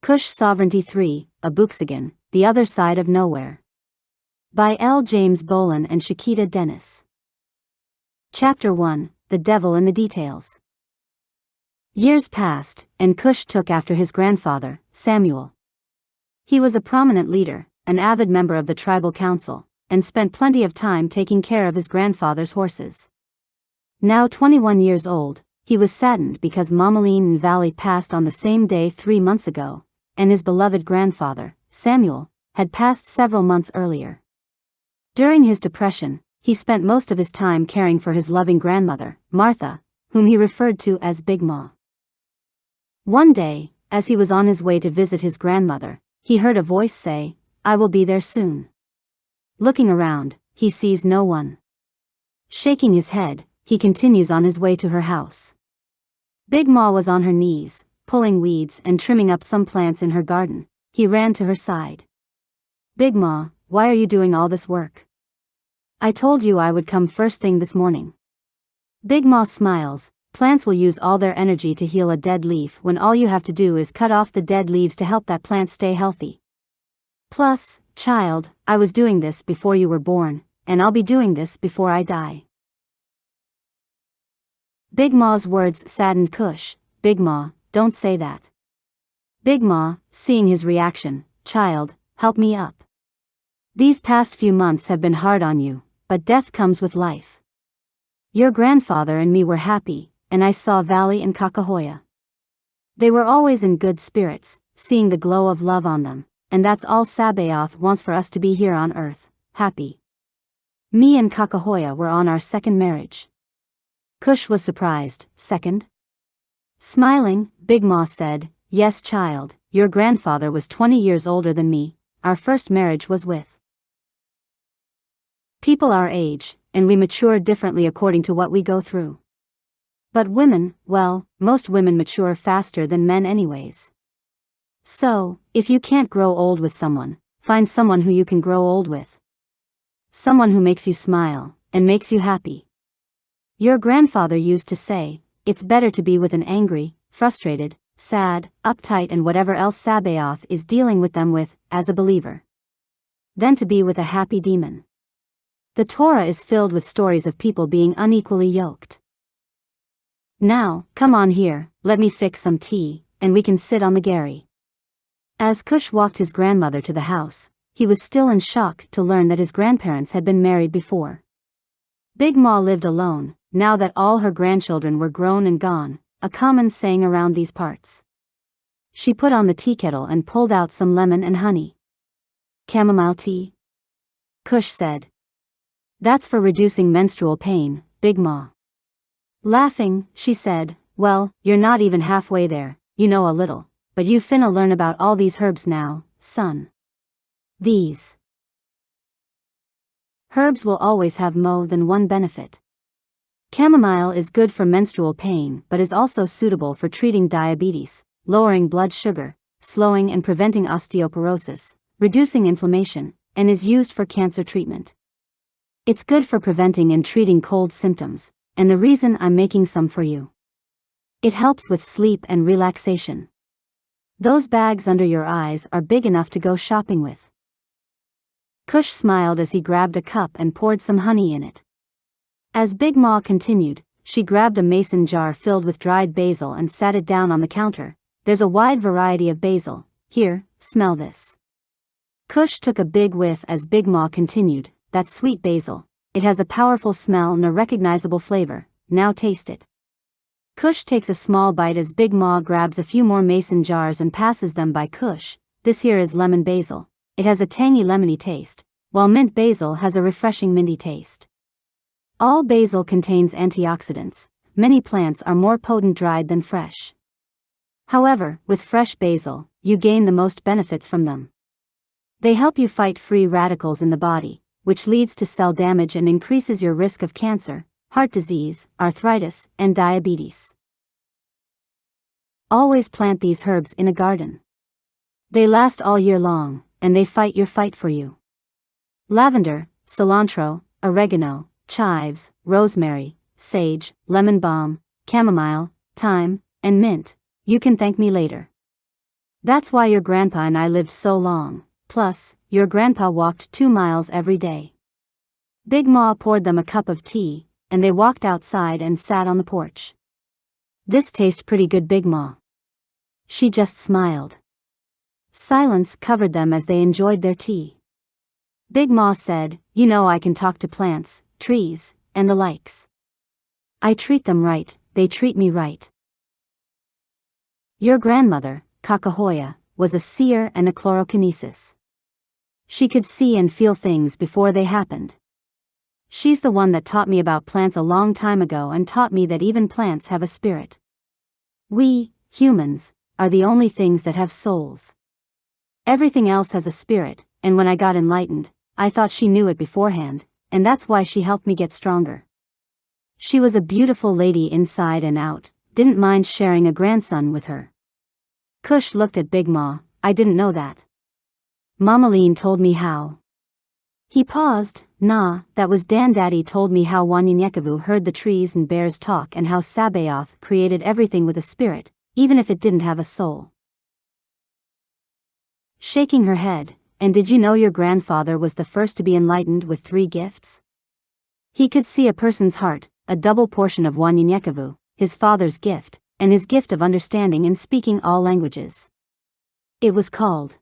Cush Sovereignty 3, Abooksigun, The Other Side of Nowhere. By L. James Bolin and Shakida Dennis. Chapter 1, The Devil in the Details. Years passed, and Cush took after his grandfather, Samuel. He was a prominent leader, an avid member of the tribal council, and spent plenty of time taking care of his grandfather's horses. Now 21 years old, he was saddened because Bolin and Valley passed on the same day 3 months ago, and his beloved grandfather, Samuel, had passed several months earlier. During his depression, he spent most of his time caring for his loving grandmother, Martha, whom he referred to as Big Ma. One day, as he was on his way to visit his grandmother, he heard a voice say, "I will be there soon." Looking around, he sees no one. Shaking his head, he continues on his way to her house. Big Ma was on her knees, pulling weeds and trimming up some plants in her garden. He ran to her side. "Big Ma, why are you doing all this work? I told you I would come first thing this morning." Big Ma smiles. "Plants will use all their energy to heal a dead leaf when all you have to do is cut off the dead leaves to help that plant stay healthy. Plus, child, I was doing this before you were born, and I'll be doing this before I die." Big Ma's words saddened Cush. "Big Ma, don't say that." Big Ma, seeing his reaction, "Child, help me up. These past few months have been hard on you, but death comes with life. Your grandfather and me were happy, and I saw Valley and Kakahoya. They were always in good spirits, seeing the glow of love on them, and that's all Sabaoth wants for us to be here on earth, happy. Me and Kakahoya were on our second marriage." Cush was surprised. "Second?" Smiling, Big Ma said, "Yes, child, your grandfather was 20 years older than me. Our first marriage was with people our age, and we mature differently according to what we go through. But women, well, most women mature faster than men anyways. So, if you can't grow old with someone, find someone who you can grow old with. Someone who makes you smile, and makes you happy. Your grandfather used to say, it's better to be with an angry, frustrated, sad, uptight and whatever else Sabaoth is dealing with them with, as a believer, than to be with a happy demon. The Torah is filled with stories of people being unequally yoked. Now, come on here, let me fix some tea, and we can sit on the gharry." As Cush walked his grandmother to the house, he was still in shock to learn that his grandparents had been married before. Big Ma lived alone, now that all her grandchildren were grown and gone, a common saying around these parts. She put on the tea kettle and pulled out some lemon and honey. "Chamomile tea?" Cush said. "That's for reducing menstrual pain, Big Ma." Laughing, she said, "Well, you're not even halfway there, you know a little, but you finna learn about all these herbs now, son. These herbs will always have more than one benefit. Chamomile is good for menstrual pain but is also suitable for treating diabetes, lowering blood sugar, slowing and preventing osteoporosis, reducing inflammation, and is used for cancer treatment. It's good for preventing and treating cold symptoms, and the reason I'm making some for you. It helps with sleep and relaxation. Those bags under your eyes are big enough to go shopping with." Cush smiled as he grabbed a cup and poured some honey in it. As Big Ma continued, she grabbed a mason jar filled with dried basil and sat it down on the counter. "There's a wide variety of basil. Here, smell this." Cush took a big whiff as Big Ma continued, "That's sweet basil. It has a powerful smell and a recognizable flavor. Now taste it." Cush takes a small bite as Big Ma grabs a few more mason jars and passes them by Cush. "This here is lemon basil. It has a tangy lemony taste, while mint basil has a refreshing minty taste. All basil contains antioxidants. Many plants are more potent dried than fresh. However, with fresh basil, you gain the most benefits from them. They help you fight free radicals in the body, which leads to cell damage and increases your risk of cancer, heart disease, arthritis, and diabetes. Always plant these herbs in a garden. They last all year long, and they fight your fight for you. Lavender, cilantro, oregano, chives, rosemary, sage, lemon balm, chamomile, thyme, and mint. You can thank me later. That's why your grandpa and I lived so long, plus, your grandpa walked 2 miles every day. Big Ma poured them a cup of tea, and they walked outside and sat on the porch. This tastes pretty good, Big Ma. She just smiled. Silence covered them as they enjoyed their tea. Big Ma said, "You know I can talk to plants, trees, and the likes. I treat them right, they treat me right. Your grandmother, Kakahoya, was a seer and a chlorokinesis. She could see and feel things before they happened. She's the one that taught me about plants a long time ago and taught me that even plants have a spirit. We, humans, are the only things that have souls. Everything else has a spirit, and when I got enlightened, I thought she knew it beforehand, and that's why she helped me get stronger. She was a beautiful lady inside and out, didn't mind sharing a grandson with her." Cush looked at Big Ma. "I didn't know that. Mamaline told me how." He paused. "Nah, that was Dan-Daddy told me how Wanyenyekevu heard the trees and bears talk and how Sabaoth created everything with a spirit, even if it didn't have a soul." Shaking her head, "And did you know your grandfather was the first to be enlightened with 3 gifts? He could see a person's heart, a double portion of Wanyenyekevu, his father's gift, and his gift of understanding and speaking all languages. It was called."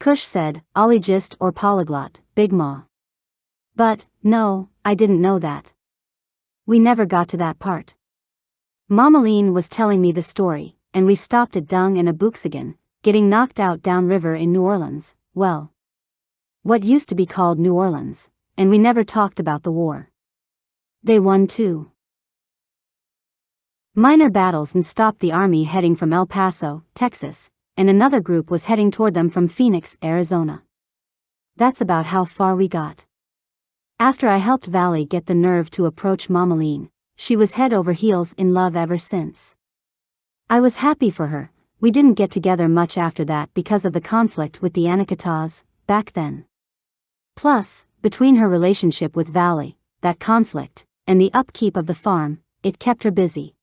Cush said, "Ologist or polyglot, Big Ma." "But, no, I didn't know that. We never got to that part. Mamaline was telling me the story, and we stopped at Dung and Abooksigun, getting knocked out downriver in New Orleans, well, what used to be called New Orleans, and we never talked about the war. They won 2 minor battles and stopped the army heading from El Paso, Texas, and another group was heading toward them from Phoenix, Arizona. That's about how far we got. After I helped Valley get the nerve to approach Mamaline, she was head over heels in love ever since. I was happy for her. We didn't get together much after that because of the conflict with the Anakitas, back then. Plus, between her relationship with Valley, that conflict, and the upkeep of the farm, it kept her busy."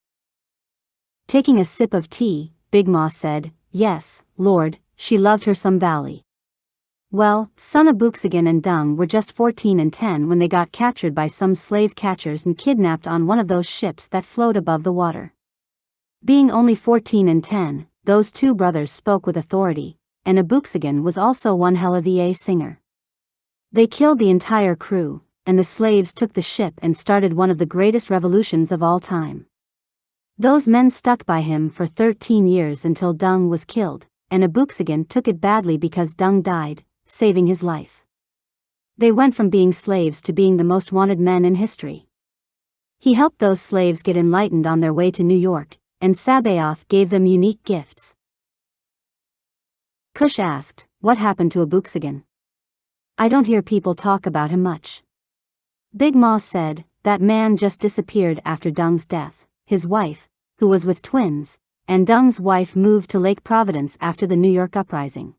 Taking a sip of tea, Big Ma said, "Yes, Lord, she loved her some Valley. Well, son Abooksigun and Dung were just 14 and 10 when they got captured by some slave catchers and kidnapped on one of those ships that float above the water. Being only 14 and 10, those 2 brothers spoke with authority, and Abooksigun was also one hell of a singer. They killed the entire crew, and the slaves took the ship and started one of the greatest revolutions of all time. Those men stuck by him for 13 years until Dung was killed, and Abooksigun took it badly because Dung died, saving his life. They went from being slaves to being the most wanted men in history. He helped those slaves get enlightened on their way to New York, and Sabaoth gave them unique gifts." Cush asked, "What happened to Abooksigun? I don't hear people talk about him much." Big Ma said, "That man just disappeared after Dung's death. His wife, who was with twins, and Dung's wife moved to Lake Providence after the New York uprising.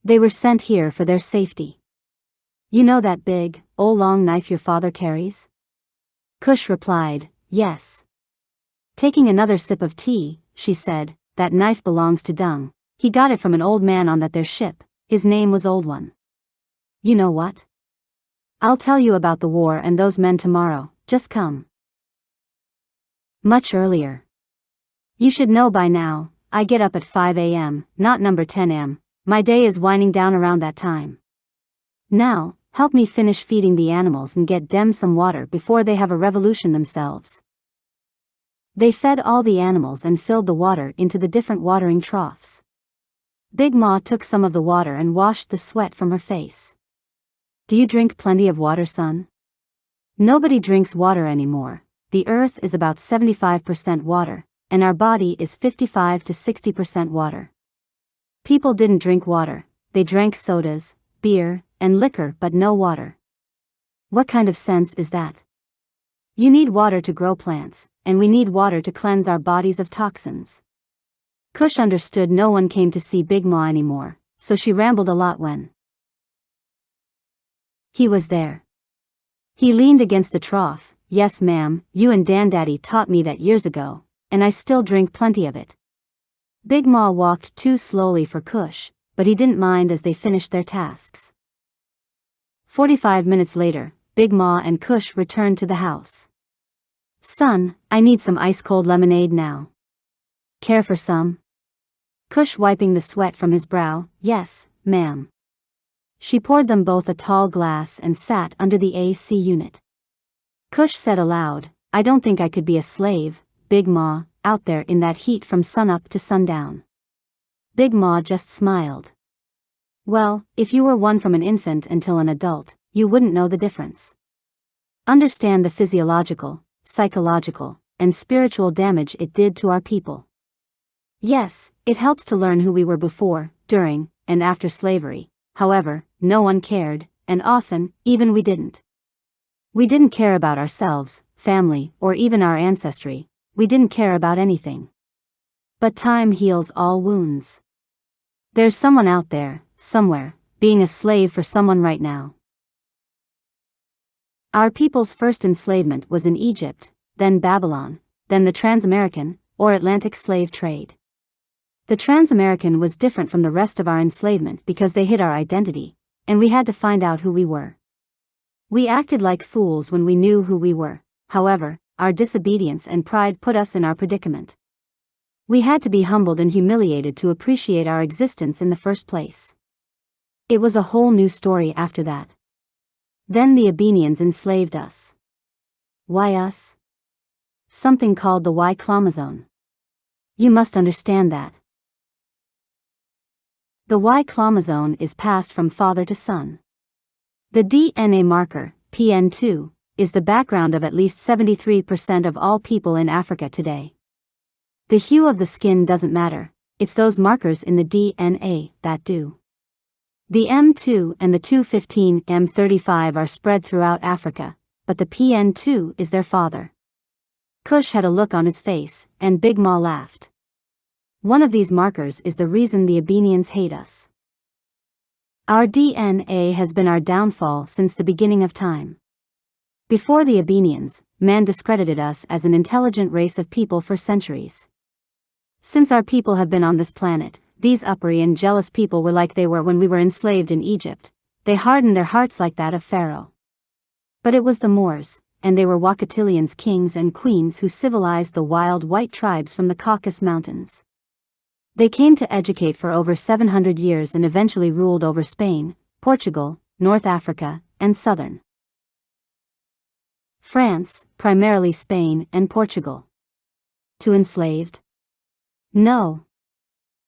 They were sent here for their safety. You know that big, long knife your father carries?" Cush replied, "Yes." Taking another sip of tea, she said, "That knife belongs to Dung. He got it from an old man on that their ship. His name was Old One. You know what? I'll tell you about the war and those men tomorrow, just come." Much earlier. "You should know by now, I get up at 5 a.m., not number 10 a.m., my day is winding down around that time. Now, help me finish feeding the animals and get them some water before they have a revolution themselves." They fed all the animals and filled the water into the different watering troughs. Big Ma took some of the water and washed the sweat from her face. "Do you drink plenty of water, son?" "Nobody drinks water anymore. The earth is about 75% water, and our body is 55 to 60% water. People didn't drink water, they drank sodas, beer, and liquor but no water. What kind of sense is that? You need water to grow plants, and we need water to cleanse our bodies of toxins." Cush understood no one came to see Big Ma anymore, so she rambled a lot when he was there. He leaned against the trough. "Yes ma'am, you and Dan-Daddy taught me that years ago, and I still drink plenty of it. Big Ma walked too slowly for Cush, but he didn't mind as they finished their tasks. 45 minutes later, Big Ma and Cush returned to the house. "Son, I need some ice-cold lemonade now. Care for some?" Cush wiping the sweat from his brow. "Yes, ma'am." She poured them both a tall glass and sat under the AC unit. Cush said aloud, "I don't think I could be a slave, Big Ma, out there in that heat from sunup to sundown." Big Ma just smiled. "Well, if you were one from an infant until an adult, you wouldn't know the difference. Understand the physiological, psychological, and spiritual damage it did to our people. Yes, it helps to learn who we were before, during, and after slavery. However, no one cared, and often, even we didn't. We didn't care about ourselves, family, or even our ancestry. We didn't care about anything. But time heals all wounds. There's someone out there, somewhere, being a slave for someone right now. Our people's first enslavement was in Egypt, then Babylon, then the Trans-American, or Atlantic slave trade. The Trans-American was different from the rest of our enslavement because they hid our identity, and we had to find out who we were. We acted like fools when we knew who we were. However, our disobedience and pride put us in our predicament. We had to be humbled and humiliated to appreciate our existence in the first place. It was a whole new story after that. Then the Abenians enslaved us. Why us? Something called the Y chromosome. You must understand that. The Y chromosome is passed from father to son. The DNA marker, PN2, is the background of at least 73% of all people in Africa today. The hue of the skin doesn't matter, it's those markers in the DNA that do. The M2 and the 215M35 are spread throughout Africa, but the PN2 is their father. Cush had a look on his face, and Big Ma laughed. One of these markers is the reason the Abenians hate us. Our DNA has been our downfall since the beginning of time. Before the Abenians, man discredited us as an intelligent race of people for centuries. Since our people have been on this planet, these uppity and jealous people were like they were when we were enslaved in Egypt. They hardened their hearts like that of Pharaoh. But it was the Moors, and they were Wakatilians' kings and queens who civilized the wild white tribes from the Caucasus Mountains. They came to educate for over 700 years and eventually ruled over Spain, Portugal, North Africa, and southern France, primarily Spain and Portugal. To enslaved? No.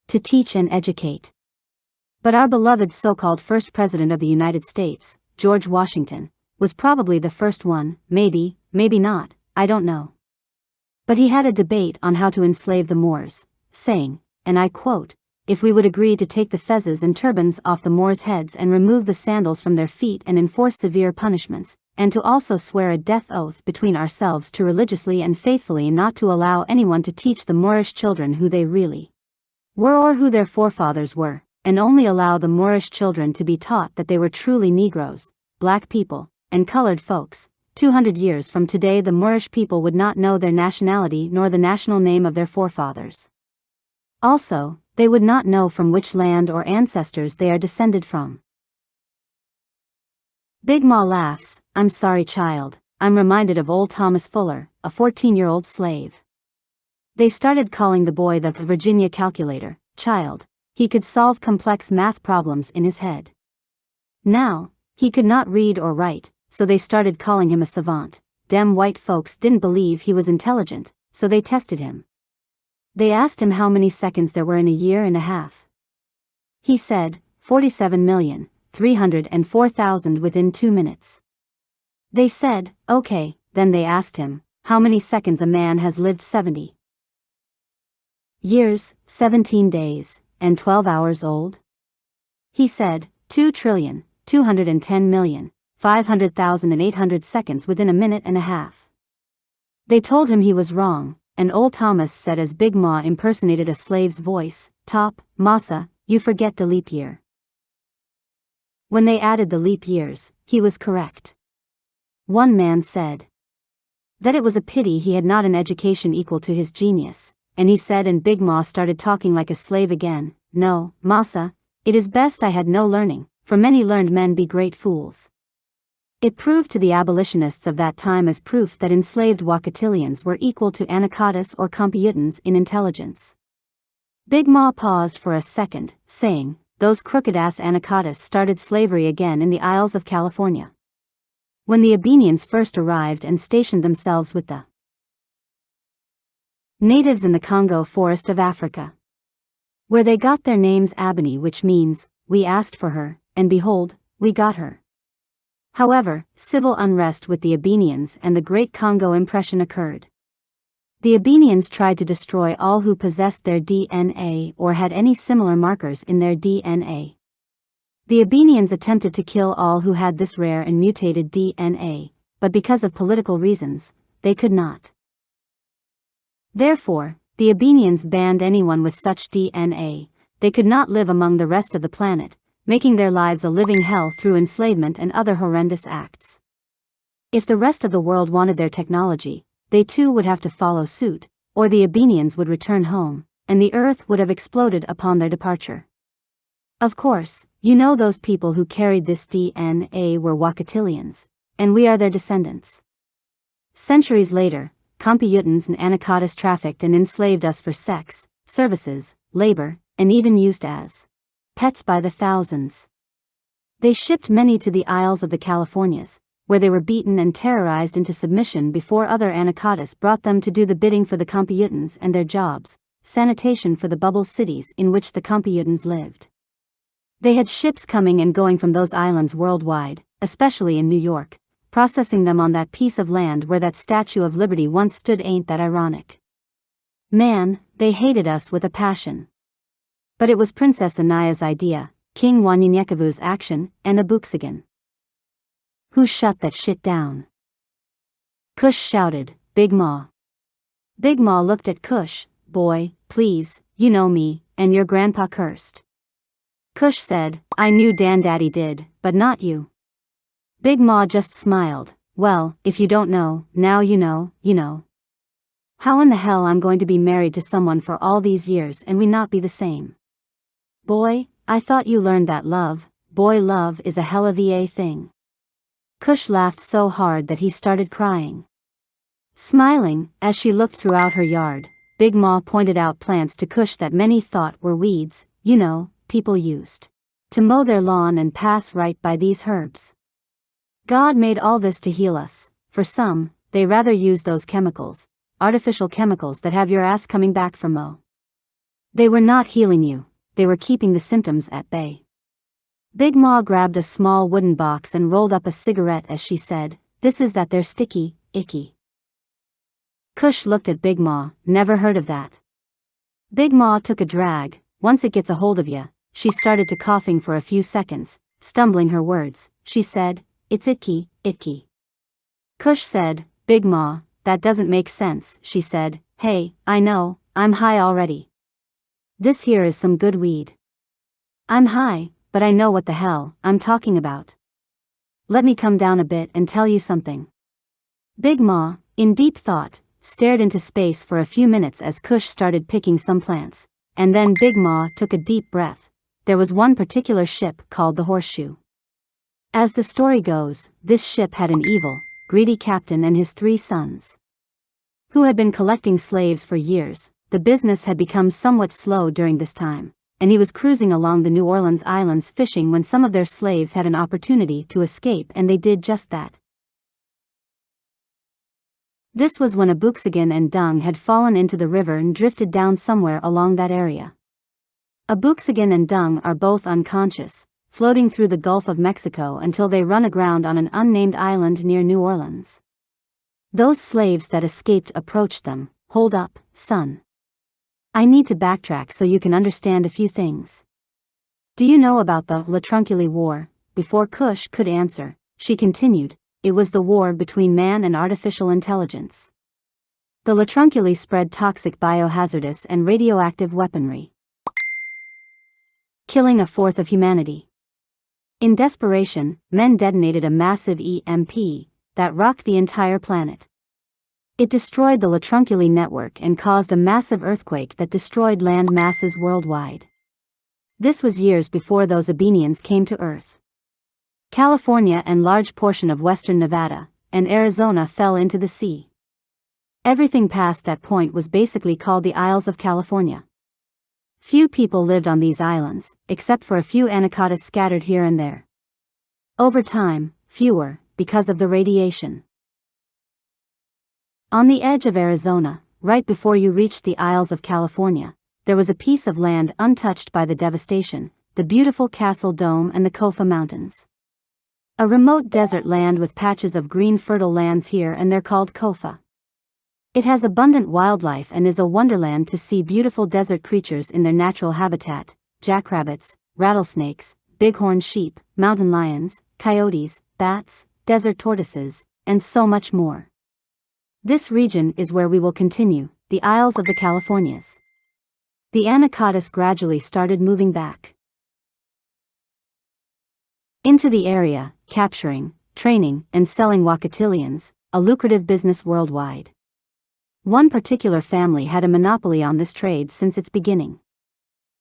To teach and educate. But our beloved so-called first president of the United States, George Washington, was probably the first one, maybe not, I don't know. But he had a debate on how to enslave the Moors, saying, and I quote, "If we would agree to take the fezzes and turbans off the Moors' heads and remove the sandals from their feet and enforce severe punishments, and to also swear a death oath between ourselves to religiously and faithfully not to allow anyone to teach the Moorish children who they really were or who their forefathers were, and only allow the Moorish children to be taught that they were truly Negroes, black people, and colored folks, 200 years from today the Moorish people would not know their nationality nor the national name of their forefathers. Also, they would not know from which land or ancestors they are descended from." Big Ma laughs. "I'm sorry, child, I'm reminded of old Thomas Fuller, a 14-year-old slave. They started calling the boy the Virginia calculator, child. He could solve complex math problems in his head. Now, he could not read or write, so they started calling him a savant. Dem white folks didn't believe he was intelligent, so they tested him. They asked him how many seconds there were in a year and a half. He said, 47,304,000 within 2 minutes. They said, okay, then they asked him, how many seconds a man has lived 70 years, 17 days, and 12 hours old? He said, 2,210,500,800 seconds within a minute and a half. They told him he was wrong. And old Thomas said as Big Ma impersonated a slave's voice, "Top, massa, you forget the leap year." When they added the leap years, he was correct. One man said that it was a pity he had not an education equal to his genius, and he said, and Big Ma started talking like a slave again, "No, Massa, it is best I had no learning, for many learned men be great fools." It proved to the abolitionists of that time as proof that enslaved Wakatilians were equal to Anacatas or Computans in intelligence. Big Ma paused for a second, saying, "Those crooked-ass Anacatas started slavery again in the Isles of California. When the Abenians first arrived and stationed themselves with the natives in the Congo forest of Africa, where they got their names Abeni, which means, we asked for her, and behold, we got her." However, civil unrest with the Abenians and the Great Congo Impression occurred. The Abenians tried to destroy all who possessed their DNA or had any similar markers in their DNA. The Abenians attempted to kill all who had this rare and mutated DNA, but because of political reasons, they could not. Therefore, the Abenians banned anyone with such DNA. They could not live among the rest of the planet, making their lives a living hell through enslavement and other horrendous acts. If the rest of the world wanted their technology, they too would have to follow suit, or the Abenians would return home, and the earth would have exploded upon their departure. Of course, you know those people who carried this DNA were Wakatilians, and we are their descendants. Centuries later, Computans and Anacatas trafficked and enslaved us for sex, services, labor, and even used as pets by the thousands. They shipped many to the Isles of the Californias, where they were beaten and terrorized into submission before other Anacatas brought them to do the bidding for the Computans and their jobs, sanitation for the bubble cities in which the Computans lived. They had ships coming and going from those islands worldwide, especially in New York, processing them on that piece of land where that Statue of Liberty once stood. Ain't that ironic? Man, they hated us with a passion. But it was Princess Anaya's idea, King Wanyenyekevu's action, and Abooksigun. Who shut that shit down? Cush shouted, "Big Ma." Big Ma looked at Cush, "Boy, please, you know me, and your grandpa cursed." Cush said, "I knew Dan-Daddy did, but not you." Big Ma just smiled, "Well, if you don't know, now you know, you know. How in the hell I'm going to be married to someone for all these years and we not be the same? Boy, I thought you learned that love is a hell of a thing." Cush laughed so hard that he started crying. Smiling, as she looked throughout her yard, Big Ma pointed out plants to Cush that many thought were weeds. You know, people used to mow their lawn and pass right by these herbs. God made all this to heal us. For some, they rather use those chemicals, artificial chemicals that have your ass coming back from mow. They were not healing you, they were keeping the symptoms at bay. Big Ma grabbed a small wooden box and rolled up a cigarette as she said, "This is that they're sticky, icky." Cush looked at Big Ma, "Never heard of that." Big Ma took a drag. "Once it gets a hold of you," she started to coughing for a few seconds, stumbling her words. She said, "It's icky, icky." Cush said, "Big Ma, that doesn't make sense," she said. "Hey, I know, I'm high already. This here is some good weed. I'm high, but I know what the hell I'm talking about. Let me come down a bit and tell you something." Big Ma, in deep thought, stared into space for a few minutes as Cush started picking some plants, and then Big Ma took a deep breath. There was one particular ship called the Horseshoe. As the story goes, this ship had an evil, greedy captain and his 3 sons, who had been collecting slaves for years. The business had become somewhat slow during this time, and he was cruising along the New Orleans Islands fishing when some of their slaves had an opportunity to escape, and they did just that. This was when Abooksigun and Dung had fallen into the river and drifted down somewhere along that area. Abooksigun and Dung are both unconscious, floating through the Gulf of Mexico until they run aground on an unnamed island near New Orleans. Those slaves that escaped approached them. "Hold up, son. I need to backtrack so you can understand a few things. Do you know about the Latrunkuli War?" Before Cush could answer, she continued, "It was the war between man and artificial intelligence. The Latrunkuli spread toxic biohazardous and radioactive weaponry, killing a fourth of humanity. In desperation, men detonated a massive EMP that rocked the entire planet. It destroyed the Latrunculi network and caused a massive earthquake that destroyed land masses worldwide. This was years before those Abenians came to Earth. California and large portion of western Nevada and Arizona fell into the sea. Everything past that point was basically called the Isles of California. Few people lived on these islands, except for a few anacondas scattered here and there. Over time, fewer, because of the radiation. On the edge of Arizona, right before you reached the Isles of California, there was a piece of land untouched by the devastation, the beautiful Castle Dome and the Kofa Mountains. A remote desert land with patches of green fertile lands here and there called Kofa. It has abundant wildlife and is a wonderland to see beautiful desert creatures in their natural habitat, jackrabbits, rattlesnakes, bighorn sheep, mountain lions, coyotes, bats, desert tortoises, and so much more. This region is where we will continue, the Isles of the Californias. The anacondas gradually started moving back into the area, capturing, training, and selling Wakatilians, a lucrative business worldwide. One particular family had a monopoly on this trade since its beginning.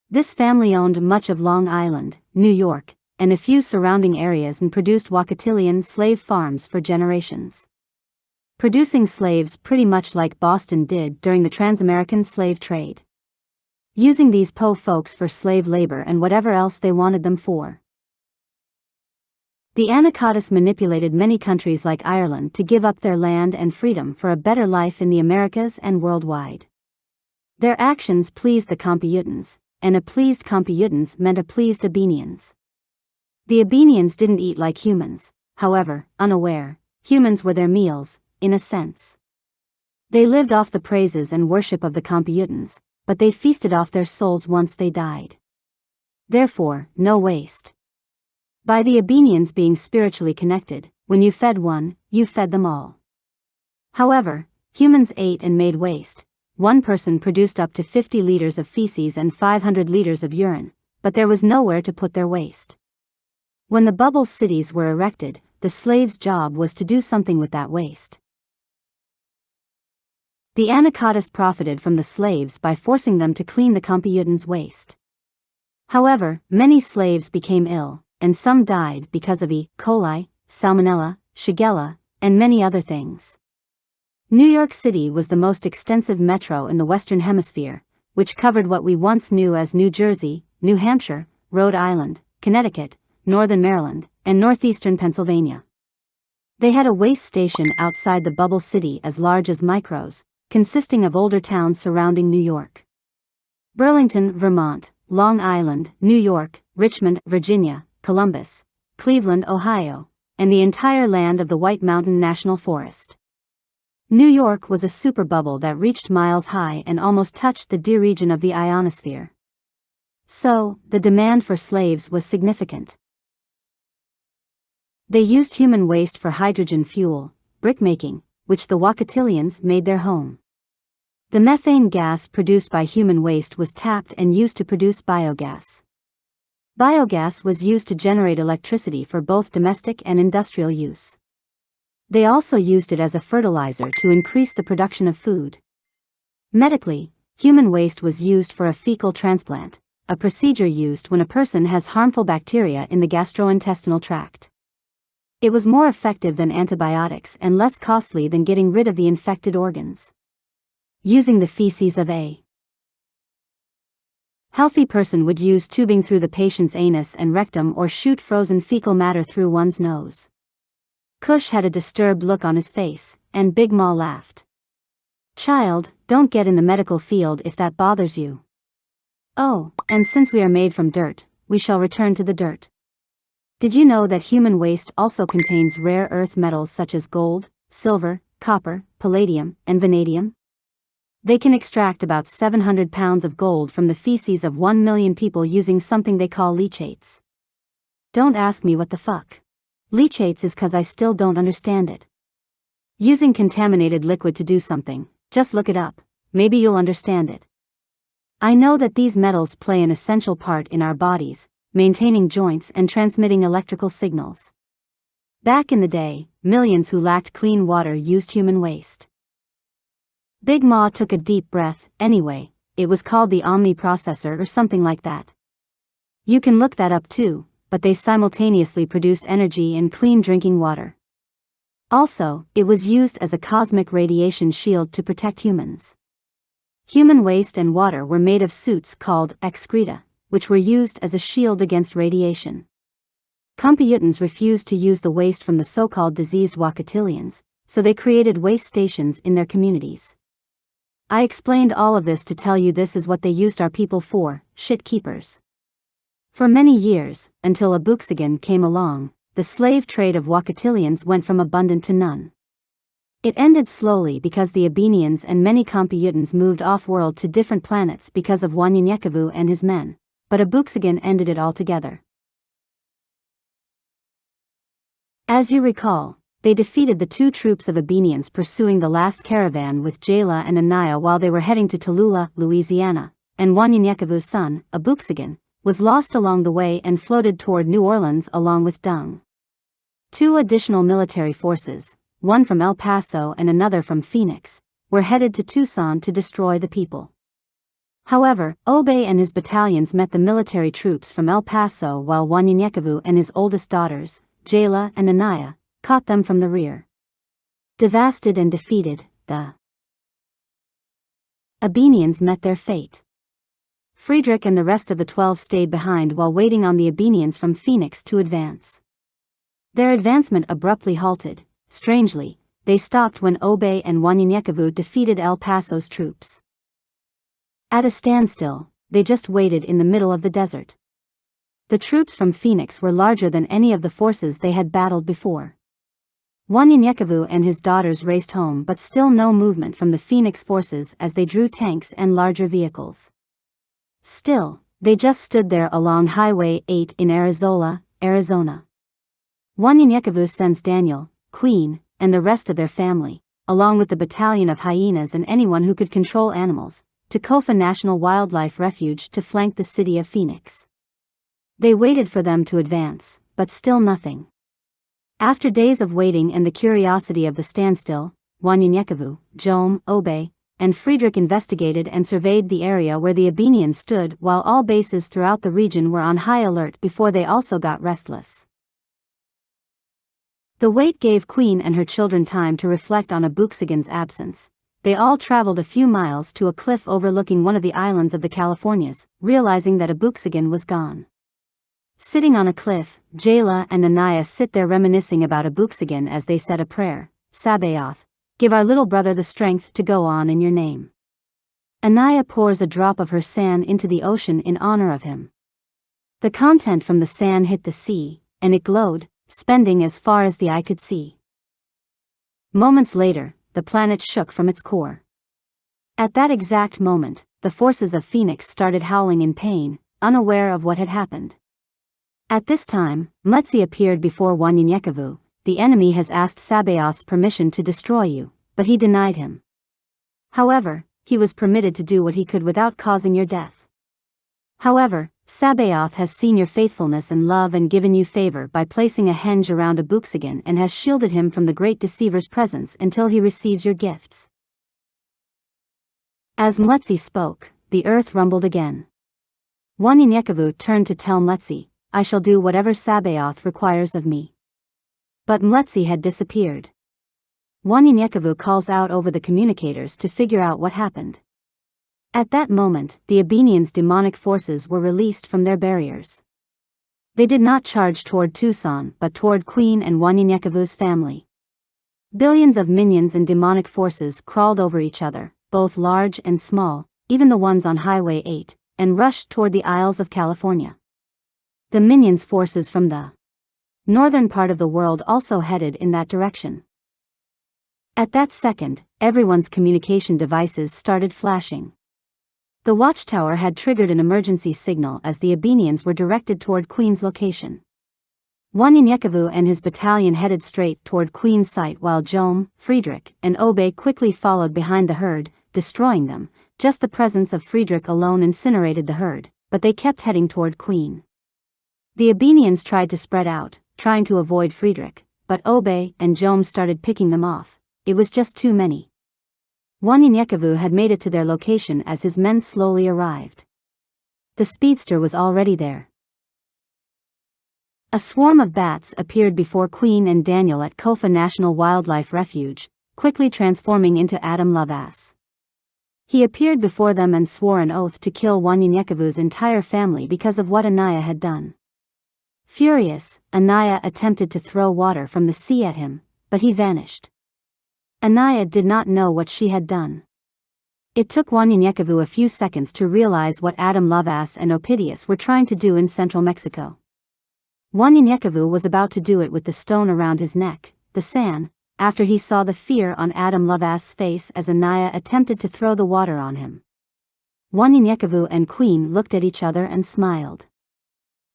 This family owned much of Long Island, New York, and a few surrounding areas and produced Wakatilian slave farms for generations. Producing slaves pretty much like Boston did during the Transamerican slave trade. Using these Po folks for slave labor and whatever else they wanted them for. The anacondas manipulated many countries like Ireland to give up their land and freedom for a better life in the Americas and worldwide. Their actions pleased the Computans, and a pleased Computans meant a pleased Abenians. The Abenians didn't eat like humans, however, unaware, humans were their meals, in a sense. They lived off the praises and worship of the Computans, but they feasted off their souls once they died. Therefore, no waste. By the Abenians being spiritually connected, when you fed one, you fed them all. However, humans ate and made waste. One person produced up to 50 liters of feces and 500 liters of urine, but there was nowhere to put their waste. When the bubble cities were erected, the slave's job was to do something with that waste. The anacondas profited from the slaves by forcing them to clean the Computans' waste. However, many slaves became ill, and some died because of E. coli, salmonella, shigella, and many other things. New York City was the most extensive metro in the Western Hemisphere, which covered what we once knew as New Jersey, New Hampshire, Rhode Island, Connecticut, Northern Maryland, and northeastern Pennsylvania. They had a waste station outside the bubble city as large as Micros, consisting of older towns surrounding New York. Burlington, Vermont, Long Island, New York, Richmond, Virginia, Columbus, Cleveland, Ohio, and the entire land of the White Mountain National Forest. New York was a super-bubble that reached miles high and almost touched the dear region of the ionosphere. So, the demand for slaves was significant. They used human waste for hydrogen fuel, brickmaking, which the Wakatilians made their home. The methane gas produced by human waste was tapped and used to produce biogas. Biogas was used to generate electricity for both domestic and industrial use. They also used it as a fertilizer to increase the production of food. Medically, human waste was used for a fecal transplant, a procedure used when a person has harmful bacteria in the gastrointestinal tract. It was more effective than antibiotics and less costly than getting rid of the infected organs. Using the feces of a healthy person would use tubing through the patient's anus and rectum or shoot frozen fecal matter through one's nose. Cush had a disturbed look on his face, and Big Ma laughed. "Child, don't get in the medical field if that bothers you. Oh, and since we are made from dirt, we shall return to the dirt. Did you know that human waste also contains rare earth metals such as gold, silver, copper, palladium, and vanadium? They can extract about 700 pounds of gold from the feces of 1 million people using something they call leachates. Don't ask me what the fuck leachates is, 'cause I still don't understand it. Using contaminated liquid to do something, just look it up, maybe you'll understand it. I know that these metals play an essential part in our bodies, maintaining joints and transmitting electrical signals. Back in the day, millions who lacked clean water used human waste. Big Ma took a deep breath. Anyway, it was called the Omni processor or something like that. You can look that up too, but they simultaneously produced energy and clean drinking water. Also, it was used as a cosmic radiation shield to protect humans. Human waste and water were made of suits called excreta, which were used as a shield against radiation. Computans refused to use the waste from the so-called diseased Wakatilians, so they created waste stations in their communities. I explained all of this to tell you this is what they used our people for, shit keepers. For many years, until Abooksigun came along, the slave trade of Wakatilians went from abundant to none. It ended slowly because the Abenians and many Computans moved off-world to different planets because of Wanyenyekevu and his men, but Abooksigun ended it altogether. As you recall, they defeated the 2 troops of Abenians pursuing the last caravan with Jayla and Anaya while they were heading to Tallulah, Louisiana, and Wanyenyekevu's son, Abooksigun, was lost along the way and floated toward New Orleans along with Dung. 2 additional military forces, one from El Paso and another from Phoenix, were headed to Tucson to destroy the people. However, Obey and his battalions met the military troops from El Paso while Wanyenyekevu and his oldest daughters, Jayla and Anaya, caught them from the rear. Devastated and defeated, the Abenians met their fate. Friedrich and the rest of the 12 stayed behind while waiting on the Abenians from Phoenix to advance. Their advancement abruptly halted. Strangely, they stopped when Obey and Wanyenyekevu defeated El Paso's troops. At a standstill, they just waited in the middle of the desert. The troops from Phoenix were larger than any of the forces they had battled before. Wanyenyekevu and his daughters raced home, but still no movement from the Phoenix forces as they drew tanks and larger vehicles. Still, they just stood there along Highway 8 in Arizona. Wanyenyekevu sends Daniel, Queen, and the rest of their family, along with the battalion of hyenas and anyone who could control animals, to Kofa National Wildlife Refuge to flank the city of Phoenix. They waited for them to advance, but still nothing. After days of waiting and the curiosity of the standstill, Wanyenyekevu, Jom, Obey, and Friedrich investigated and surveyed the area where the Abenians stood while all bases throughout the region were on high alert before they also got restless. The wait gave Queen and her children time to reflect on Abooksigun's absence. They all traveled a few miles to a cliff overlooking one of the islands of the Californias, realizing that Abooksigun was gone. Sitting on a cliff, Jayla and Anaya sit there reminiscing about Abooksigun as they said a prayer. Sabaoth, give our little brother the strength to go on in your name. Anaya pours a drop of her sand into the ocean in honor of him. The content from the sand hit the sea, and it glowed, spending as far as the eye could see. Moments later, the planet shook from its core. At that exact moment, the forces of Phoenix started howling in pain, unaware of what had happened. At this time, Mletsi appeared before Wanyenyekevu. The enemy has asked Sabaoth's permission to destroy you, but he denied him. However, he was permitted to do what he could without causing your death. However, Sabaoth has seen your faithfulness and love and given you favor by placing a henge around Abooksigun and has shielded him from the great deceiver's presence until he receives your gifts. As Mletsi spoke, the earth rumbled again. Wanyenyekevu turned to tell Mletsi, I shall do whatever Sabaoth requires of me. But Mletsi had disappeared. Wanyenyekevu calls out over the communicators to figure out what happened. At that moment, the Abenians' demonic forces were released from their barriers. They did not charge toward Tucson but toward Queen and Wanyenyekevu's family. Billions of minions and demonic forces crawled over each other, both large and small, even the ones on Highway 8, and rushed toward the Isles of California. The minions' forces from the northern part of the world also headed in that direction. At that second, everyone's communication devices started flashing. The watchtower had triggered an emergency signal as the Abenians were directed toward Queen's location. Wanyenyekevu and his battalion headed straight toward Queen's site while Jom, Friedrich, and Obey quickly followed behind the herd, destroying them. Just the presence of Friedrich alone incinerated the herd, but they kept heading toward Queen. The Abenians tried to spread out, trying to avoid Friedrich, but Obey and Jom started picking them off. It was just too many. Wanyenyekevu had made it to their location as his men slowly arrived. The speedster was already there. A swarm of bats appeared before Queen and Daniel at Kofa National Wildlife Refuge, quickly transforming into Adam Lovaas. He appeared before them and swore an oath to kill Wanyenyekevu's entire family because of what Anaya had done. Furious, Anaya attempted to throw water from the sea at him, but he vanished. Anaya did not know what she had done. It took Wanyenyekevu a few seconds to realize what Adam Lovaas and Opidius were trying to do in central Mexico. Wanyenyekevu was about to do it with the stone around his neck, the san, after he saw the fear on Adam Lovaas' face as Anaya attempted to throw the water on him. Wanyenyekevu and Queen looked at each other and smiled.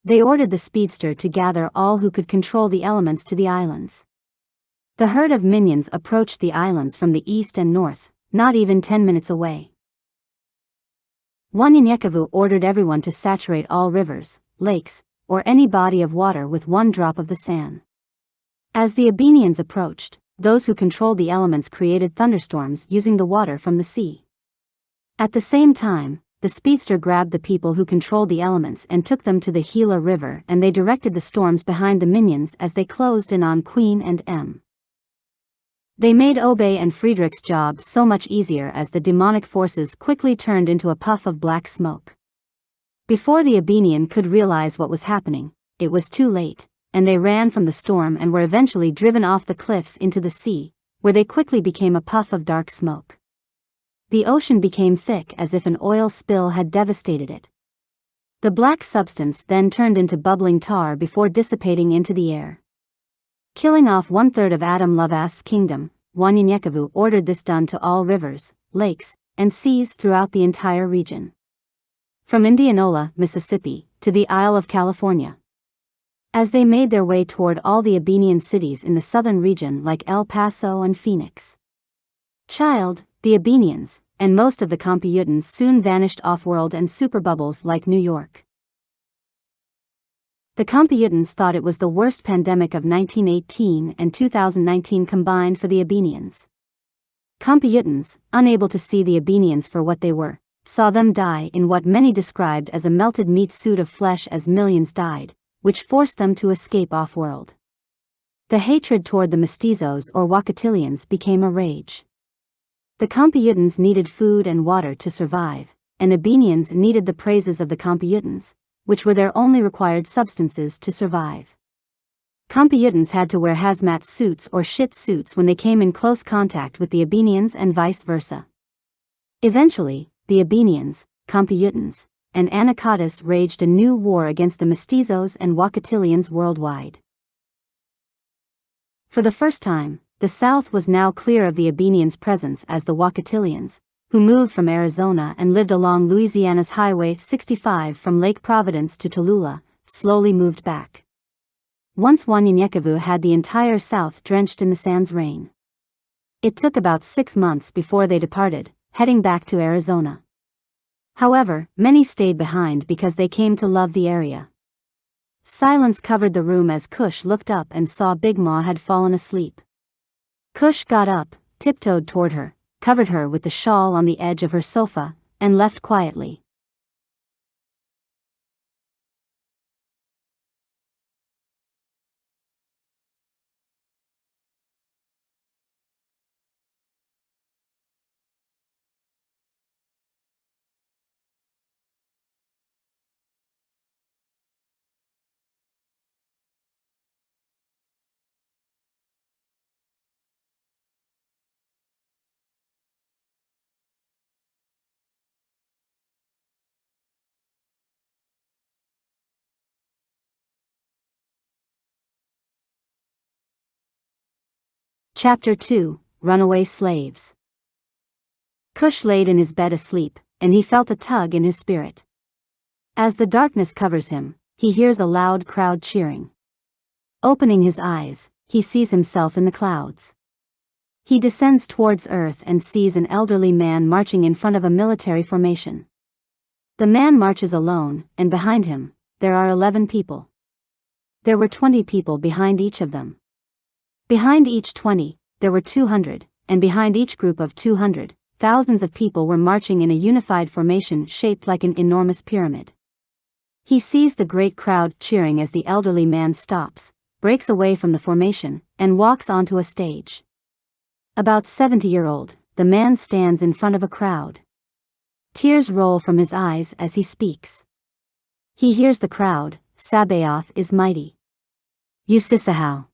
They ordered the speedster to gather all who could control the elements to the islands. The herd of minions approached the islands from the east and north, not even 10 minutes away. Wanyenyekevu ordered everyone to saturate all rivers, lakes, or any body of water with 1 drop of the san. As the Abenians approached, those who controlled the elements created thunderstorms using the water from the sea. At the same time, the speedster grabbed the people who controlled the elements and took them to the Gila River, and they directed the storms behind the minions as they closed in on Queen and M. They made Obey and Friedrich's job so much easier as the demonic forces quickly turned into a puff of black smoke. Before the Abenian could realize what was happening, it was too late, and they ran from the storm and were eventually driven off the cliffs into the sea, where they quickly became a puff of dark smoke. The ocean became thick as if an oil spill had devastated it. The black substance then turned into bubbling tar before dissipating into the air. Killing off 1/3 of Adam Lovaas' kingdom, Wanyenyekevu ordered this done to all rivers, lakes, and seas throughout the entire region. From Indianola, Mississippi, to the Isle of California. As they made their way toward all the Abenian cities in the southern region like El Paso and Phoenix. The Abenians, and most of the Computans soon vanished off-world and superbubbles like New York. The Computans thought it was the worst pandemic of 1918 and 2019 combined for the Abenians. Computans, unable to see the Abenians for what they were, saw them die in what many described as a melted meat suit of flesh as millions died, which forced them to escape off-world. The hatred toward the mestizos or Wakatilians became a rage. The Computans needed food and water to survive, and Abenians needed the praises of the Computans, which were their only required substances to survive. Computans had to wear hazmat suits or shit suits when they came in close contact with the Abenians and vice versa. Eventually, the Abenians, Computans, and Anacatas waged a new war against the mestizos and Wakatilians worldwide. For the first time, the South was now clear of the Abenians' presence as the Wakatilians, who moved from Arizona and lived along Louisiana's Highway 65 from Lake Providence to Tallulah, slowly moved back. Once Wanyenyekevu had the entire South drenched in the sand's rain. It took about 6 months before they departed, heading back to Arizona. However, many stayed behind because they came to love the area. Silence covered the room as Cush looked up and saw Big Ma had fallen asleep. Cush got up, tiptoed toward her, covered her with the shawl on the edge of her sofa, and left quietly. Chapter 2, Runaway Slaves. Cush laid in his bed asleep, and he felt a tug in his spirit. As the darkness covers him, he hears a loud crowd cheering. Opening his eyes, he sees himself in the clouds. He descends towards earth and sees an elderly man marching in front of a military formation. The man marches alone, and behind him, there are 11 people. There were 20 people behind each of them. Behind each 20, there were 200, and behind each group of 200, thousands of people were marching in a unified formation shaped like an enormous pyramid. He sees the great crowd cheering as the elderly man stops, breaks away from the formation, and walks onto a stage. About 70-year-old, the man stands in front of a crowd. Tears roll from his eyes as he speaks. He hears the crowd, "Sabaoth is mighty. Usisahau."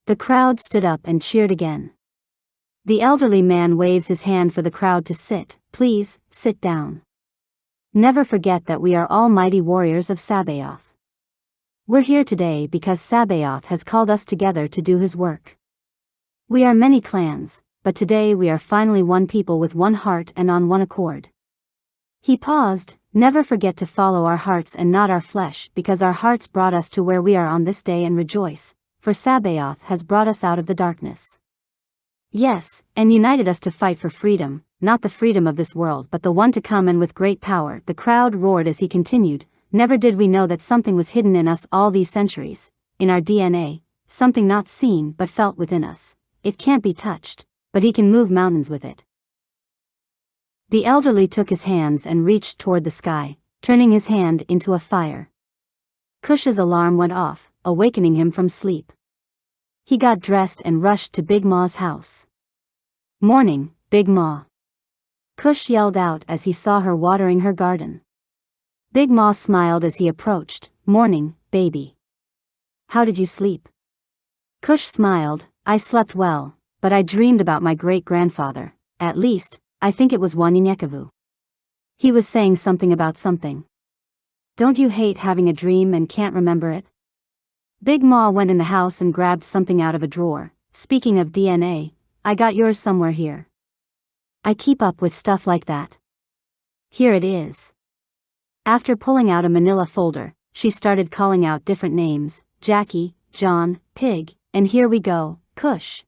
The crowd stood up and cheered again. The elderly man waves his hand for the crowd to sit. "Please, sit down. Never forget that we are all mighty warriors of Sabaoth. We're here today because Sabaoth has called us together to do his work. We are many clans, but today we are finally one people with one heart and on one accord." He paused. "Never forget to follow our hearts and not our flesh, because our hearts brought us to where we are on this day, and rejoice, for Sabaoth has brought us out of the darkness. Yes, and united us to fight for freedom, not the freedom of this world but the one to come, and with great power." The crowd roared as he continued, "Never did we know that something was hidden in us all these centuries, in our DNA, something not seen but felt within us. It can't be touched, but he can move mountains with it." The elderly took his hands and reached toward the sky, turning his hand into a fire. Cush's alarm went off, awakening him from sleep. He got dressed and rushed to Big Ma's house. "Morning, Big Ma." Cush yelled out as he saw her watering her garden. Big Ma smiled as he approached. "Morning, baby. How did you sleep?" Cush smiled. "I slept well, but I dreamed about my great-grandfather. At least, I think it was Wanyenyekevu. He was saying something about something. Don't you hate having a dream and can't remember it?" Big Ma went in the house and grabbed something out of a drawer. "Speaking of DNA, I got yours somewhere here. I keep up with stuff like that. Here it is." After pulling out a manila folder, she started calling out different names: Jackie, John, Pig, and here we go, Cush.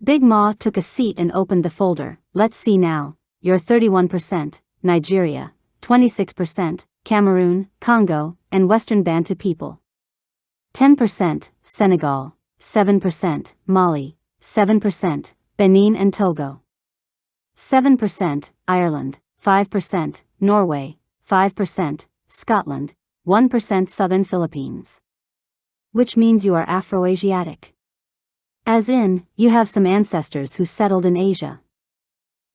Big Ma took a seat and opened the folder. "Let's see now. You're 31% Nigeria, 26% Cameroon, Congo, and Western Bantu people. 10% Senegal, 7% Mali, 7% Benin and Togo. 7% Ireland, 5% Norway, 5% Scotland, 1% Southern Philippines. Which means you are Afro-Asiatic. As in, you have some ancestors who settled in Asia.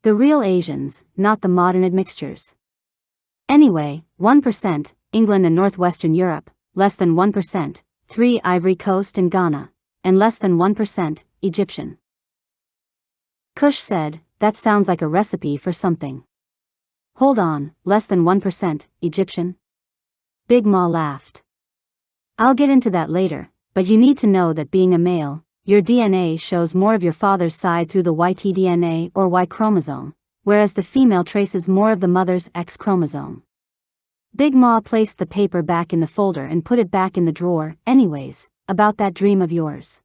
The real Asians, not the modern admixtures. Anyway, 1% England and Northwestern Europe, less than 1% 3 Ivory Coast and Ghana, and less than 1% Egyptian." Cush said, "That sounds like a recipe for something." "Hold on, less than 1% Egyptian?" Big Ma laughed. "I'll get into that later, but you need to know that being a male, your DNA shows more of your father's side through the YT-DNA or Y chromosome, whereas the female traces more of the mother's X chromosome." Big Ma placed the paper back in the folder and put it back in the drawer. "Anyways, about that dream of yours.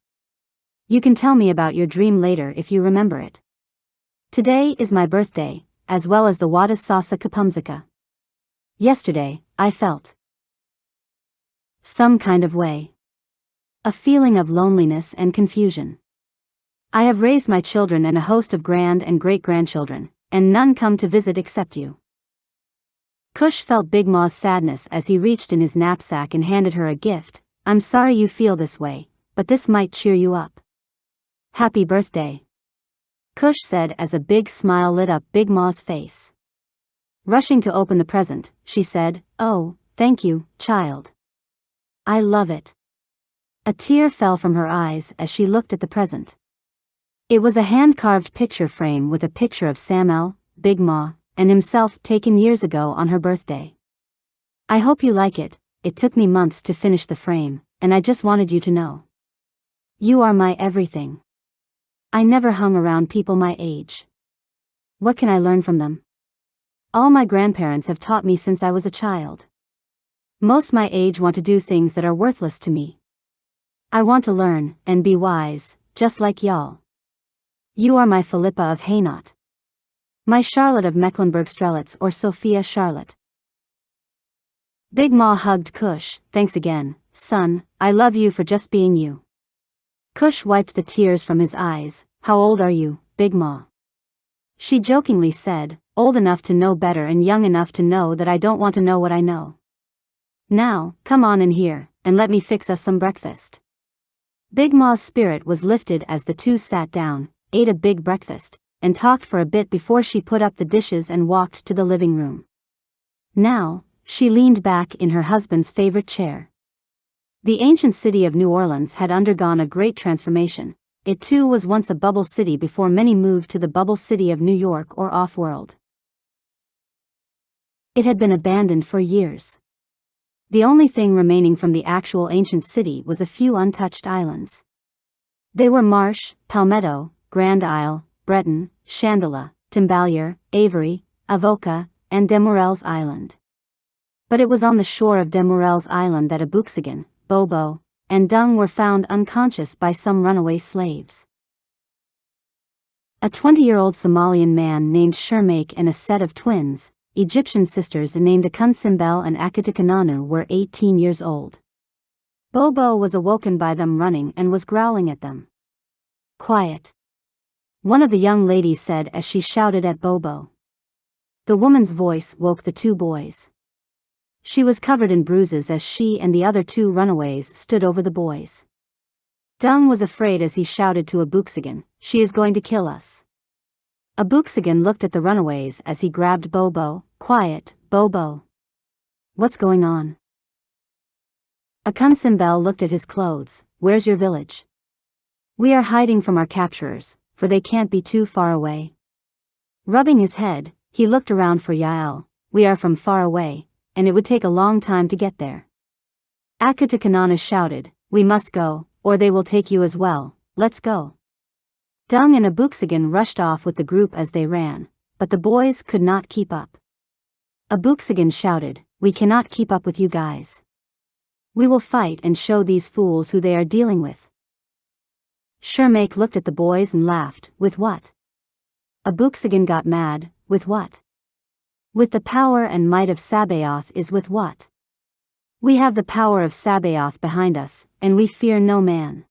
You can tell me about your dream later if you remember it. Today is my birthday, as well as the Wadas Sasa Kapumzika. Yesterday, I felt some kind of way. A feeling of loneliness and confusion. I have raised my children and a host of grand and great-grandchildren, and none come to visit except you." Cush felt Big Ma's sadness as he reached in his knapsack and handed her a gift. "I'm sorry you feel this way, but this might cheer you up. Happy birthday." Cush said as a big smile lit up Big Ma's face. Rushing to open the present, she said, "Oh, thank you, child. I love it." A tear fell from her eyes as she looked at the present. It was a hand-carved picture frame with a picture of Samuel, Big Ma, and himself taken years ago on her birthday. "I hope you like it. It took me months to finish the frame, and I just wanted you to know. You are my everything. I never hung around people my age. What can I learn from them? All my grandparents have taught me since I was a child. Most my age want to do things that are worthless to me. I want to learn and be wise, just like y'all. You are my Philippa of Hainaut. My Charlotte of Mecklenburg-Strelitz or Sophia Charlotte." Big Ma hugged Cush. "Thanks again, son, I love you for just being you." Cush wiped the tears from his eyes. "How old are you, Big Ma. She jokingly said, old enough to know better and young enough to know that I don't want to know what I know. Now, come on in here, and let me fix us some breakfast. Big Ma's spirit was lifted as the two sat down, ate a big breakfast, and talked for a bit before she put up the dishes and walked to the living room. Now, she leaned back in her husband's favorite chair. The ancient city of New Orleans had undergone a great transformation. It too was once a bubble city before many moved to the bubble city of New York or off-world. It had been abandoned for years. The only thing remaining from the actual ancient city was a few untouched islands. They were Marsh, Palmetto, Grand Isle, Breton, Chandela, Timbalier, Avery, Avoca, and Demorelles Island. But it was on the shore of Demorelles Island that Abooksigun, Bobo, and Dung were found unconscious by some runaway slaves. A 20-year-old Somalian man named Shermake and a set of twins, Egyptian sisters named AkunSimBel and Akutukananu were 18 years old. Bobo was awoken by them running and was growling at them. Quiet. One of the young ladies said as she shouted at Bobo. The woman's voice woke the two boys. She was covered in bruises as she and the other two runaways stood over the boys. Dung was afraid as he shouted to Abooksigun, she is going to kill us. Abooksigun looked at the runaways as he grabbed Bobo. Quiet, Bobo. What's going on? AkunSimBel looked at his clothes. Where's your village? We are hiding from our capturers, for they can't be too far away. Rubbing his head, he looked around for Yael. We are from far away, and it would take a long time to get there. Akutukananu shouted, we must go, or they will take you as well, let's go. Dung and Abooksigun rushed off with the group as they ran, but the boys could not keep up. Abooksigun shouted, we cannot keep up with you guys. We will fight and show these fools who they are dealing with. Shermake looked at the boys and laughed, with what? Abooksigun got mad, with what? With the power and might of Sabaoth is with what? We have the power of Sabaoth behind us, and we fear no man.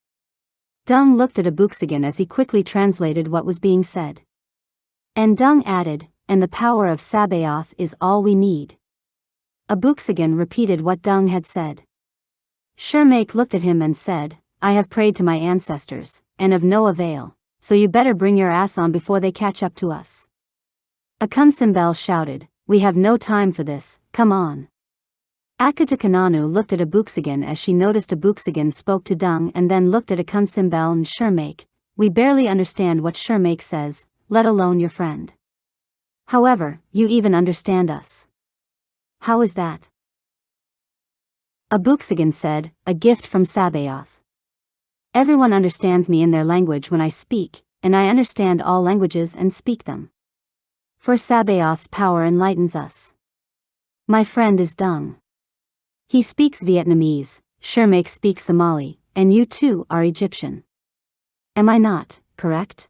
Dung looked at Abooksigun as he quickly translated what was being said. And Dung added, and the power of Sabaoth is all we need. Abooksigun repeated what Dung had said. Shermake looked at him and said, I have prayed to my ancestors, and of no avail, so you better bring your ass on before they catch up to us. AkunSimBel shouted, we have no time for this, come on. Akutukananu looked at Abooksigun as she noticed Abooksigun spoke to Dung and then looked at AkunSimBel and Shermake. We barely understand what Shermake says, let alone your friend. However, you even understand us. How is that? Abooksigun said, a gift from Sabaoth. Everyone understands me in their language when I speak, and I understand all languages and speak them. For Sabaoth's power enlightens us. My friend is Dung. He speaks Vietnamese, Shermake speaks Somali, and you too are Egyptian. Am I not, correct?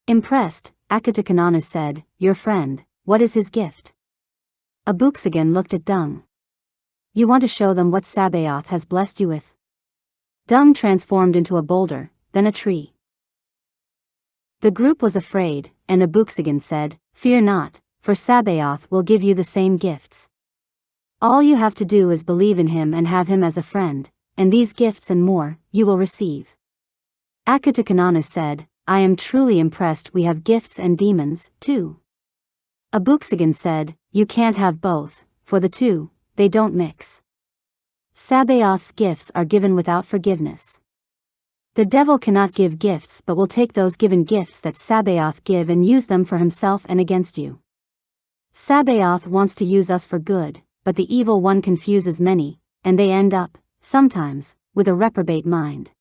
Impressed, Akutukananu said, your friend, what is his gift? Abooksigun looked at Dung. You want to show them what Sabaoth has blessed you with? Dung transformed into a boulder, then a tree. The group was afraid, and Abooksigun said, fear not, for Sabaoth will give you the same gifts. All you have to do is believe in him and have him as a friend, and these gifts and more, you will receive. Akutukananu said, I am truly impressed we have gifts and demons, too. Abooksigun said, you can't have both, for the two, they don't mix. Sabaoth's gifts are given without forgiveness. The devil cannot give gifts but will take those given gifts that Sabaoth give and use them for himself and against you. Sabaoth wants to use us for good, but the evil one confuses many, and they end up, sometimes, with a reprobate mind.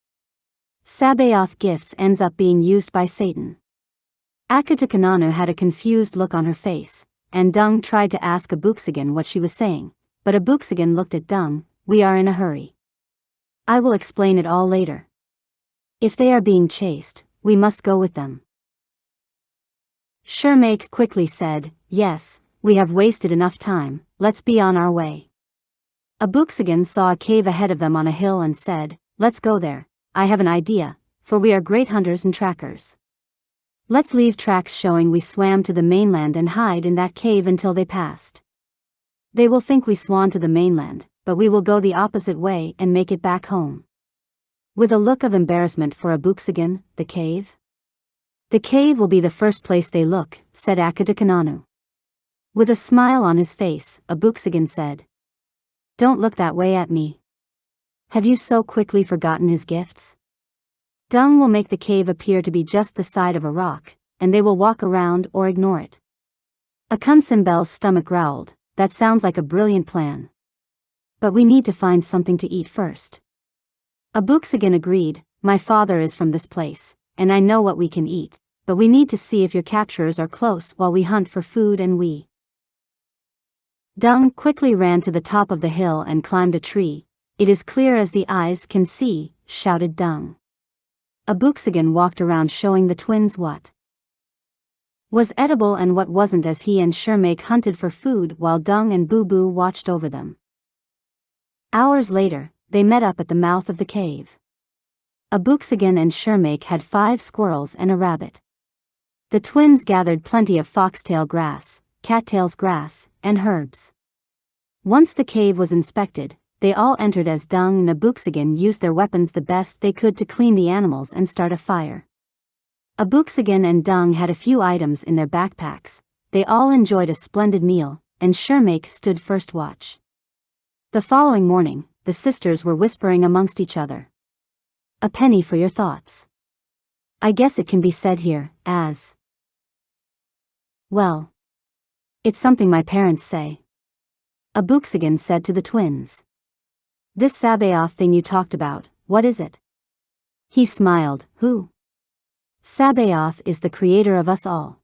Sabaoth gifts ends up being used by Satan. Akutukananu had a confused look on her face, and Dung tried to ask Abooksigun what she was saying, but Abooksigun looked at Dung, we are in a hurry. I will explain it all later. If they are being chased, we must go with them. Shermake quickly said, yes, we have wasted enough time, let's be on our way. Abooksigun saw a cave ahead of them on a hill and said, let's go there, I have an idea, for we are great hunters and trackers. Let's leave tracks showing we swam to the mainland and hide in that cave until they passed. They will think we swam to the mainland, but we will go the opposite way and make it back home. With a look of embarrassment for Abooksigun, the cave? The cave will be the first place they look, said Akutukananu. With a smile on his face, Abooksigun said, "Don't look that way at me. Have you so quickly forgotten his gifts? Dung will make the cave appear to be just the side of a rock, and they will walk around or ignore it." AkunSimBel's stomach growled, "That sounds like a brilliant plan. But we need to find something to eat first." Abooksigun agreed, "My father is from this place, and I know what we can eat, but we need to see if your capturers are close while we hunt for food and we." Dung quickly ran to the top of the hill and climbed a tree. "It is clear as the eyes can see," shouted Dung. Abooksigun walked around showing the twins what was edible and what wasn't as he and Shermake hunted for food while Dung and Boo Boo watched over them. Hours later, they met up at the mouth of the cave. Abooksigun and Shermake had 5 squirrels and a rabbit. The twins gathered plenty of foxtail grass, cattails grass, and herbs. Once the cave was inspected, they all entered as Dung and Abooksigun used their weapons the best they could to clean the animals and start a fire. Abooksigun and Dung had a few items in their backpacks. They all enjoyed a splendid meal, and Shermake stood first watch. The following morning, the sisters were whispering amongst each other. "A penny for your thoughts. I guess it can be said here, as well. It's something my parents say." Abooksigun said to the twins. "This Sabaoth thing you talked about, what is it?" He smiled. "Who?" "Sabaoth is the creator of us all.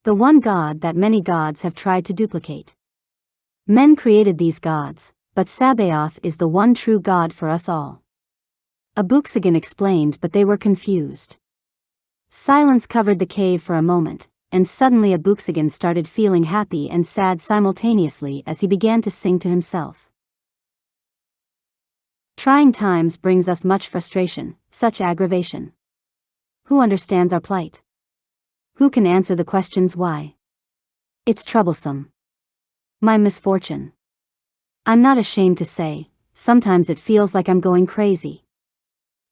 The one God that many gods have tried to duplicate. Men created these gods, but Sabaoth is the one true God for us all." Abooksigun explained, but they were confused. Silence covered the cave for a moment, and suddenly Abooksigun started feeling happy and sad simultaneously as he began to sing to himself. "Trying times brings us much frustration, such aggravation. Who understands our plight? Who can answer the questions why? It's troublesome. My misfortune. I'm not ashamed to say, sometimes it feels like I'm going crazy."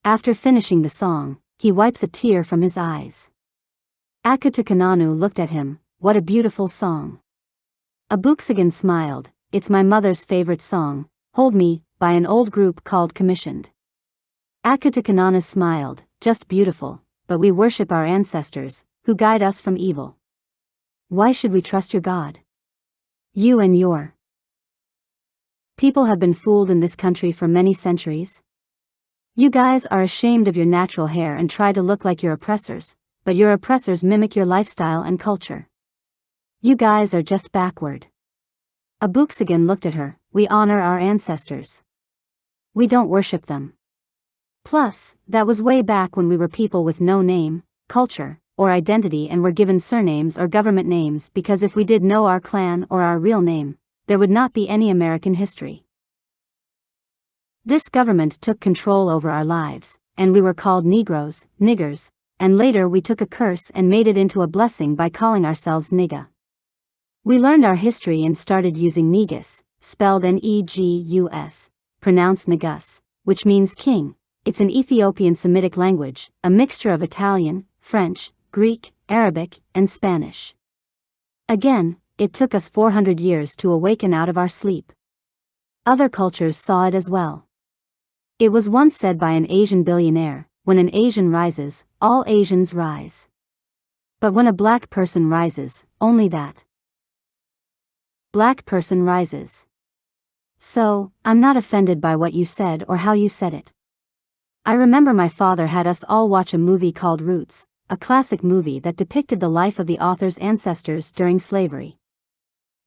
After finishing the song, he wipes a tear from his eyes. Akutukananu looked at him. "What a beautiful song." Abooksigun smiled. "It's my mother's favorite song, Hold Me, by an old group called Commissioned." Akutukananu smiled. "Just beautiful, but we worship our ancestors, who guide us from evil. Why should we trust your God? You and your people have been fooled in this country for many centuries. You guys are ashamed of your natural hair and try to look like your oppressors, but your oppressors mimic your lifestyle and culture. You guys are just backward." Abooksigun looked at her. "We honor our ancestors. We don't worship them. Plus, that was way back when we were people with no name, culture, or identity and were given surnames or government names because if we did know our clan or our real name, there would not be any American history. This government took control over our lives, and we were called Negroes, niggers, and later we took a curse and made it into a blessing by calling ourselves nigga. We learned our history and started using negus, spelled Negus, pronounced negus, which means king. It's an Ethiopian Semitic language, a mixture of Italian, French, Greek, Arabic, and Spanish. Again, it took us 400 years to awaken out of our sleep. Other cultures saw it as well. It was once said by an Asian billionaire, "When an Asian rises, all Asians rise. But when a black person rises, only that black person rises." So, I'm not offended by what you said or how you said it. I remember my father had us all watch a movie called Roots, a classic movie that depicted the life of the author's ancestors during slavery.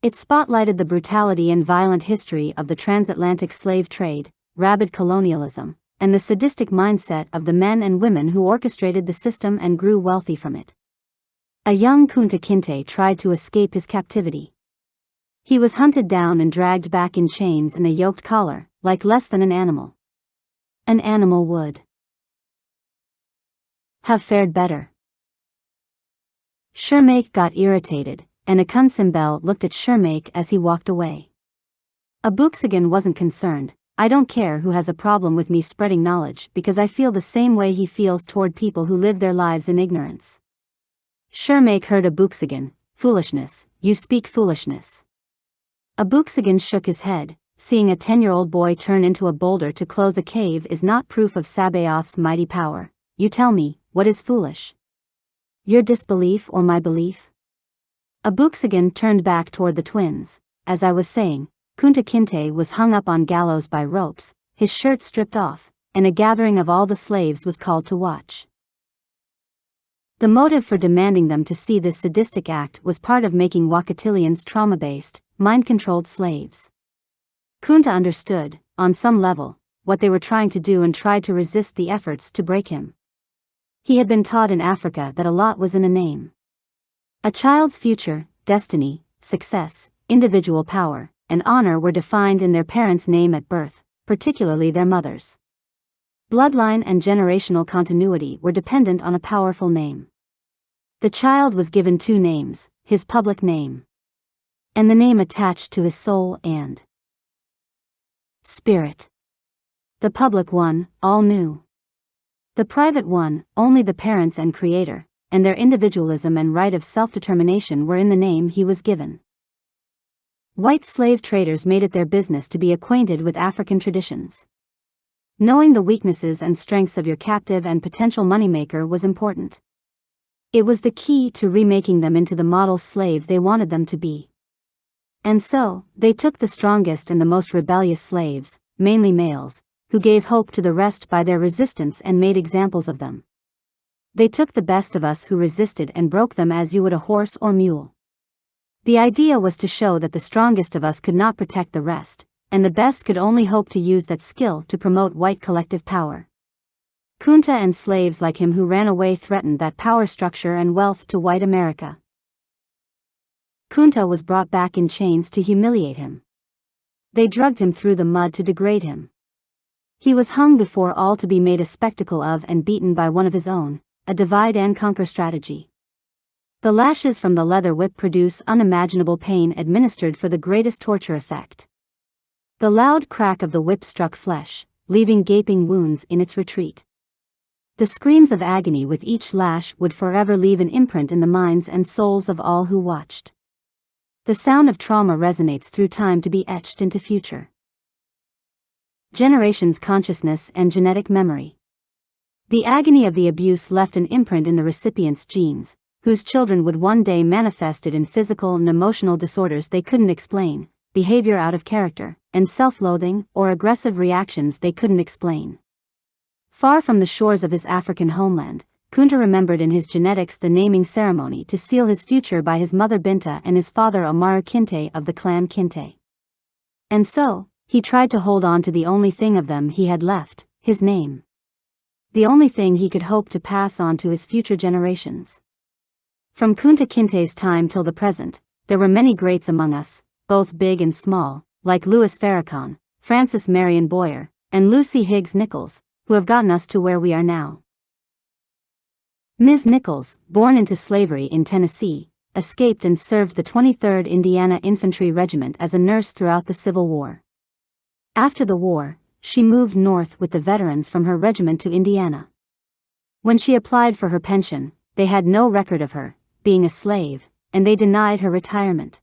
It spotlighted the brutality and violent history of the transatlantic slave trade, rabid colonialism, and the sadistic mindset of the men and women who orchestrated the system and grew wealthy from it. A young Kunta Kinte tried to escape his captivity. He was hunted down and dragged back in chains and a yoked collar, like less than an animal. An animal would have fared better. Shermake got irritated, and AkunSimBel looked at Shermake as he walked away. Abooksigun wasn't concerned. I don't care who has a problem with me spreading knowledge because I feel the same way he feels toward people who live their lives in ignorance. Shermake heard Abooksigun. Foolishness, you speak foolishness. Abooksigun shook his head. Seeing a 10-year-old boy turn into a boulder to close a cave is not proof of Sabaoth's mighty power. You tell me, what is foolish? Your disbelief or my belief? Abooksigun turned back toward the twins. As I was saying, Kunta Kinte was hung up on gallows by ropes, his shirt stripped off, and a gathering of all the slaves was called to watch. The motive for demanding them to see this sadistic act was part of making Wakatilians trauma-based, mind-controlled slaves. Kunta understood, on some level, what they were trying to do and tried to resist the efforts to break him. He had been taught in Africa that a lot was in a name. A child's future, destiny, success, individual power, and honor were defined in their parents' name at birth, particularly their mother's. Bloodline and generational continuity were dependent on a powerful name. The child was given two names, his public name, and the name attached to his soul and spirit. The public one, all knew. The private one, only the parents and creator, and their individualism and right of self-determination were in the name he was given. White slave traders made it their business to be acquainted with African traditions. Knowing the weaknesses and strengths of your captive and potential moneymaker was important. It was the key to remaking them into the model slave they wanted them to be. And so, they took the strongest and the most rebellious slaves, mainly males, who gave hope to the rest by their resistance and made examples of them. They took the best of us who resisted and broke them as you would a horse or mule. The idea was to show that the strongest of us could not protect the rest, and the best could only hope to use that skill to promote white collective power. Kunta and slaves like him who ran away threatened that power structure and wealth to white America. Kunta was brought back in chains to humiliate him. They dragged him through the mud to degrade him. He was hung before all to be made a spectacle of and beaten by one of his own, a divide-and-conquer strategy. The lashes from the leather whip produce unimaginable pain administered for the greatest torture effect. The loud crack of the whip struck flesh, leaving gaping wounds in its retreat. The screams of agony with each lash would forever leave an imprint in the minds and souls of all who watched. The sound of trauma resonates through time to be etched into future generations' consciousness and genetic memory. The agony of the abuse left an imprint in the recipient's genes, whose children would one day manifest it in physical and emotional disorders they couldn't explain, behavior out of character, and self-loathing or aggressive reactions they couldn't explain. Far from the shores of his African homeland, Kunta remembered in his genetics the naming ceremony to seal his future by his mother Binta and his father Amaru Kinte of the clan Kinte. And so, he tried to hold on to the only thing of them he had left, his name. The only thing he could hope to pass on to his future generations. From Kunta Kinte's time till the present, there were many greats among us, both big and small, like Louis Farrakhan, Francis Marion Boyer, and Lucy Higgs Nichols, who have gotten us to where we are now. Ms. Nichols, born into slavery in Tennessee, escaped and served the 23rd Indiana Infantry Regiment as a nurse throughout the Civil War. After the war, she moved north with the veterans from her regiment to Indiana. When she applied for her pension, they had no record of her being a slave, and they denied her retirement.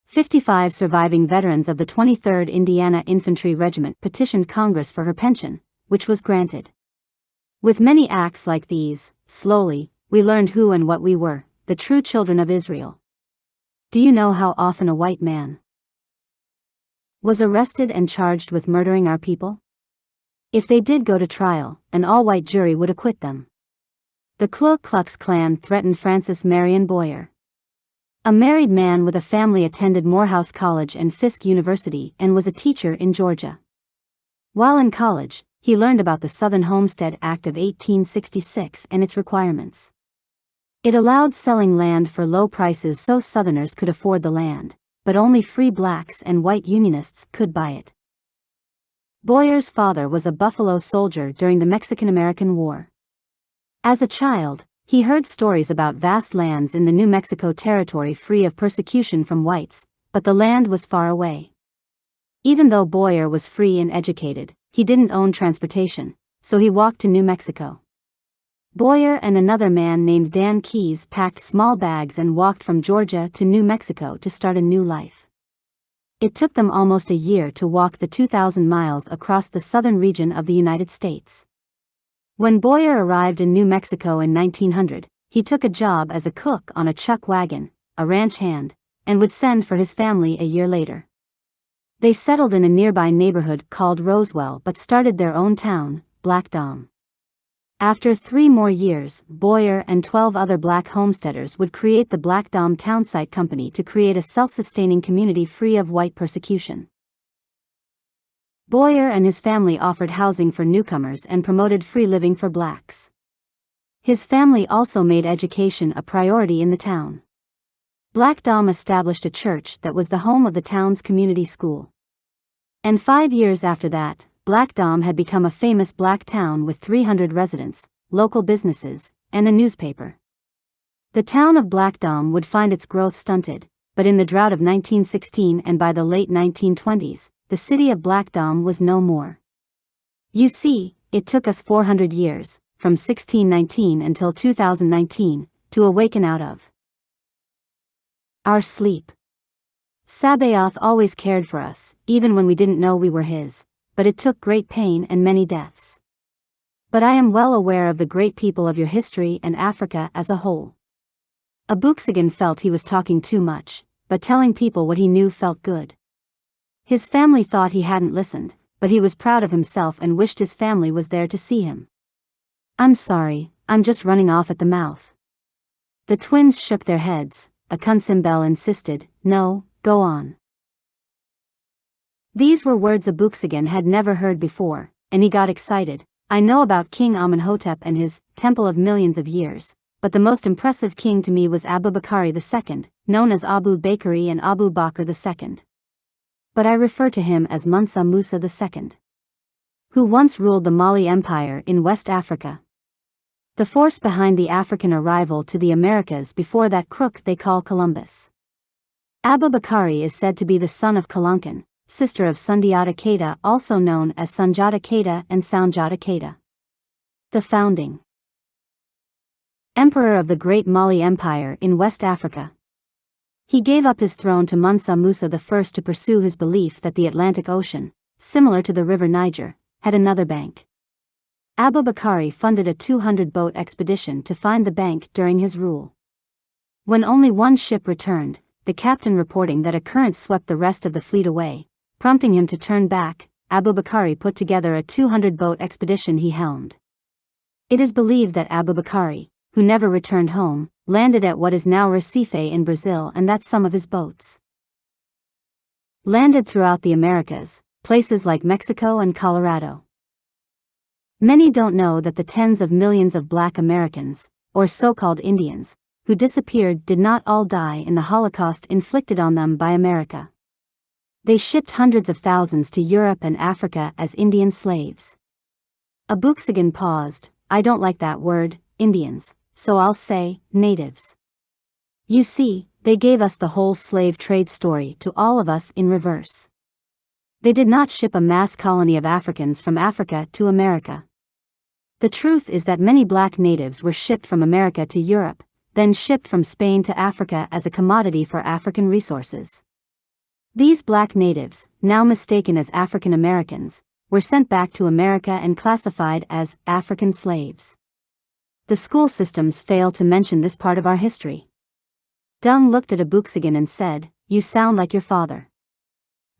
55 surviving veterans of the 23rd Indiana Infantry Regiment petitioned Congress for her pension, which was granted. With many acts like these, slowly, we learned who and what we were, the true children of Israel. Do you know how often a white man was arrested and charged with murdering our people? If they did go to trial, an all-white jury would acquit them. The Ku Klux Klan threatened Francis Marion Boyer. A married man with a family attended Morehouse College and Fisk University and was a teacher in Georgia. While in college, he learned about the Southern Homestead Act of 1866 and its requirements. It allowed selling land for low prices so Southerners could afford the land, but only free blacks and white Unionists could buy it. Boyer's father was a Buffalo soldier during the Mexican-American War. As a child, He heard stories about vast lands in the New Mexico territory free of persecution from whites, but the land was far away. Even though Boyer was free and educated, he didn't own transportation, so he walked to New Mexico. Boyer and another man named Dan Keyes packed small bags and walked from Georgia to New Mexico to start a new life. It took them almost a year to walk the 2,000 miles across the southern region of the United States. When Boyer arrived in New Mexico in 1900, he took a job as a cook on a chuck wagon, a ranch hand, and would send for his family a year later. They settled in a nearby neighborhood called Roswell but started their own town, Black Dom. After 3 more years, Boyer and 12 other black homesteaders would create the Black Dom Townsite Company to create a self-sustaining community free of white persecution. Boyer and his family offered housing for newcomers and promoted free living for blacks. His family also made education a priority in the town. Black Dom established a church that was the home of the town's community school. And 5 years after that, Black Dom had become a famous black town with 300 residents, local businesses, and a newspaper. The town of Black Dom would find its growth stunted, but in the drought of 1916 and by the late 1920s, the city of Black Dom was no more. You see, it took us 400 years, from 1619 until 2019, to awaken out of our sleep. Sabaoth always cared for us, even when we didn't know we were his, but it took great pain and many deaths. But I am well aware of the great people of your history and Africa as a whole. Abooksigun felt he was talking too much, but telling people what he knew felt good. His family thought he hadn't listened, but he was proud of himself and wished his family was there to see him. I'm sorry, I'm just running off at the mouth. The twins shook their heads. AkunSimBel insisted, no, go on. These were words Abooksigun had never heard before, and he got excited. I know about King Amenhotep and his temple of millions of years, but the most impressive king to me was Abubakari II, known as Abu Bakari and Abu Bakr II. But I refer to him as Mansa Musa II, who once ruled the Mali Empire in West Africa. The force behind the African arrival to the Americas before that crook they call Columbus. Abubakari is said to be the son of Kalankan, sister of Sundiata Keita, also known as Sunjata Keita and Soundjata Keita, the founding emperor of the Great Mali Empire in West Africa. He gave up his throne to Mansa Musa I to pursue his belief that the Atlantic Ocean, similar to the river Niger, had another bank. Abubakari funded a 200-boat expedition to find the bank during his rule. When only one ship returned, the captain reporting that a current swept the rest of the fleet away, prompting him to turn back, Abubakari put together a 200-boat expedition he helmed. It is believed that Abubakari, who never returned home, landed at what is now Recife in Brazil, and that some of his boats landed throughout the Americas, places like Mexico and Colorado. Many don't know that the tens of millions of black Americans, or so-called Indians, who disappeared did not all die in the Holocaust inflicted on them by America. They shipped hundreds of thousands to Europe and Africa as Indian slaves. Abooksigun paused. I don't like that word, Indians, so I'll say, natives. You see, they gave us the whole slave trade story to all of us in reverse. They did not ship a mass colony of Africans from Africa to America. The truth is that many black natives were shipped from America to Europe, then shipped from Spain to Africa as a commodity for African resources. These black natives, now mistaken as African Americans, were sent back to America and classified as African slaves. The school systems fail to mention this part of our history. Dung looked at Abooksigun and said, "You sound like your father."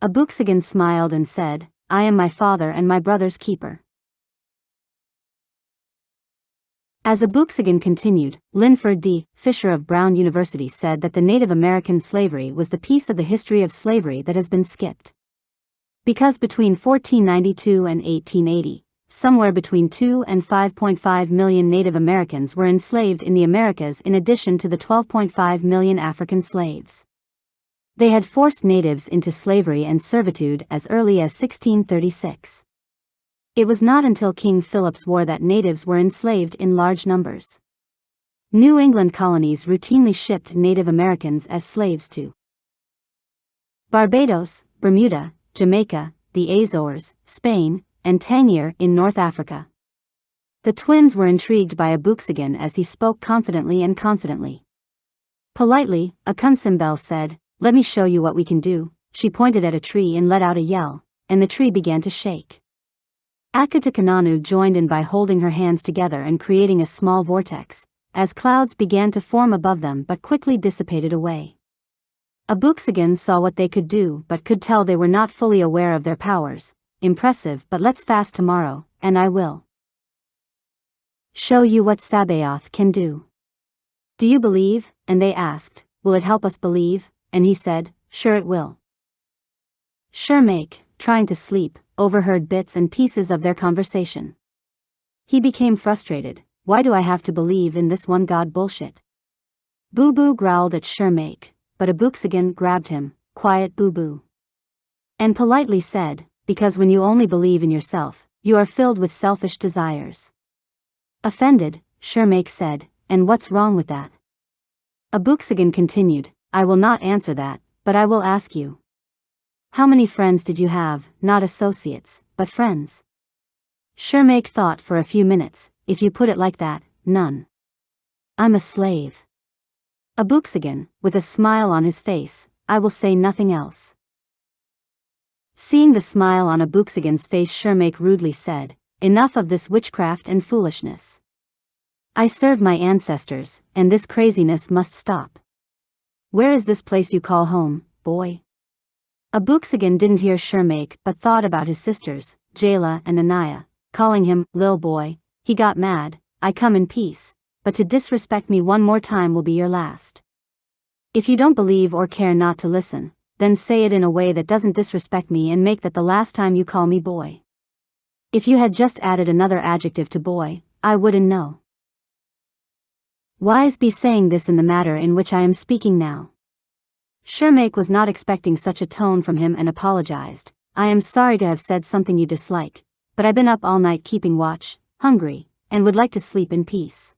Abooksigun smiled and said, "I am my father and my brother's keeper." As Abooksigun continued, Linford D. Fisher of Brown University said that the Native American slavery was the piece of the history of slavery that has been skipped. Because between 1492 and 1880, somewhere between 2 and 5.5 million Native Americans were enslaved in the Americas in addition to the 12.5 million African slaves. They had forced natives into slavery and servitude as early as 1636. It was not until King Philip's War that natives were enslaved in large numbers. New England colonies routinely shipped Native Americans as slaves to Barbados, Bermuda, Jamaica, the Azores, Spain, and Tangier in North Africa. The twins were intrigued by Abooksigun as he spoke confidently and confidently. Politely, AkunSimBel said, "Let me show you what we can do." She pointed at a tree and let out a yell, and the tree began to shake. Akutukananu joined in by holding her hands together and creating a small vortex, as clouds began to form above them but quickly dissipated away. Abooksigun saw what they could do but could tell they were not fully aware of their powers. Impressive, but let's fast tomorrow, and I will show you what Sabaoth can do. Do you believe? And they asked, will it help us believe? And he said, sure it will. Shakida, trying to sleep, overheard bits and pieces of their conversation. He became frustrated. Why do I have to believe in this one god bullshit? Boo Boo growled at Shakida, but Abooksigun grabbed him. Quiet, Boo Boo. And politely said, because when you only believe in yourself, you are filled with selfish desires. Offended, Shakida said, and what's wrong with that? Abooksigun continued, I will not answer that, but I will ask you. How many friends did you have? Not associates, but friends. Shakida thought for a few minutes. If you put it like that, none. I'm a slave. Abooksigun, with a smile on his face, I will say nothing else. Seeing the smile on Abooksigun's face, Shakida rudely said, enough of this witchcraft and foolishness. I serve my ancestors, and this craziness must stop. Where is this place you call home, boy? Abooksigun didn't hear Shakida but thought about his sisters, Jayla and Anaya, calling him, lil boy. He got mad. I come in peace, but to disrespect me one more time will be your last. If you don't believe or care not to listen, then say it in a way that doesn't disrespect me and make that the last time you call me boy. If you had just added another adjective to boy, I wouldn't know. Wise be saying this in the matter in which I am speaking now. Shakida was not expecting such a tone from him and apologized. I am sorry to have said something you dislike, but I've been up all night keeping watch, hungry, and would like to sleep in peace.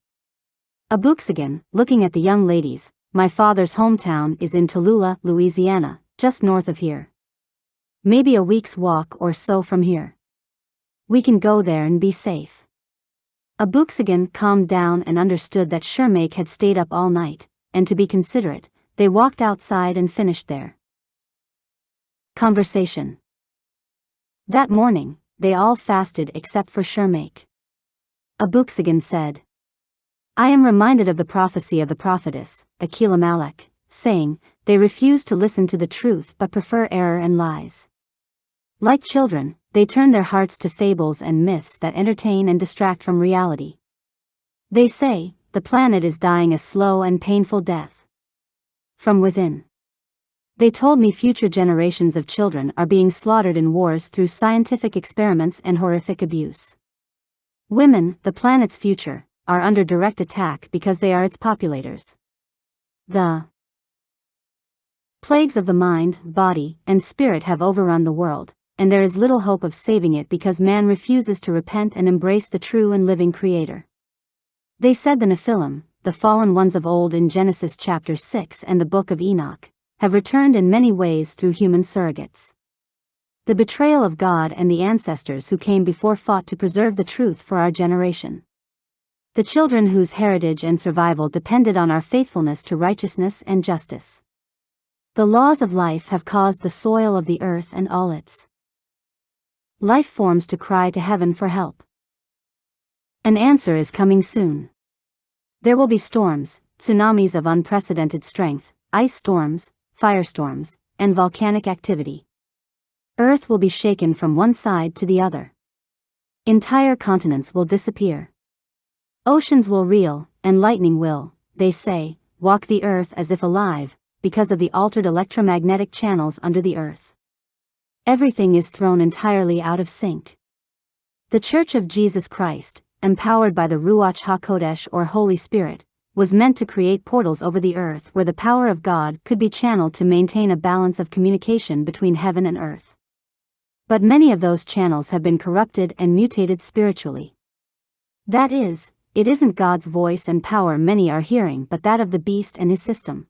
Abooksigun, looking at the young ladies, my father's hometown is in Tallulah, Louisiana, just north of here. Maybe a week's walk or so from here. We can go there and be safe. Abooksigun calmed down and understood that Shakida had stayed up all night, and to be considerate, they walked outside and finished their conversation. That morning, they all fasted except for Shakida. Abooksigun said, I am reminded of the prophecy of the prophetess, Akilamelech, saying, they refuse to listen to the truth but prefer error and lies. Like children, they turn their hearts to fables and myths that entertain and distract from reality. They say, the planet is dying a slow and painful death from within. They told me future generations of children are being slaughtered in wars through scientific experiments and horrific abuse. Women, the planet's future, are under direct attack because they are its populators. The plagues of the mind, body, and spirit have overrun the world, and there is little hope of saving it because man refuses to repent and embrace the true and living Creator. They said the Nephilim, the fallen ones of old in Genesis chapter 6 and the book of Enoch, have returned in many ways through human surrogates. The betrayal of God and the ancestors who came before fought to preserve the truth for our generation. The children whose heritage and survival depended on our faithfulness to righteousness and justice. The laws of life have caused the soil of the earth and all its life forms to cry to heaven for help. An answer is coming soon. There will be storms, tsunamis of unprecedented strength, ice storms, firestorms, and volcanic activity. Earth will be shaken from one side to the other. Entire continents will disappear. Oceans will reel, and lightning will, they say, walk the earth as if alive, because of the altered electromagnetic channels under the earth. Everything is thrown entirely out of sync. The Church of Jesus Christ, empowered by the Ruach HaKodesh or Holy Spirit, was meant to create portals over the earth where the power of God could be channeled to maintain a balance of communication between heaven and earth. But many of those channels have been corrupted and mutated spiritually. That is, it isn't God's voice and power many are hearing but that of the beast and his system.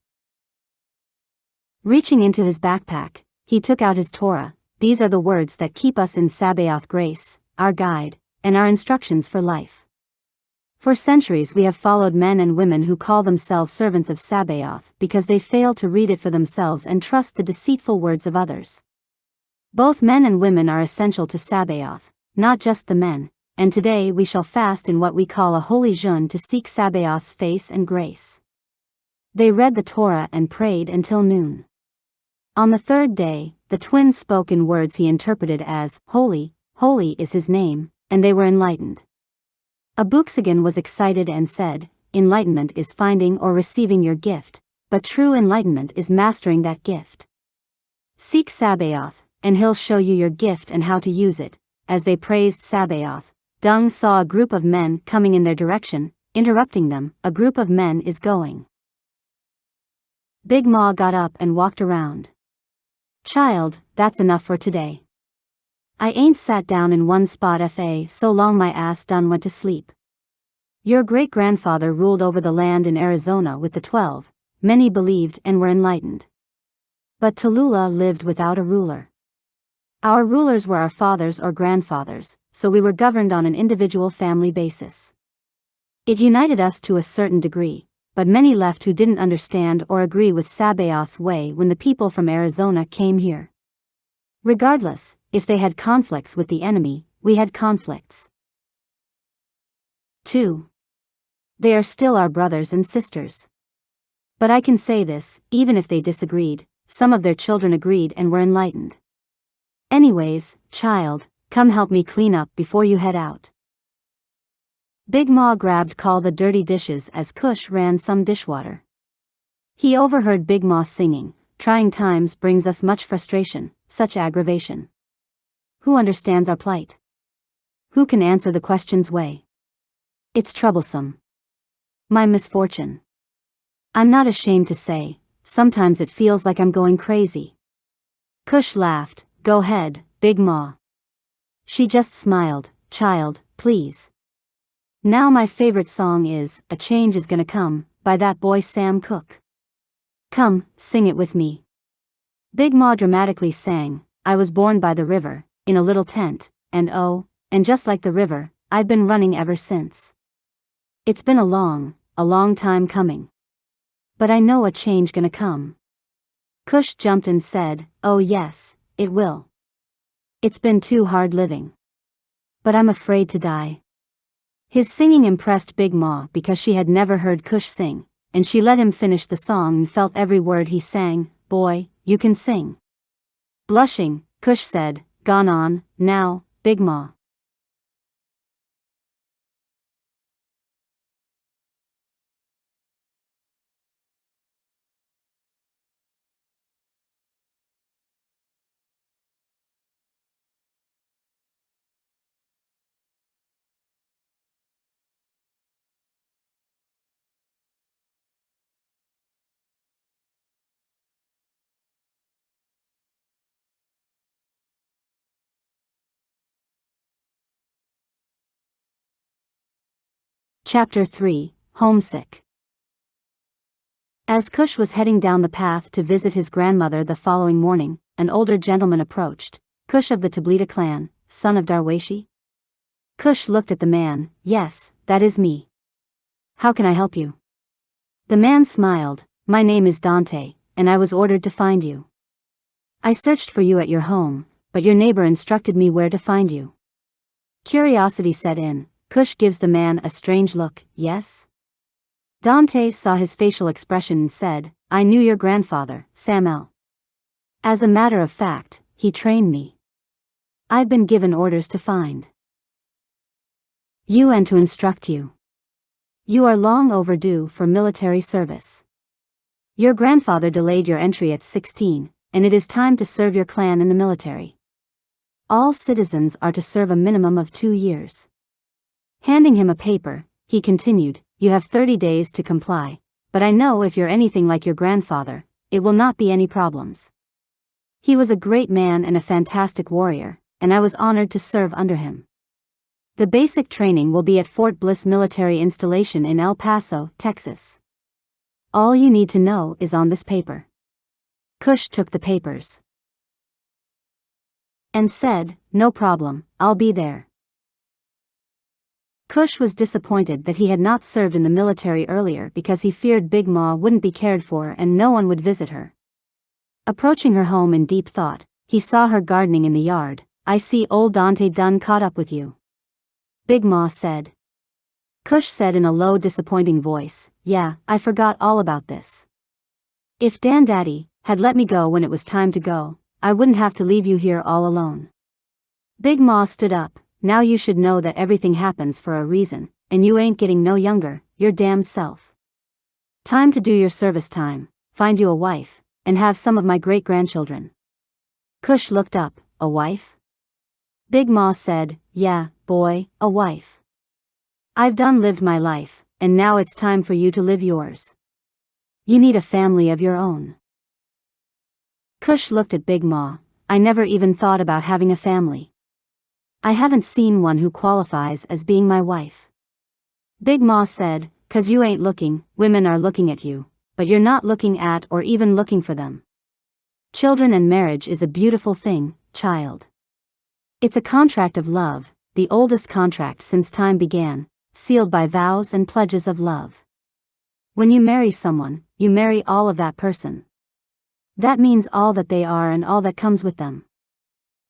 Reaching into his backpack, he took out his Torah. These are the words that keep us in Sabaoth grace, our guide, and our instructions for life. For centuries we have followed men and women who call themselves servants of Sabaoth because they fail to read it for themselves and trust the deceitful words of others. Both men and women are essential to Sabaoth, not just the men, and today we shall fast in what we call a holy jeûne to seek Sabaoth's face and grace. They read the Torah and prayed until noon. On the third day, the twins spoke in words he interpreted as, "Holy, holy is his name," and they were enlightened. Abooksigun was excited and said, "Enlightenment is finding or receiving your gift, but true enlightenment is mastering that gift. Seek Sabaoth, and he'll show you your gift and how to use it." As they praised Sabaoth, Dung saw a group of men coming in their direction, interrupting them. "A group of men is going." Big Ma got up and walked around. "Child, that's enough for today. I ain't sat down in one spot fa so long my ass done went to sleep. Your great-grandfather ruled over the land in Arizona with the 12, many believed and were enlightened. But Tallulah lived without a ruler. Our rulers were our fathers or grandfathers, so we were governed on an individual family basis. It united us to a certain degree, but many left who didn't understand or agree with Sabaoth's way when the people from Arizona came here. Regardless, if they had conflicts with the enemy, we had conflicts. 2. They are still our brothers and sisters. But I can say this, even if they disagreed, some of their children agreed and were enlightened. Anyways, child, come help me clean up before you head out. Big Ma grabbed call the dirty dishes as Cush ran some dishwater. He overheard Big Ma singing, "Trying times brings us much frustration, such aggravation. Who understands our plight? Who can answer the question's way? It's troublesome. My misfortune. I'm not ashamed to say, sometimes it feels like I'm going crazy." Cush laughed. "Go ahead, Big Ma." She just smiled. "Child, please. Now my favorite song is, 'A Change Is Gonna Come,' by that boy Sam Cooke. Come, sing it with me." Big Ma dramatically sang, "I was born by the river, in a little tent, and oh, and just like the river, I've been running ever since. It's been a long time coming. But I know a change gonna come." Cush jumped and said, "Oh yes, it will. It's been too hard living. But I'm afraid to die." His singing impressed Big Ma because she had never heard Cush sing, and she let him finish the song and felt every word he sang. "Boy, you can sing." Blushing, Cush said, "Gone on, now, Big Ma." Chapter 3, Homesick. As Cush was heading down the path to visit his grandmother the following morning, an older gentleman approached. "Cush of the Tablita clan, son of Darwashi?" Cush looked at the man. "Yes, that is me. How can I help you?" The man smiled. "My name is Dante, and I was ordered to find you. I searched for you at your home, but your neighbor instructed me where to find you." Curiosity set in. Cush gives the man a strange look. "Yes?" Dante saw his facial expression and said, "I knew your grandfather, Samuel. As a matter of fact, he trained me. I've been given orders to find you and to instruct you. You are long overdue for military service. Your grandfather delayed your entry at 16, and it is time to serve your clan in the military. All citizens are to serve a minimum of 2 years. Handing him a paper, he continued, "You have 30 days to comply, but I know if you're anything like your grandfather, it will not be any problems. He was a great man and a fantastic warrior, and I was honored to serve under him. The basic training will be at Fort Bliss Military Installation in El Paso, Texas. All you need to know is on this paper. Cush took the papers and said, "No problem, I'll be there." Cush was disappointed that he had not served in the military earlier because he feared Big Ma wouldn't be cared for and no one would visit her. Approaching her home in deep thought, he saw her gardening in the yard. "I see old Dante done caught up with you," Big Ma said. Cush said in a low, disappointing voice, "Yeah, I forgot all about this. If Dan Daddy had let me go when it was time to go, I wouldn't have to leave you here all alone." Big Ma stood up. "Now you should know that everything happens for a reason, and you ain't getting no younger, your damn self. Time to do your service time, find you a wife, and have some of my great-grandchildren." Cush looked up. "A wife?" Big Ma said, "Yeah, boy, a wife. I've done lived my life, and now it's time for you to live yours. You need a family of your own." Cush looked at Big Ma. "I never even thought about having a family. I haven't seen one who qualifies as being my wife." Big Ma said, "'Cause you ain't looking, women are looking at you, but you're not looking at or even looking for them. Children and marriage is a beautiful thing, child. It's a contract of love, the oldest contract since time began, sealed by vows and pledges of love. When you marry someone, you marry all of that person. That means all that they are and all that comes with them.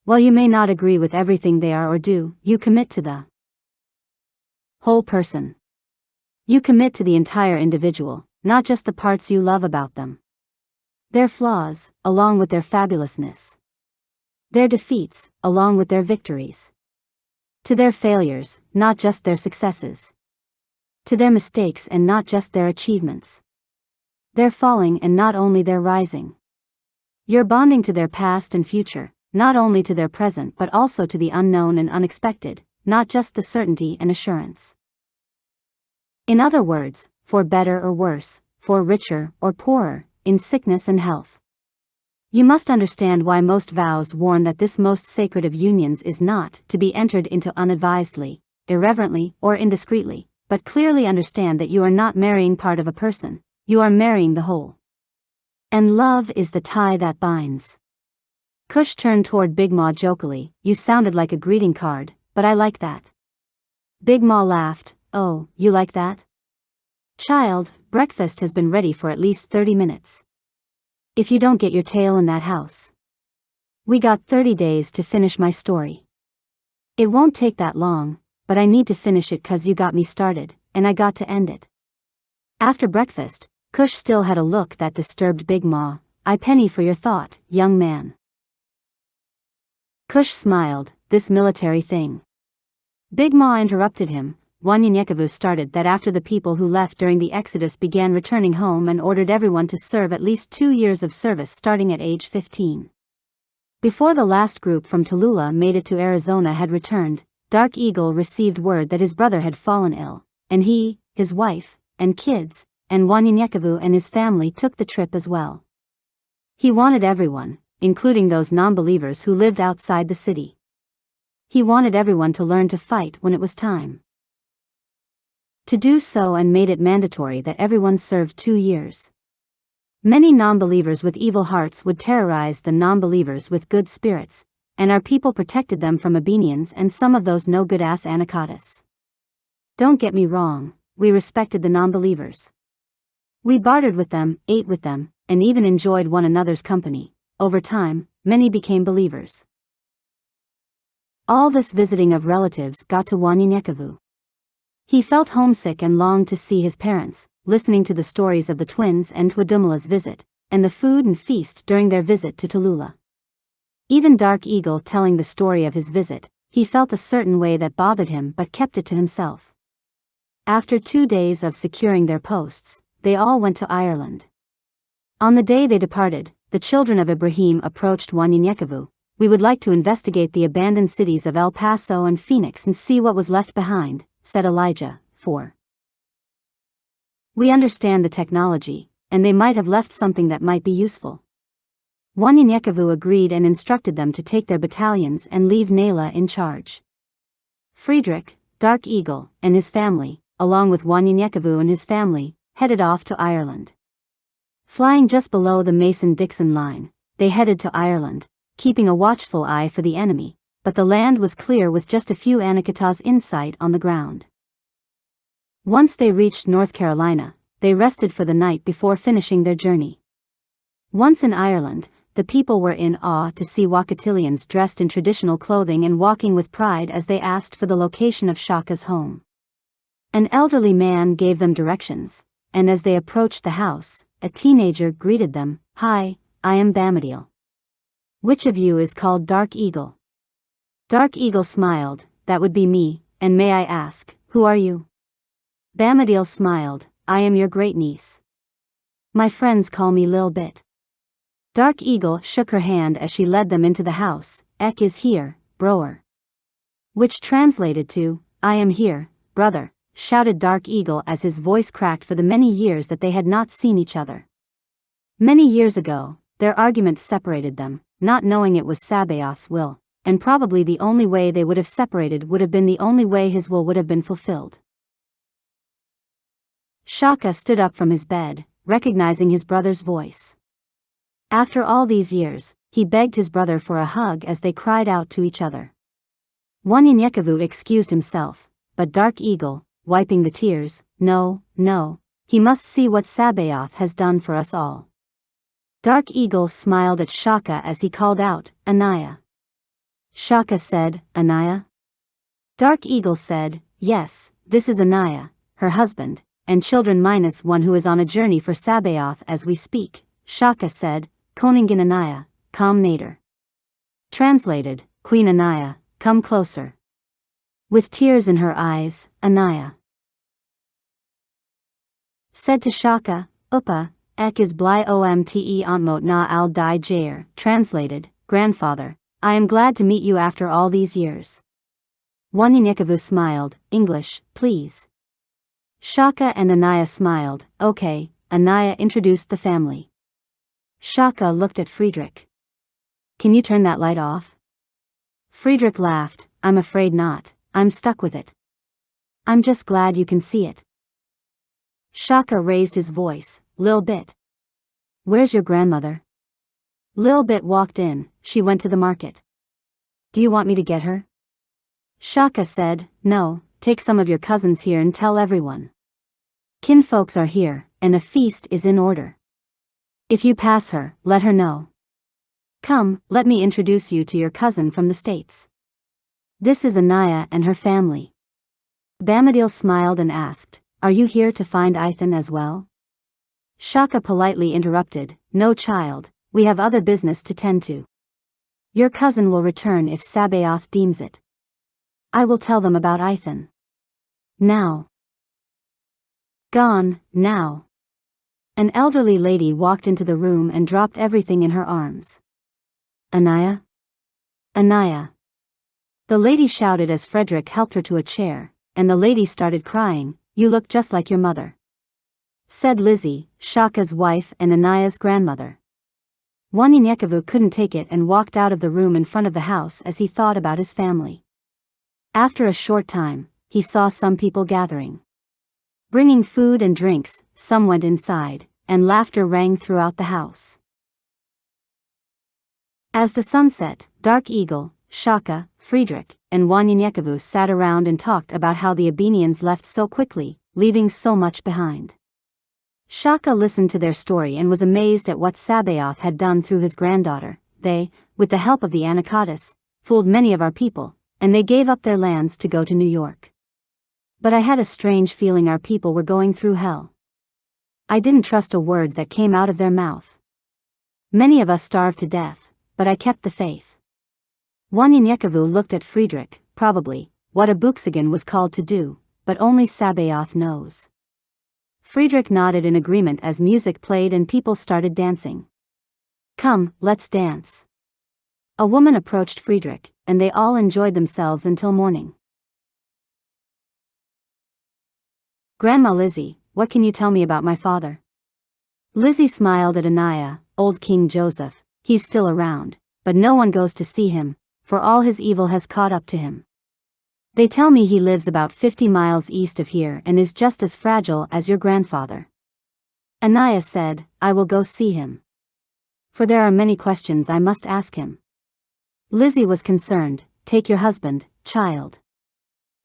While you may not agree with everything they are or do, you commit to the whole person. You commit to the entire individual, not just the parts you love about them. Their flaws, along with their fabulousness. Their defeats, along with their victories. To their failures, not just their successes. To their mistakes and not just their achievements. Their falling and not only their rising. You're bonding to their past and future, not only to their present but also to the unknown and unexpected, not just the certainty and assurance. In other words, for better or worse, for richer or poorer, in sickness and health. You must understand why most vows warn that this most sacred of unions is not to be entered into unadvisedly, irreverently, or indiscreetly, but clearly understand that you are not marrying part of a person, you are marrying the whole. And love is the tie that binds." Cush turned toward Big Ma jokingly. "You sounded like a greeting card, but I like that." Big Ma laughed. "Oh, you like that? Child, breakfast has been ready for at least 30 minutes. If you don't get your tail in that house. We got 30 days to finish my story. It won't take that long, but I need to finish it 'cause you got me started, and I got to end it." After breakfast, Cush still had a look that disturbed Big Ma. "I penny for your thought, young man." Cush smiled. "This military thing." Big Ma interrupted him. Wanyenyekevu started that after the people who left during the Exodus began returning home and ordered everyone to serve at least 2 years of service starting at age 15. Before the last group from Tallulah made it to Arizona had returned, Dark Eagle received word that his brother had fallen ill, and he, his wife, and kids, and Wanyenyekevu and his family took the trip as well. He wanted everyone, including those non-believers who lived outside the city. He wanted everyone to learn to fight when it was time to do so, and made it mandatory that everyone serve 2 years. Many non-believers with evil hearts would terrorize the non-believers with good spirits, and our people protected them from Abenians and some of those no-good-ass Anacotis. Don't get me wrong, we respected the non-believers. We bartered with them, ate with them, and even enjoyed one another's company. Over time, many became believers. All this visiting of relatives got to Wanyenyekevu. He felt homesick and longed to see his parents, listening to the stories of the twins and Twadumala's visit, and the food and feast during their visit to Tallulah. Even Dark Eagle telling the story of his visit, he felt a certain way that bothered him but kept it to himself. After 2 days of securing their posts, they all went to Ireland. On the day they departed, the children of Ibrahim approached Wanyenyekevu. "We would like to investigate the abandoned cities of El Paso and Phoenix and see what was left behind," said Elijah. 4. "We understand the technology, and they might have left something that might be useful." Wanyenyekevu agreed and instructed them to take their battalions and leave Nayla in charge. Friedrich, Dark Eagle, and his family, along with Wanyenyekevu and his family, headed off to Ireland. Flying just below the Mason-Dixon line, they headed to Ireland, keeping a watchful eye for the enemy, but the land was clear with just a few Anakitas in sight on the ground. Once they reached North Carolina, they rested for the night before finishing their journey. Once in Ireland, the people were in awe to see Wakatilians dressed in traditional clothing and walking with pride as they asked for the location of Shaka's home. An elderly man gave them directions, and as they approached the house, a teenager greeted them. "Hi, I am Bamadiel. Which of you is called Dark Eagle?" Dark Eagle smiled. "That would be me, and may I ask, who are you?" Bamadiel smiled. "I am your great niece. My friends call me Lil Bit." Dark Eagle shook her hand as she led them into the house. "Ek is here, broer." Which translated to, "I am here, brother," shouted Dark Eagle as his voice cracked for the many years that they had not seen each other. Many years ago, their argument separated them, not knowing it was Sabaoth's will, and probably the only way they would have separated would have been the only way his will would have been fulfilled. Shaka stood up from his bed, recognizing his brother's voice. After all these years, he begged his brother for a hug as they cried out to each other. Wanyenyekevu excused himself, but Dark Eagle, wiping the tears, "No, no, he must see what Sabaoth has done for us all." Dark Eagle smiled at Shaka as he called out, "Anaya." Shaka said, "Anaya?" Dark Eagle said, "Yes, this is Anaya, her husband, and children minus one who is on a journey for Sabaoth as we speak." Shaka said, "Koningin Anaya, come nader." Translated, "Queen Anaya, come closer." With tears in her eyes, Anaya said to Shaka, "Uppa, ek is bly omte ontmot na al di jair." Translated, "Grandfather, I am glad to meet you after all these years." Wanyenyekevu smiled. "English, please." Shaka and Anaya smiled. "Okay." Anaya introduced the family. Shaka looked at Friedrich. "Can you turn that light off?" Friedrich laughed. "I'm afraid not, I'm stuck with it. I'm just glad you can see it." Shaka raised his voice. "Lil Bit. Where's your grandmother?" Lil Bit walked in. "She went to the market." "Do you want me to get her?" Shaka said, "No, take some of your cousins here and tell everyone. Kinfolks are here, and a feast is in order. If you pass her, let her know. Come, let me introduce you to your cousin from the States. This is Anaya and her family." Bamadiel smiled and asked, "Are you here to find Ithan as well?" Shaka politely interrupted, "No child, we have other business to tend to. Your cousin will return if Sabaoth deems it. I will tell them about Ithan. Now." "Gone, now." An elderly lady walked into the room and dropped everything in her arms. "Anaya? Anaya." The lady shouted as Frederick helped her to a chair, and the lady started crying. "You look just like your mother," said Lizzie, Shaka's wife and Anaya's grandmother. Wanyenyekevu couldn't take it and walked out of the room in front of the house as he thought about his family. After a short time, he saw some people gathering. Bringing food and drinks, some went inside, and laughter rang throughout the house. As the sun set, Dark Eagle, Shaka, Friedrich, and Wanyenyekevu sat around and talked about how the Abenians left so quickly, leaving so much behind. Shaka listened to their story and was amazed at what Sabaoth had done through his granddaughter. "They, with the help of the Anakitas, fooled many of our people, and they gave up their lands to go to New York. But I had a strange feeling our people were going through hell. I didn't trust a word that came out of their mouth. Many of us starved to death, but I kept the faith." Wanyenyekevu looked at Friedrich. "Probably, what Abooksigun was called to do, but only Sabaoth knows." Friedrich nodded in agreement as music played and people started dancing. "Come, let's dance." A woman approached Friedrich, and they all enjoyed themselves until morning. "Grandma Lizzie, what can you tell me about my father?" Lizzie smiled at Anaya. "Old King Joseph, he's still around, but no one goes to see him, for all his evil has caught up to him. They tell me he lives about 50 miles east of here and is just as fragile as your grandfather. Anaya said, I will go see him. For there are many questions I must ask him. Lizzie was concerned, take your husband, child.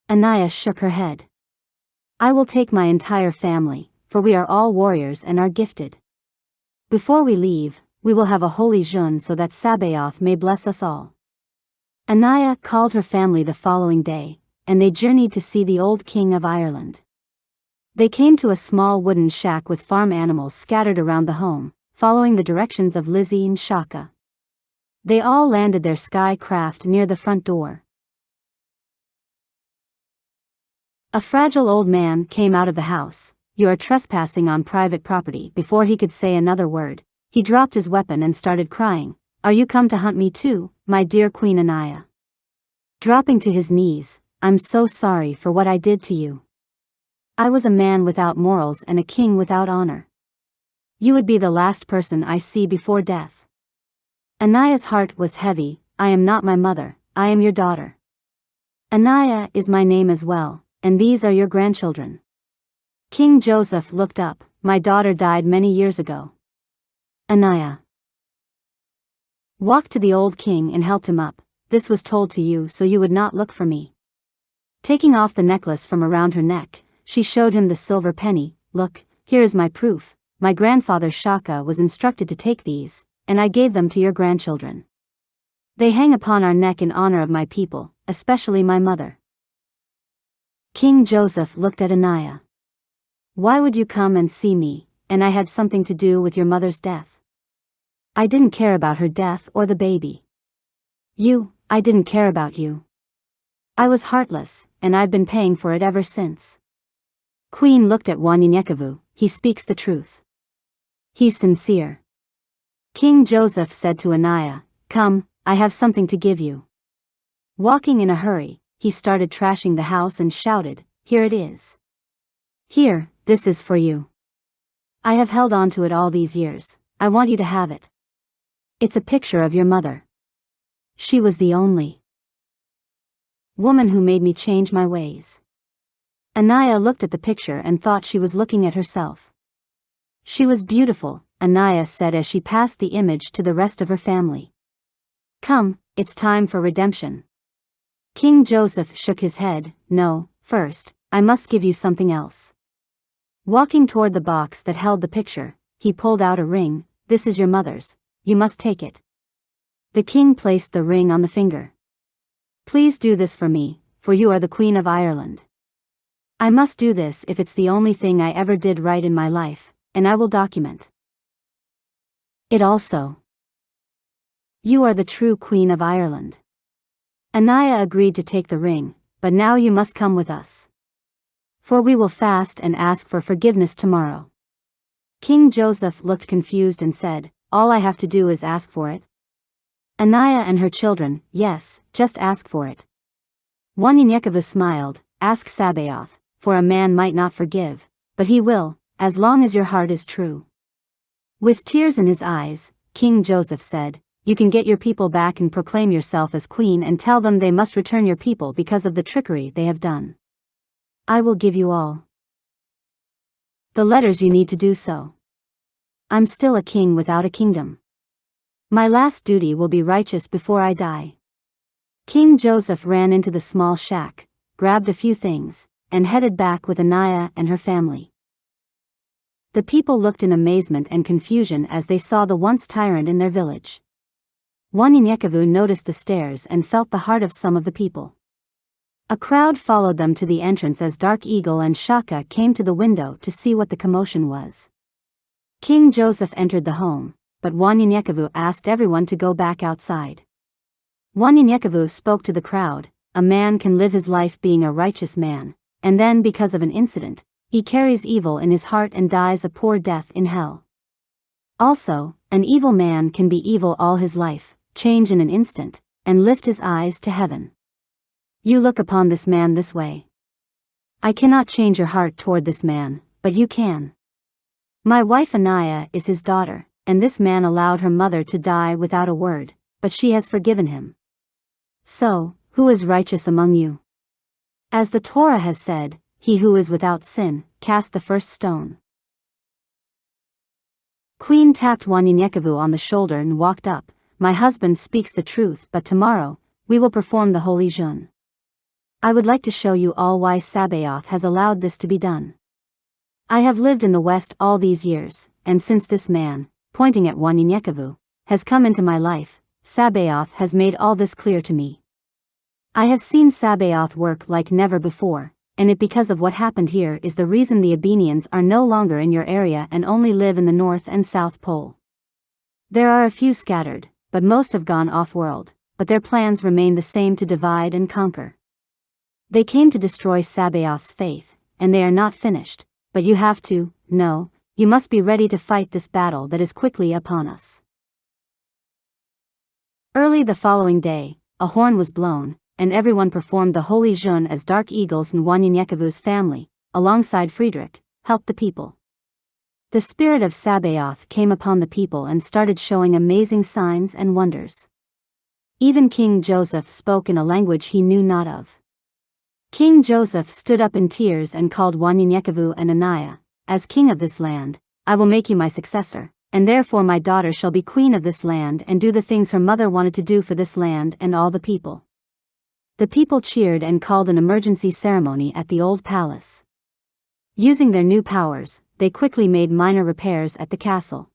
Anaya shook her head. I will take my entire family, for we are all warriors and are gifted. Before we leave, we will have a holy jeûne so that Sabaoth may bless us all. Anaya called her family the following day, and they journeyed to see the old king of Ireland. They came to a small wooden shack with farm animals scattered around the home, following the directions of Lizzie and Shaka. They all landed their sky craft near the front door. A fragile old man came out of the house. You are trespassing on private property. Before he could say another word, he dropped his weapon and started crying, Are you come to hunt me too, my dear Queen Anaya? Dropping to his knees, I'm so sorry for what I did to you. I was a man without morals and a king without honor. You would be the last person I see before death. Anaya's heart was heavy. I am not my mother, I am your daughter. Anaya is my name as well, and these are your grandchildren. King Joseph looked up, My daughter died many years ago. Anaya walked to the old king and helped him up. This was told to you so you would not look for me. Taking off the necklace from around her neck, she showed him the silver penny. Look, here is my proof. My grandfather Shaka was instructed to take these, and I gave them to your grandchildren. They hang upon our neck in honor of my people, especially my mother. King Joseph looked at Anaya. Why would you come and see me, and I had something to do with your mother's death? I didn't care about her death or the baby. I didn't care about you. I was heartless, and I've been paying for it ever since. Queen looked at Wanyenyekevu, he speaks the truth. He's sincere. King Joseph said to Anaya, Come, I have something to give you. Walking in a hurry, he started trashing the house and shouted, Here it is. Here, this is for you. I have held on to it all these years, I want you to have it. It's a picture of your mother. She was the only woman who made me change my ways. Anaya looked at the picture and thought she was looking at herself. She was beautiful, Anaya said as she passed the image to the rest of her family. Come, it's time for redemption. King Joseph shook his head, No, first, I must give you something else. Walking toward the box that held the picture, he pulled out a ring. This is your mother's, you must take it. The king placed the ring on the finger. Please do this for me, for you are the Queen of Ireland. I must do this if it's the only thing I ever did right in my life, and I will document it also. You are the true Queen of Ireland. Anaya agreed to take the ring, but now you must come with us. For we will fast and ask for forgiveness tomorrow. King Joseph looked confused and said, All I have to do is ask for it. Anaya and her children, Yes, just ask for it. Wanyenyekevu smiled, Ask Sabaoth, for a man might not forgive, but he will, as long as your heart is true. With tears in his eyes, King Joseph said, You can get your people back and proclaim yourself as queen and tell them they must return your people because of the trickery they have done. I will give you all the letters you need to do so. I'm still a king without a kingdom. My last duty will be righteous before I die. King Joseph ran into the small shack, grabbed a few things, and headed back with Anaya and her family. The people looked in amazement and confusion as they saw the once tyrant in their village. Wanyenyekevu noticed the stares and felt the heart of some of the people. A crowd followed them to the entrance as Dark Eagle and Shaka came to the window to see what the commotion was. King Joseph entered the home, but Wanyenyekevu asked everyone to go back outside. Wanyenyekevu spoke to the crowd, A man can live his life being a righteous man, and then because of an incident, he carries evil in his heart and dies a poor death in hell. Also, an evil man can be evil all his life, change in an instant, and lift his eyes to heaven. You look upon this man this way. I cannot change your heart toward this man, but you can. My wife Anaya is his daughter, and this man allowed her mother to die without a word, but she has forgiven him. So, who is righteous among you? As the Torah has said, he who is without sin, cast the first stone. Queen tapped Wanyenyekevu on the shoulder and walked up. My husband speaks the truth, but tomorrow, we will perform the holy jeûne. I would like to show you all why Sabaoth has allowed this to be done. I have lived in the West all these years, and since this man, pointing at Wanyenyekevu, has come into my life, Sabaoth has made all this clear to me. I have seen Sabaoth work like never before, and it because of what happened here is the reason the Abenians are no longer in your area and only live in the North and South Pole. There are a few scattered, but most have gone off-world, but their plans remain the same to divide and conquer. They came to destroy Sabaoth's faith, and they are not finished, but you have to, no, you must be ready to fight this battle that is quickly upon us. Early the following day, a horn was blown, and everyone performed the holy jeûne as dark eagles and Wanyenyekevu's family, alongside Friedrich, helped the people. The spirit of Sabaoth came upon the people and started showing amazing signs and wonders. Even King Joseph spoke in a language he knew not of. King Joseph stood up in tears and called Wanyenyekevu and Anaiah, as king of this land, I will make you my successor, and therefore my daughter shall be queen of this land and do the things her mother wanted to do for this land and all the people. The people cheered and called an emergency ceremony at the old palace. Using their new powers, they quickly made minor repairs at the castle.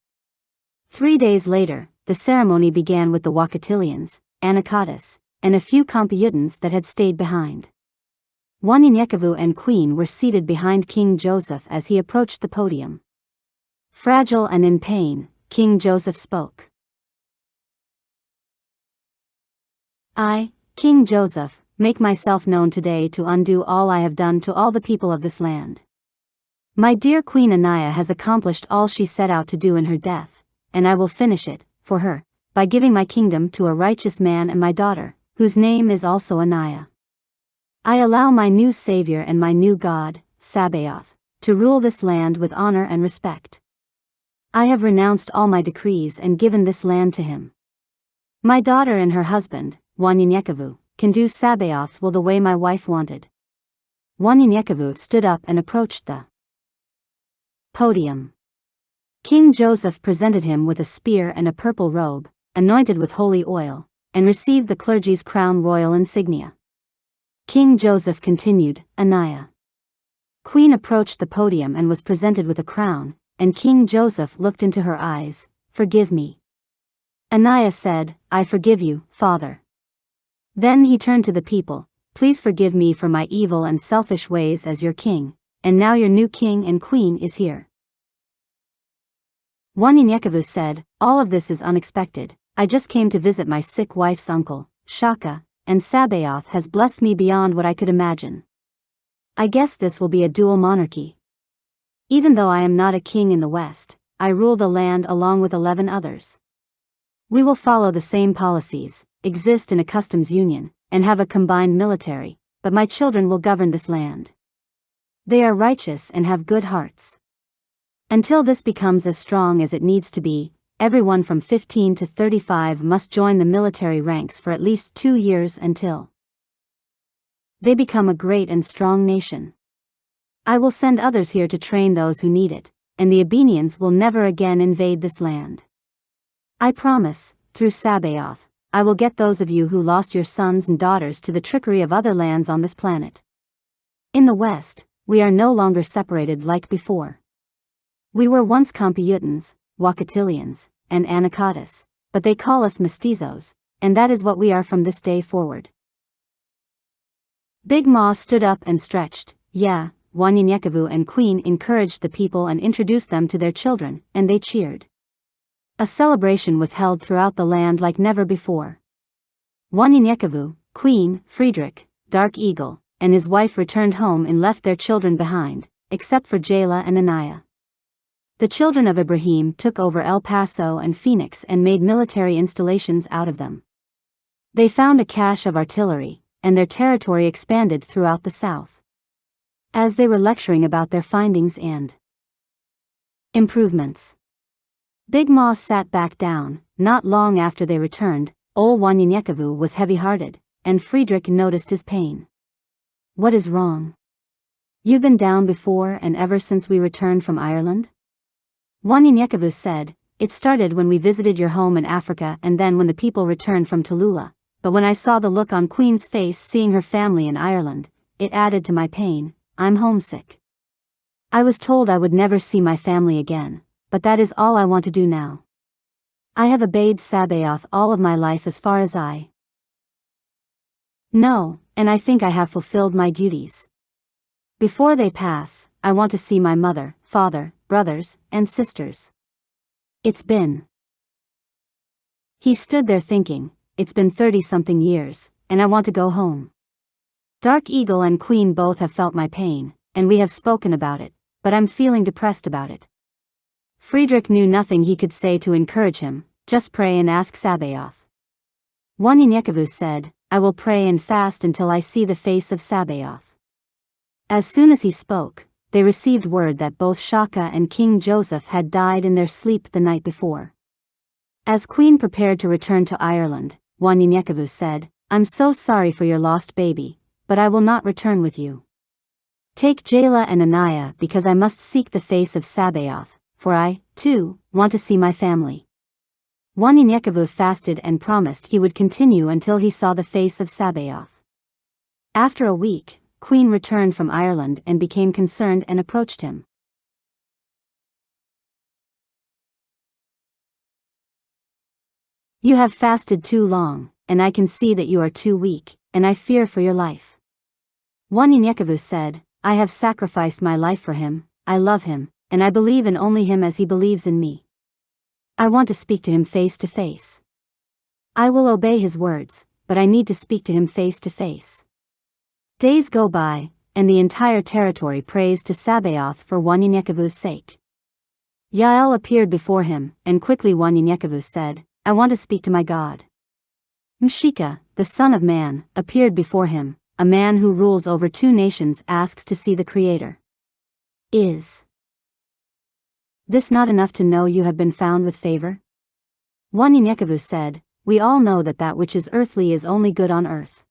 3 days later, the ceremony began with the Wakatilians, Anakotis, and a few Computans that had stayed behind. Wanyenyekevu and Queen were seated behind King Joseph as he approached the podium. Fragile and in pain, King Joseph spoke. I, King Joseph, make myself known today to undo all I have done to all the people of this land. My dear Queen Anaiah has accomplished all she set out to do in her death, and I will finish it, for her, by giving my kingdom to a righteous man and my daughter, whose name is also Anaiah. I allow my new Savior and my new God, Sabaoth, to rule this land with honor and respect. I have renounced all my decrees and given this land to him. My daughter and her husband, Wanyenyekevu, can do Sabaoth's will the way my wife wanted. Wanyenyekevu stood up and approached the podium. King Joseph presented him with a spear and a purple robe, anointed with holy oil, and received the clergy's crown royal insignia. King Joseph continued, Anaiah. Queen approached the podium and was presented with a crown, and King Joseph looked into her eyes, Forgive me. Anaiah said, I forgive you, Father. Then he turned to the people, Please forgive me for my evil and selfish ways as your king, and now your new king and queen is here. Wanyenyekevu said, All of this is unexpected, I just came to visit my sick wife's uncle, Shaka, and Sabaoth has blessed me beyond what I could imagine. I guess this will be a dual monarchy. Even though I am not a king in the West, I rule the land along with 11 others. We will follow the same policies, exist in a customs union, and have a combined military, but my children will govern this land. They are righteous and have good hearts. Until this becomes as strong as it needs to be, everyone from 15 to 35 must join the military ranks for at least 2 years until they become a great and strong nation. I will send others here to train those who need it, and the Abenians will never again invade this land. I promise, through Sabaoth, I will get those of you who lost your sons and daughters to the trickery of other lands on this planet. In the West, we are no longer separated like before. We were once Computans, Wakatilians, and Anakotis, but they call us mestizos, and that is what we are from this day forward. Big Ma stood up and stretched, yeah, Wanyenyekevu and Queen encouraged the people and introduced them to their children, and they cheered. A celebration was held throughout the land like never before. Wanyenyekevu, Queen, Friedrich, Dark Eagle, and his wife returned home and left their children behind, except for Jayla and Anaiah. The children of Ibrahim took over El Paso and Phoenix and made military installations out of them. They found a cache of artillery, and their territory expanded throughout the south. As they were lecturing about their findings and improvements, Big Ma sat back down. Not long after they returned, old Wanyenyekevu was heavy-hearted, and Friedrich noticed his pain. What is wrong? You've been down before and ever since we returned from Ireland? Wanyenyekevu said, It started when we visited your home in Africa and then when the people returned from Tallulah, but when I saw the look on Queen's face seeing her family in Ireland, it added to my pain. I'm homesick. I was told I would never see my family again, but that is all I want to do now. I have obeyed Sabaoth all of my life as far as I know, and I think I have fulfilled my duties. Before they pass, I want to see my mother, father, brothers, and sisters. It's been. He stood there thinking, it's been 30-something years, and I want to go home. Dark Eagle and Queen both have felt my pain, and we have spoken about it, but I'm feeling depressed about it. Friedrich knew nothing he could say to encourage him, just pray and ask Sabaoth. Wanyenyekevu said, I will pray and fast until I see the face of Sabaoth. As soon as he spoke, they received word that both Shaka and King Joseph had died in their sleep the night before. As Queen prepared to return to Ireland, Wanyenyekevu said, I'm so sorry for your lost baby, but I will not return with you. Take Jayla and Anaya because I must seek the face of Sabaoth, for I, too, want to see my family. Wanyenyekevu fasted and promised he would continue until he saw the face of Sabaoth. After a week, Queen returned from Ireland and became concerned and approached him. You have fasted too long, and I can see that you are too weak, and I fear for your life. Wanyenyekevu said, I have sacrificed my life for him, I love him, and I believe in only him as he believes in me. I want to speak to him face to face. I will obey his words, but I need to speak to him face to face. Days go by, and the entire territory prays to Sabaoth for Wanyenyekevu's sake. Yael appeared before him, and quickly Wanyenyekevu said, I want to speak to my God. Mshika, the son of man, appeared before him. A man who rules over 2 nations asks to see the Creator. Is this not enough to know you have been found with favor? Wanyenyekevu said, We all know that that which is earthly is only good on earth.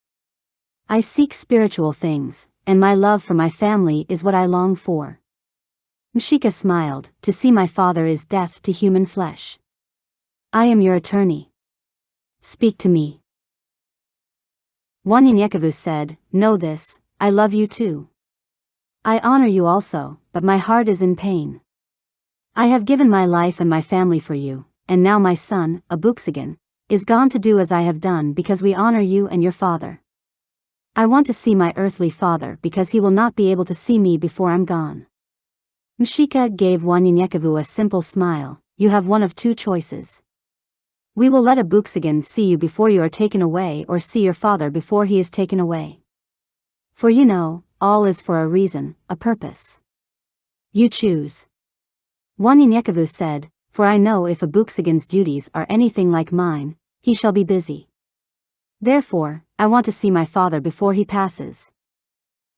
I seek spiritual things, and my love for my family is what I long for. Mshika smiled, To see my father is death to human flesh. I am your attorney. Speak to me. Wanyenyekevu said, Know this, I love you too. I honor you also, but my heart is in pain. I have given my life and my family for you, and now my son, Abooksigun, is gone to do as I have done because we honor you and your father. I want to see my earthly father because he will not be able to see me before I'm gone. Mshika gave Wanyenyekevu a simple smile, You have one of 2 choices. We will let Abooksigun see you before you are taken away or see your father before he is taken away. For you know, all is for a reason, a purpose. You choose. Wanyenyekevu said, For I know if Abooksigun's duties are anything like mine, he shall be busy. Therefore, I want to see my father before he passes.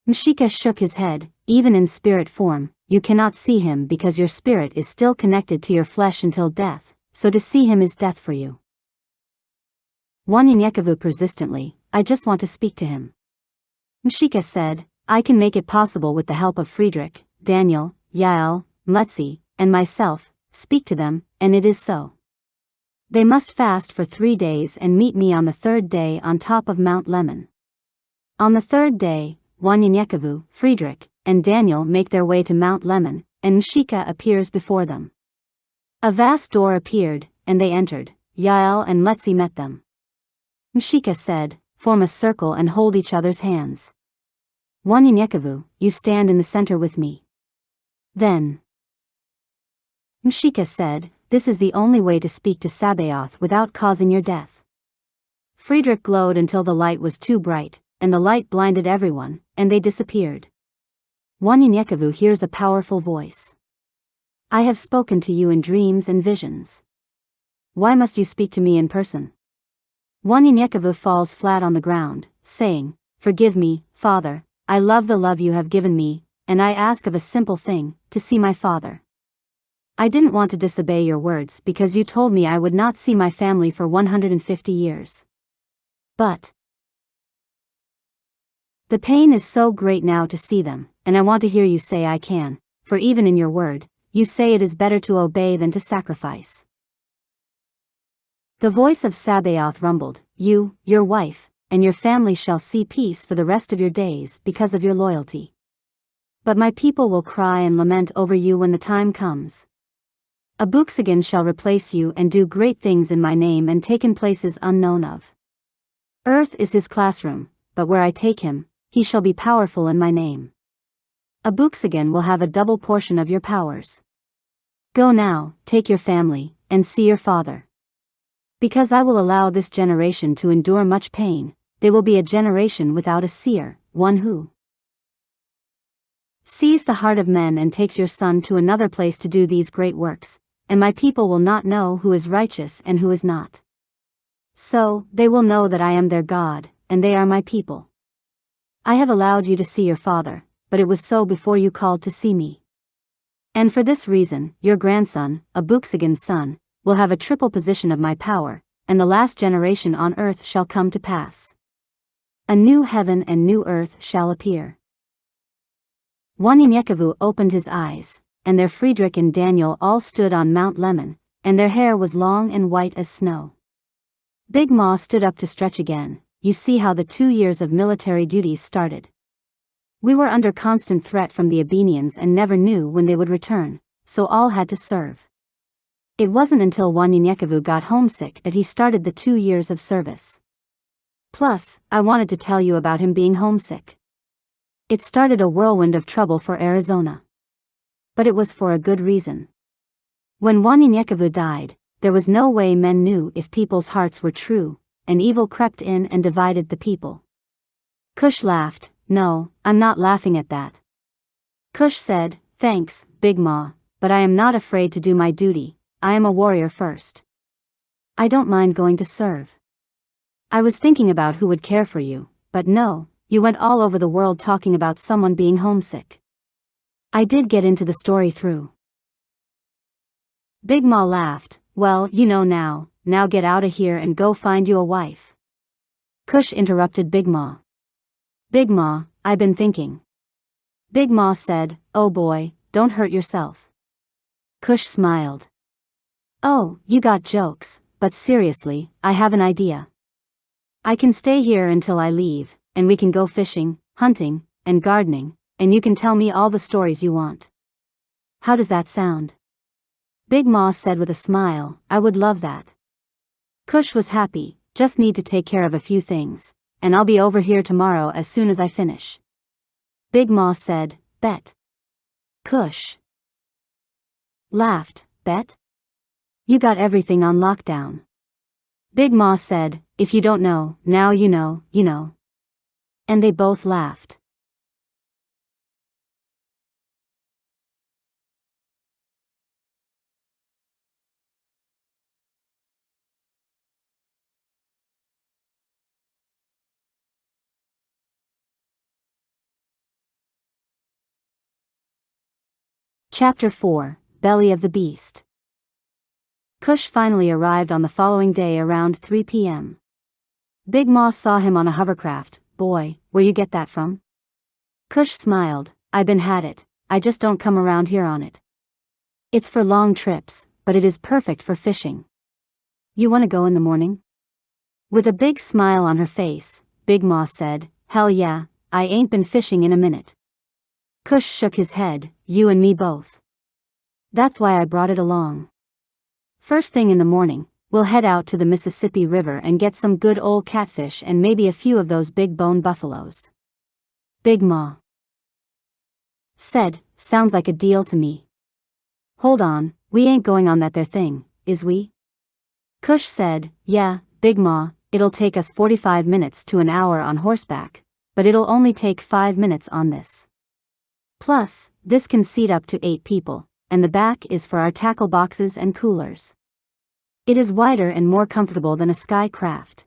Mshika shook his head, Even in spirit form, you cannot see him because your spirit is still connected to your flesh until death. So to see him is death for you. Wanyenyekevu persistently, I just want to speak to him. Mshika said, I can make it possible with the help of Friedrich, Daniel, Yael, Mletsi, and myself, speak to them, and it is so. They must fast for 3 days and meet me on the 3rd day on top of Mount Lemon. On the 3rd day, Wanyenyekevu, Friedrich, and Daniel make their way to Mount Lemon, and Mshika appears before them. A vast door appeared, and they entered. Yael and Mletsi met them. Mshika said, Form a circle and hold each other's hands. Wanyenyekevu, you stand in the center with me. Then Mshika said, This is the only way to speak to Sabaoth without causing your death. Friedrich glowed until the light was too bright, and the light blinded everyone, and they disappeared. Wanyenyekevu hears a powerful voice. I have spoken to you in dreams and visions. Why must you speak to me in person? Wanyenyekevu falls flat on the ground, saying, Forgive me, Father, I love the love you have given me, and I ask of a simple thing, to see my father. I didn't want to disobey your words because you told me I would not see my family for 150 years. But The pain is so great now to see them, and I want to hear you say I can, for even in your word, you say it is better to obey than to sacrifice. The voice of Sabaoth rumbled, You, your wife, and your family shall see peace for the rest of your days because of your loyalty. But my people will cry and lament over you when the time comes. Abooksigun shall replace you and do great things in my name and take in places unknown of. Earth is his classroom, but where I take him, he shall be powerful in my name. Abooksigun will have a double portion of your powers. Go now, take your family, and see your father. Because I will allow this generation to endure much pain, they will be a generation without a seer, one who sees the heart of men and takes your son to another place to do these great works, and my people will not know who is righteous and who is not. So, they will know that I am their God, and they are my people. I have allowed you to see your father, but it was so before you called to see me. And for this reason, your grandson, Abooksigun's son, will have a triple position of my power, and the last generation on earth shall come to pass. A new heaven and new earth shall appear. Wanyenyekevu opened his eyes, and their Friedrich and Daniel all stood on Mount Lemon, and their hair was long and white as snow. Big Ma stood up to stretch again. You see how the 2 years of military duties started. We were under constant threat from the Abenians and never knew when they would return, so all had to serve. It wasn't until Wanyenyekevu got homesick that he started the 2 years of service. Plus, I wanted to tell you about him being homesick. It started a whirlwind of trouble for Arizona. But it was for a good reason. When Wanyenyekevu died, there was no way men knew if people's hearts were true, and evil crept in and divided the people. Cush laughed. No, I'm not laughing at that. Cush said, Thanks, Big Ma, but I am not afraid to do my duty. I am a warrior first. I don't mind going to serve. I was thinking about who would care for you, but no, you went all over the world talking about someone being homesick. I did get into the story through. Big Ma laughed. Well, you know now get out of here and go find you a wife. Cush interrupted Big Ma. Big Ma, I've been thinking. Big Ma said, Oh boy, don't hurt yourself. Cush smiled. Oh, you got jokes, but seriously, I have an idea. I can stay here until I leave, and we can go fishing, hunting, and gardening, and you can tell me all the stories you want. How does that sound? Big Ma said with a smile, I would love that. Cush was happy, just need to take care of a few things, and I'll be over here tomorrow as soon as I finish. Big Ma said, Bet. Cush laughed, Bet? You got everything on lockdown. Big Ma said, If you don't know, now you know, you know. And they both laughed. Chapter 4, Belly of the Beast. Cush finally arrived on the following day around 3 p.m. Big Ma saw him on a hovercraft. Boy, where you get that from? Cush smiled. I been had it, I just don't come around here on it. It's for long trips, but it is perfect for fishing. You wanna go in the morning? With a big smile on her face, Big Ma said, Hell yeah, I ain't been fishing in a minute. Cush shook his head, You and me both. That's why I brought it along. First thing in the morning, we'll head out to the Mississippi River and get some good old catfish and maybe a few of those big bone buffaloes. Big Ma said, Sounds like a deal to me. Hold on, we ain't going on that there thing, is we? Cush said, Yeah, Big Ma, it'll take us 45 minutes to an hour on horseback, but it'll only take 5 minutes on this. Plus, this can seat up to 8 people, and the back is for our tackle boxes and coolers. It is wider and more comfortable than a sky craft.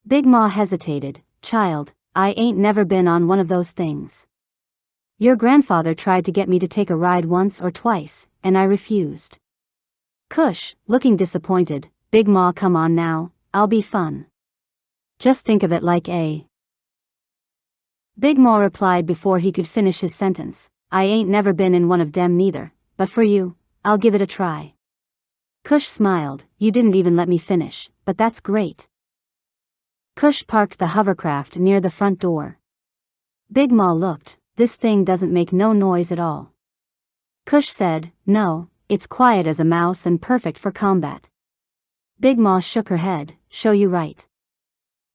Big Ma hesitated. Child, I ain't never been on one of those things. Your grandfather tried to get me to take a ride once or twice, and I refused. Cush, looking disappointed, Big Ma come on now, I'll be fun. Just think of it like a Big Ma replied before he could finish his sentence, I ain't never been in one of dem neither, but for you, I'll give it a try. Cush smiled, you didn't even let me finish, but that's great. Cush parked the hovercraft near the front door. Big Ma looked, this thing doesn't make no noise at all. Cush said, no, it's quiet as a mouse and perfect for combat. Big Ma shook her head, show you right.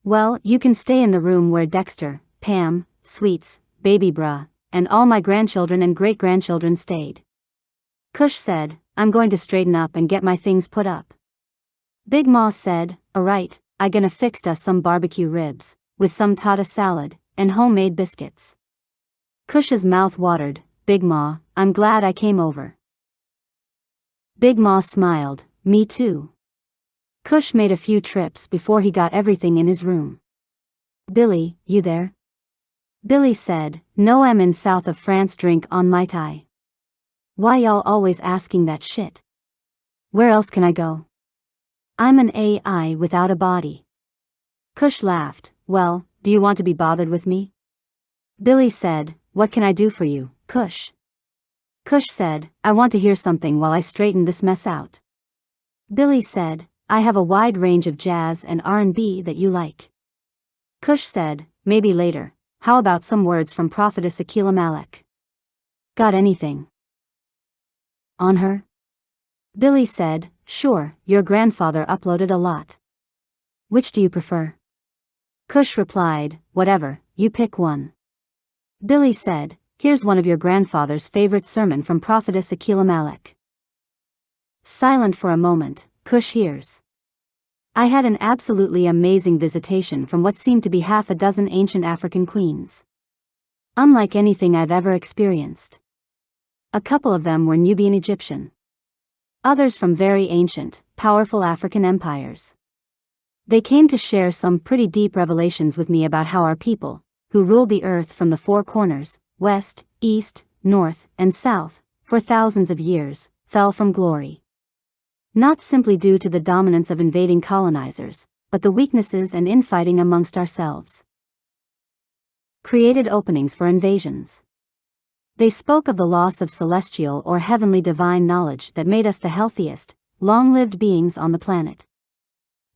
Well, you can stay in the room where Dexter, Pam, Sweets, Baby Bruh, and all my grandchildren and great-grandchildren stayed. Cush said, I'm going to straighten up and get my things put up. Big Ma said, alright, I gonna fix us some barbecue ribs, with some tata salad, and homemade biscuits. Cush's mouth watered, Big Ma, I'm glad I came over. Big Ma smiled, me too. Cush made a few trips before he got everything in his room. Billy, you there? Billy said, no, I'm in south of France, drink on Mai Tai. Why y'all always asking that shit? Where else can I go? I'm an AI without a body. Cush laughed, well, do you want to be bothered with me? Billy said, what can I do for you, Cush? Cush said, I want to hear something while I straighten this mess out. Billy said, I have a wide range of jazz and R&B that you like. Cush said, maybe later, how about some words from Prophetess Akila Malek? Got anything on her? Billy said, sure, your grandfather uploaded a lot. Which do you prefer? Cush replied, whatever, you pick one. Billy said, here's one of your grandfather's favorite sermon from Prophetess Akila Malek. Silent for a moment, Cush hears. I had an absolutely amazing visitation from what seemed to be half a dozen ancient African queens. Unlike anything I've ever experienced. A couple of them were Nubian Egyptian. Others from very ancient, powerful African empires. They came to share some pretty deep revelations with me about how our people, who ruled the earth from the four corners, west, east, north, and south, for thousands of years, fell from glory. Not simply due to the dominance of invading colonizers, but the weaknesses and infighting amongst ourselves. Created openings for invasions. They spoke of the loss of celestial or heavenly divine knowledge that made us the healthiest, long-lived beings on the planet.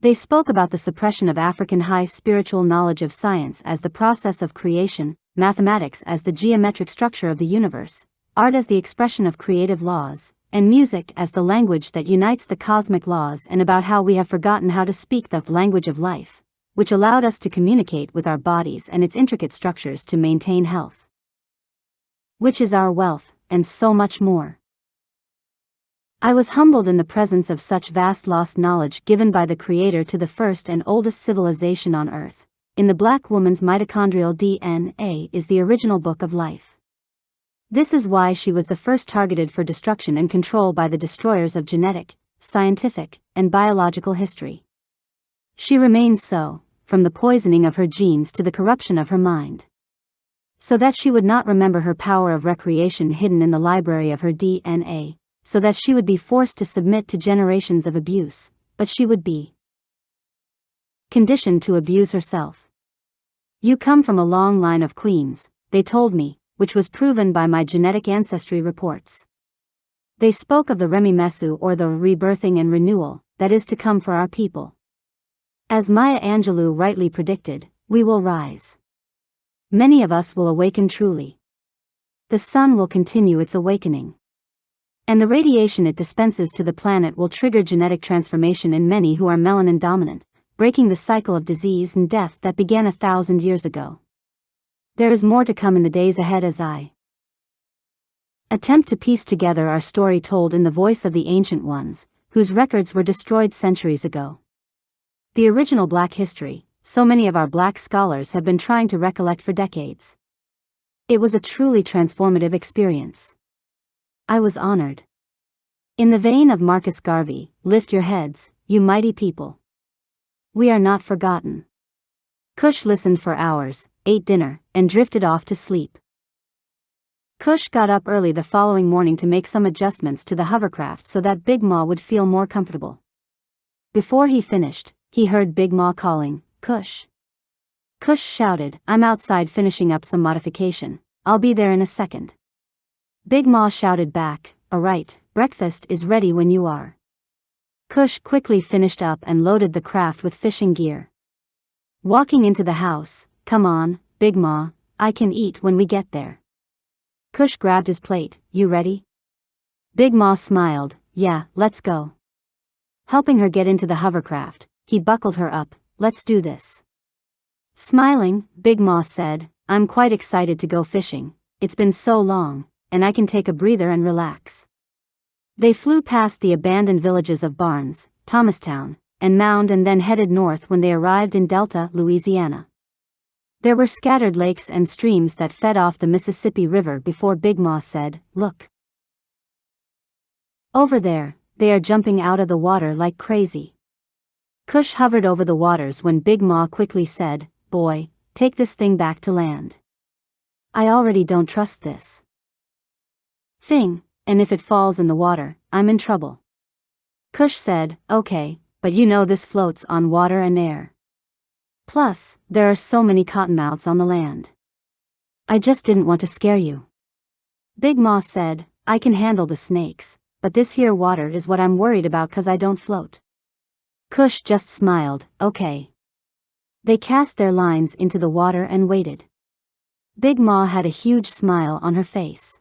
They spoke about the suppression of African high spiritual knowledge of science as the process of creation, mathematics as the geometric structure of the universe, art as the expression of creative laws, and music as the language that unites the cosmic laws, and about how we have forgotten how to speak the language of life, which allowed us to communicate with our bodies and its intricate structures to maintain health, which is our wealth, and so much more. I was humbled in the presence of such vast lost knowledge given by the Creator to the first and oldest civilization on Earth. In the black woman's mitochondrial DNA is the original book of life. This is why she was the first targeted for destruction and control by the destroyers of genetic, scientific, and biological history. She remains so, from the poisoning of her genes to the corruption of her mind. So that she would not remember her power of recreation hidden in the library of her DNA, so that she would be forced to submit to generations of abuse, but she would be conditioned to abuse herself. You come from a long line of queens, they told me, which was proven by my genetic ancestry reports. They spoke of the Remimesu, or the rebirthing and renewal, that is to come for our people. As Maya Angelou rightly predicted, we will rise. Many of us will awaken truly. The sun will continue its awakening. And the radiation it dispenses to the planet will trigger genetic transformation in many who are melanin dominant, breaking the cycle of disease and death that began 1,000 years ago. There is more to come in the days ahead as I attempt to piece together our story told in the voice of the ancient ones, whose records were destroyed centuries ago. The original Black history, so many of our Black scholars have been trying to recollect for decades. It was a truly transformative experience. I was honored. In the vein of Marcus Garvey, lift your heads, you mighty people. We are not forgotten. Cush listened for hours, ate dinner, and drifted off to sleep. Cush got up early the following morning to make some adjustments to the hovercraft so that Big Ma would feel more comfortable. Before he finished, he heard Big Ma calling, Cush. Cush shouted, I'm outside finishing up some modification. I'll be there in a second. Big Ma shouted back, alright, breakfast is ready when you are. Cush quickly finished up and loaded the craft with fishing gear. Walking into the house, come on, Big Ma, I can eat when we get there. Cush grabbed his plate, you ready? Big Ma smiled, yeah, let's go. Helping her get into the hovercraft, he buckled her up, let's do this. Smiling, Big Ma said, I'm quite excited to go fishing, it's been so long, and I can take a breather and relax. They flew past the abandoned villages of Barnes, Thomastown, and Mound and then headed north when they arrived in Delta, Louisiana. There were scattered lakes and streams that fed off the Mississippi River before Big Ma said, look. Over there, they are jumping out of the water like crazy. Cush hovered over the waters when Big Ma quickly said, boy, take this thing back to land. I already don't trust this thing, and if it falls in the water, I'm in trouble. Cush said, okay, but you know this floats on water and air. Plus, there are so many cottonmouths on the land. I just didn't want to scare you. Big Ma said, I can handle the snakes, but this here water is what I'm worried about 'cause I don't float. Cush just smiled, okay. They cast their lines into the water and waited. Big Ma had a huge smile on her face.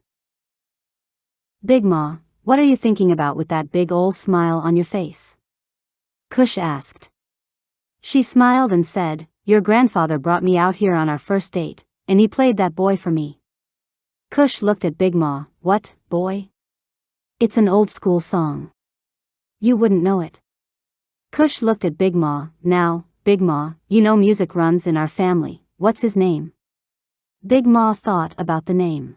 Big Ma, what are you thinking about with that big ol' smile on your face? Cush asked. She smiled and said, your grandfather brought me out here on our first date, and he played that boy for me. Cush looked at Big Ma, what, boy? It's an old school song. You wouldn't know it. Cush looked at Big Ma, now, Big Ma, you know music runs in our family, what's his name? Big Ma thought about the name.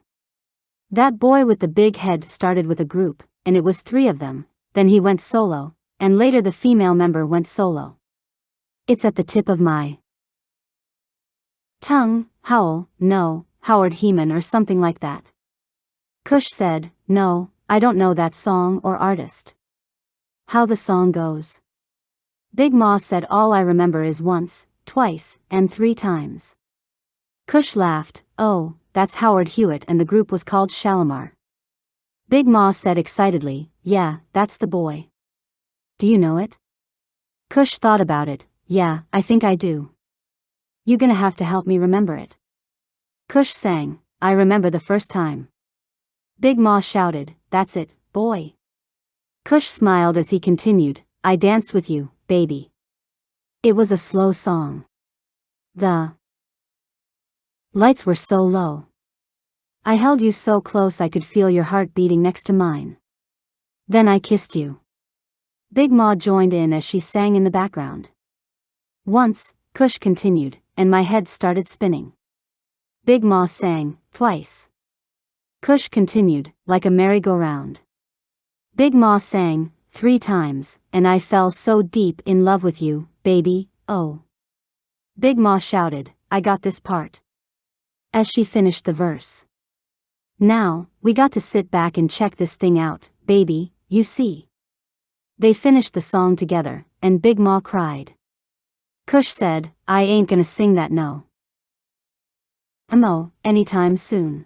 That boy with the big head started with a group, and it was 3 of them, then he went solo, and later the female member went solo. It's at the tip of my tongue, Howell, no, Howard Heeman or something like that. Cush said, no, I don't know that song or artist. How the song goes. Big Ma said all I remember is once, twice, and 3 times. Cush laughed, oh, that's Howard Hewitt and the group was called Shalimar. Big Ma said excitedly, yeah, that's the boy. Do you know it? Cush thought about it, yeah, I think I do. You gonna have to help me remember it. Cush sang, I remember the first time. Big Ma shouted, that's it, boy. Cush smiled as he continued, I danced with you, baby. It was a slow song. The lights were so low. I held you so close I could feel your heart beating next to mine. Then I kissed you. Big Ma joined in as she sang in the background. Once, Cush continued, and my head started spinning. Big Ma sang, twice. Cush continued, like a merry-go-round. Big Ma sang, 3 times, and I fell so deep in love with you, baby, oh. Big Ma shouted, I got this part. As she finished the verse. Now, we got to sit back and check this thing out, baby, you see. They finished the song together, and Big Ma cried. Cush said, I ain't gonna sing that no. Anytime soon.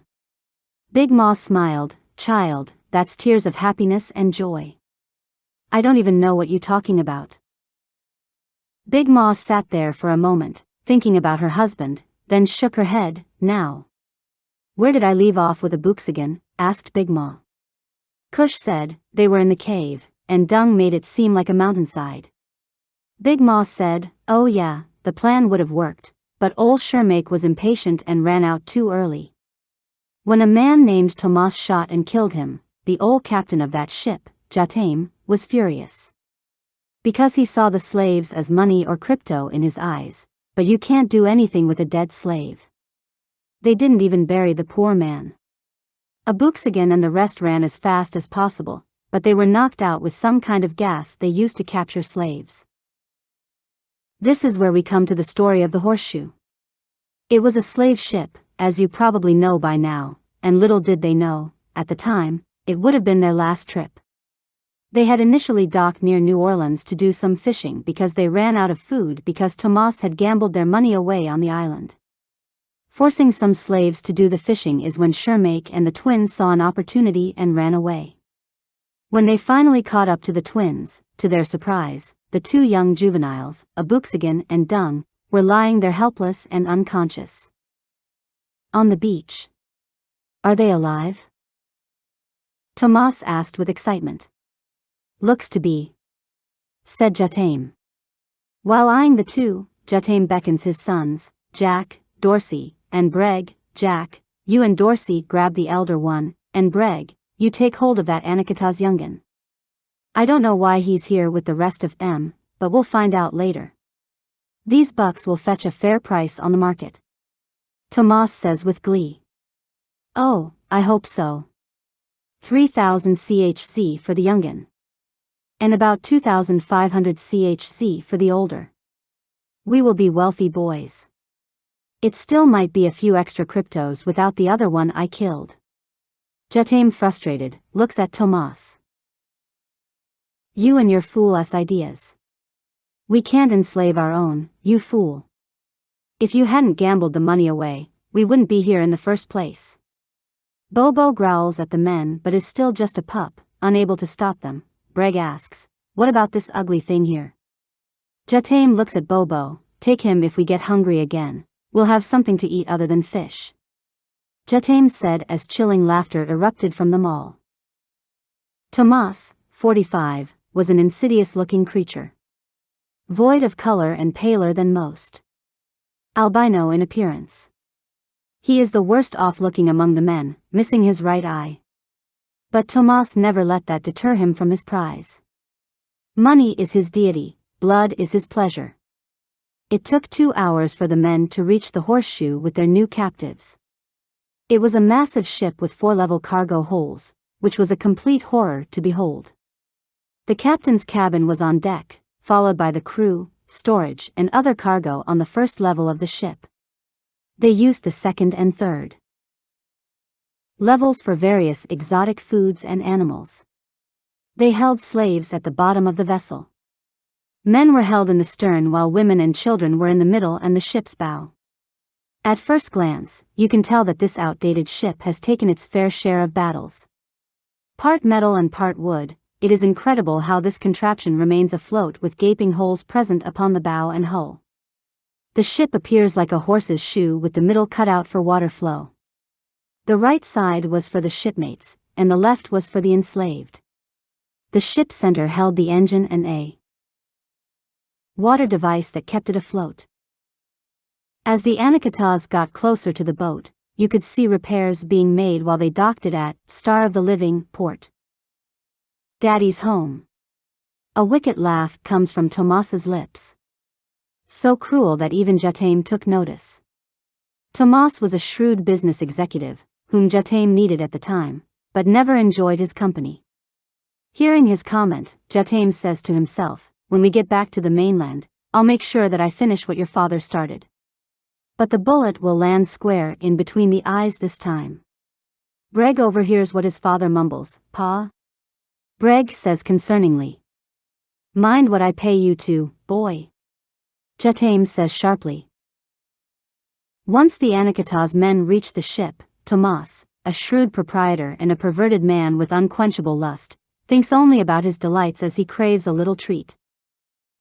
Big Ma smiled, child, that's tears of happiness and joy. I don't even know what you talking about. Big Ma sat there for a moment, thinking about her husband, then shook her head, now. Where did I leave off with Abooksigun? Asked Big Ma. Cush said, they were in the cave, and Dung made it seem like a mountainside. Big Ma said, oh yeah, the plan would have worked, but old Shermake was impatient and ran out too early. When a man named Tomas shot and killed him, the old captain of that ship, Jatame, was furious. Because he saw the slaves as money or crypto in his eyes, but you can't do anything with a dead slave. They didn't even bury the poor man. Abooksigun and the rest ran as fast as possible, but they were knocked out with some kind of gas they used to capture slaves. This is where we come to the story of the Horseshoe. It was a slave ship, as you probably know by now, and little did they know, at the time, it would have been their last trip. They had initially docked near New Orleans to do some fishing because they ran out of food because Tomas had gambled their money away on the island. Forcing some slaves to do the fishing is when Shermake and the twins saw an opportunity and ran away. When they finally caught up to the twins, to their surprise, the two young juveniles, Abooksigun and Dung, were lying there helpless and unconscious on the beach. "Are they alive?" Tomas asked with excitement. "Looks to be," said Jatam. While eyeing the two, Jatam beckons his sons, Jack, Dorsey, and Breg. "Jack, you and Dorsey grab the elder one, and Breg, you take hold of that Anakata's youngin. I don't know why he's here with the rest of them, but we'll find out later. These bucks will fetch a fair price on the market," Tomas says with glee. "Oh, I hope so. 3,000 CHC for the youngin. And about 2,500 CHC for the older. We will be wealthy boys. It still might be a few extra cryptos without the other one I killed." Jatam, frustrated, looks at Tomas. "You and your fool-ass ideas. We can't enslave our own, you fool. If you hadn't gambled the money away, we wouldn't be here in the first place." Bobo growls at the men but is still just a pup, unable to stop them. Breg asks, "What about this ugly thing here?" Jatam looks at Bobo, "Take him if we get hungry again. We'll have something to eat other than fish," Jatam said as chilling laughter erupted from them all. Tomas, 45, was an insidious-looking creature. Void of color and paler than most. Albino in appearance. He is the worst off looking among the men, missing his right eye. But Tomas never let that deter him from his prize. Money is his deity, blood is his pleasure. It took 2 hours for the men to reach the Horseshoe with their new captives. It was a massive ship with 4-level cargo holds, which was a complete horror to behold. The captain's cabin was on deck, followed by the crew, storage, and other cargo on the first level of the ship. They used the second and third levels for various exotic foods and animals. They held slaves at the bottom of the vessel. Men were held in the stern while women and children were in the middle and the ship's bow. At first glance, you can tell that this outdated ship has taken its fair share of battles. Part metal and part wood, it is incredible how this contraption remains afloat with gaping holes present upon the bow and hull. The ship appears like a horse's shoe with the middle cut out for water flow. The right side was for the shipmates, and the left was for the enslaved. The ship center held the engine and a water device that kept it afloat. As the Anakatas got closer to the boat, you could see repairs being made while they docked it at Star of the Living port. Daddy's home. A wicked laugh comes from Tomas's lips. So cruel that even Jatam took notice. Tomas was a shrewd business executive, whom Jatam needed at the time, but never enjoyed his company. Hearing his comment, Jatam says to himself, "When we get back to the mainland, I'll make sure that I finish what your father started. But the bullet will land square in between the eyes this time." Breg overhears what his father mumbles, "Pa?" Breg says concerningly, "Mind what I pay you to, boy." Jatam says sharply. Once the Anakata's men reach the ship, Tomas, a shrewd proprietor and a perverted man with unquenchable lust, thinks only about his delights as he craves a little treat.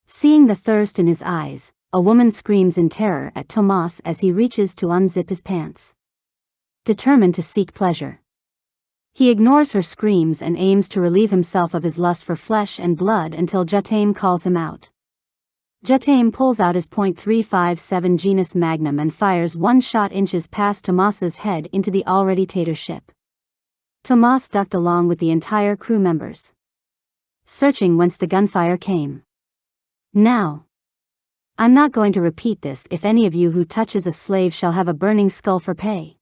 Seeing the thirst in his eyes, a woman screams in terror at Tomas as he reaches to unzip his pants. Determined to seek pleasure, he ignores her screams and aims to relieve himself of his lust for flesh and blood until Jatam calls him out. Jatam pulls out his .357 Genus Magnum and fires one shot inches past Tomas's head into the already tater ship. Tomas ducked along with the entire crew members, searching whence the gunfire came. "Now, I'm not going to repeat this. If any of you who touches a slave shall have a burning skull for pay."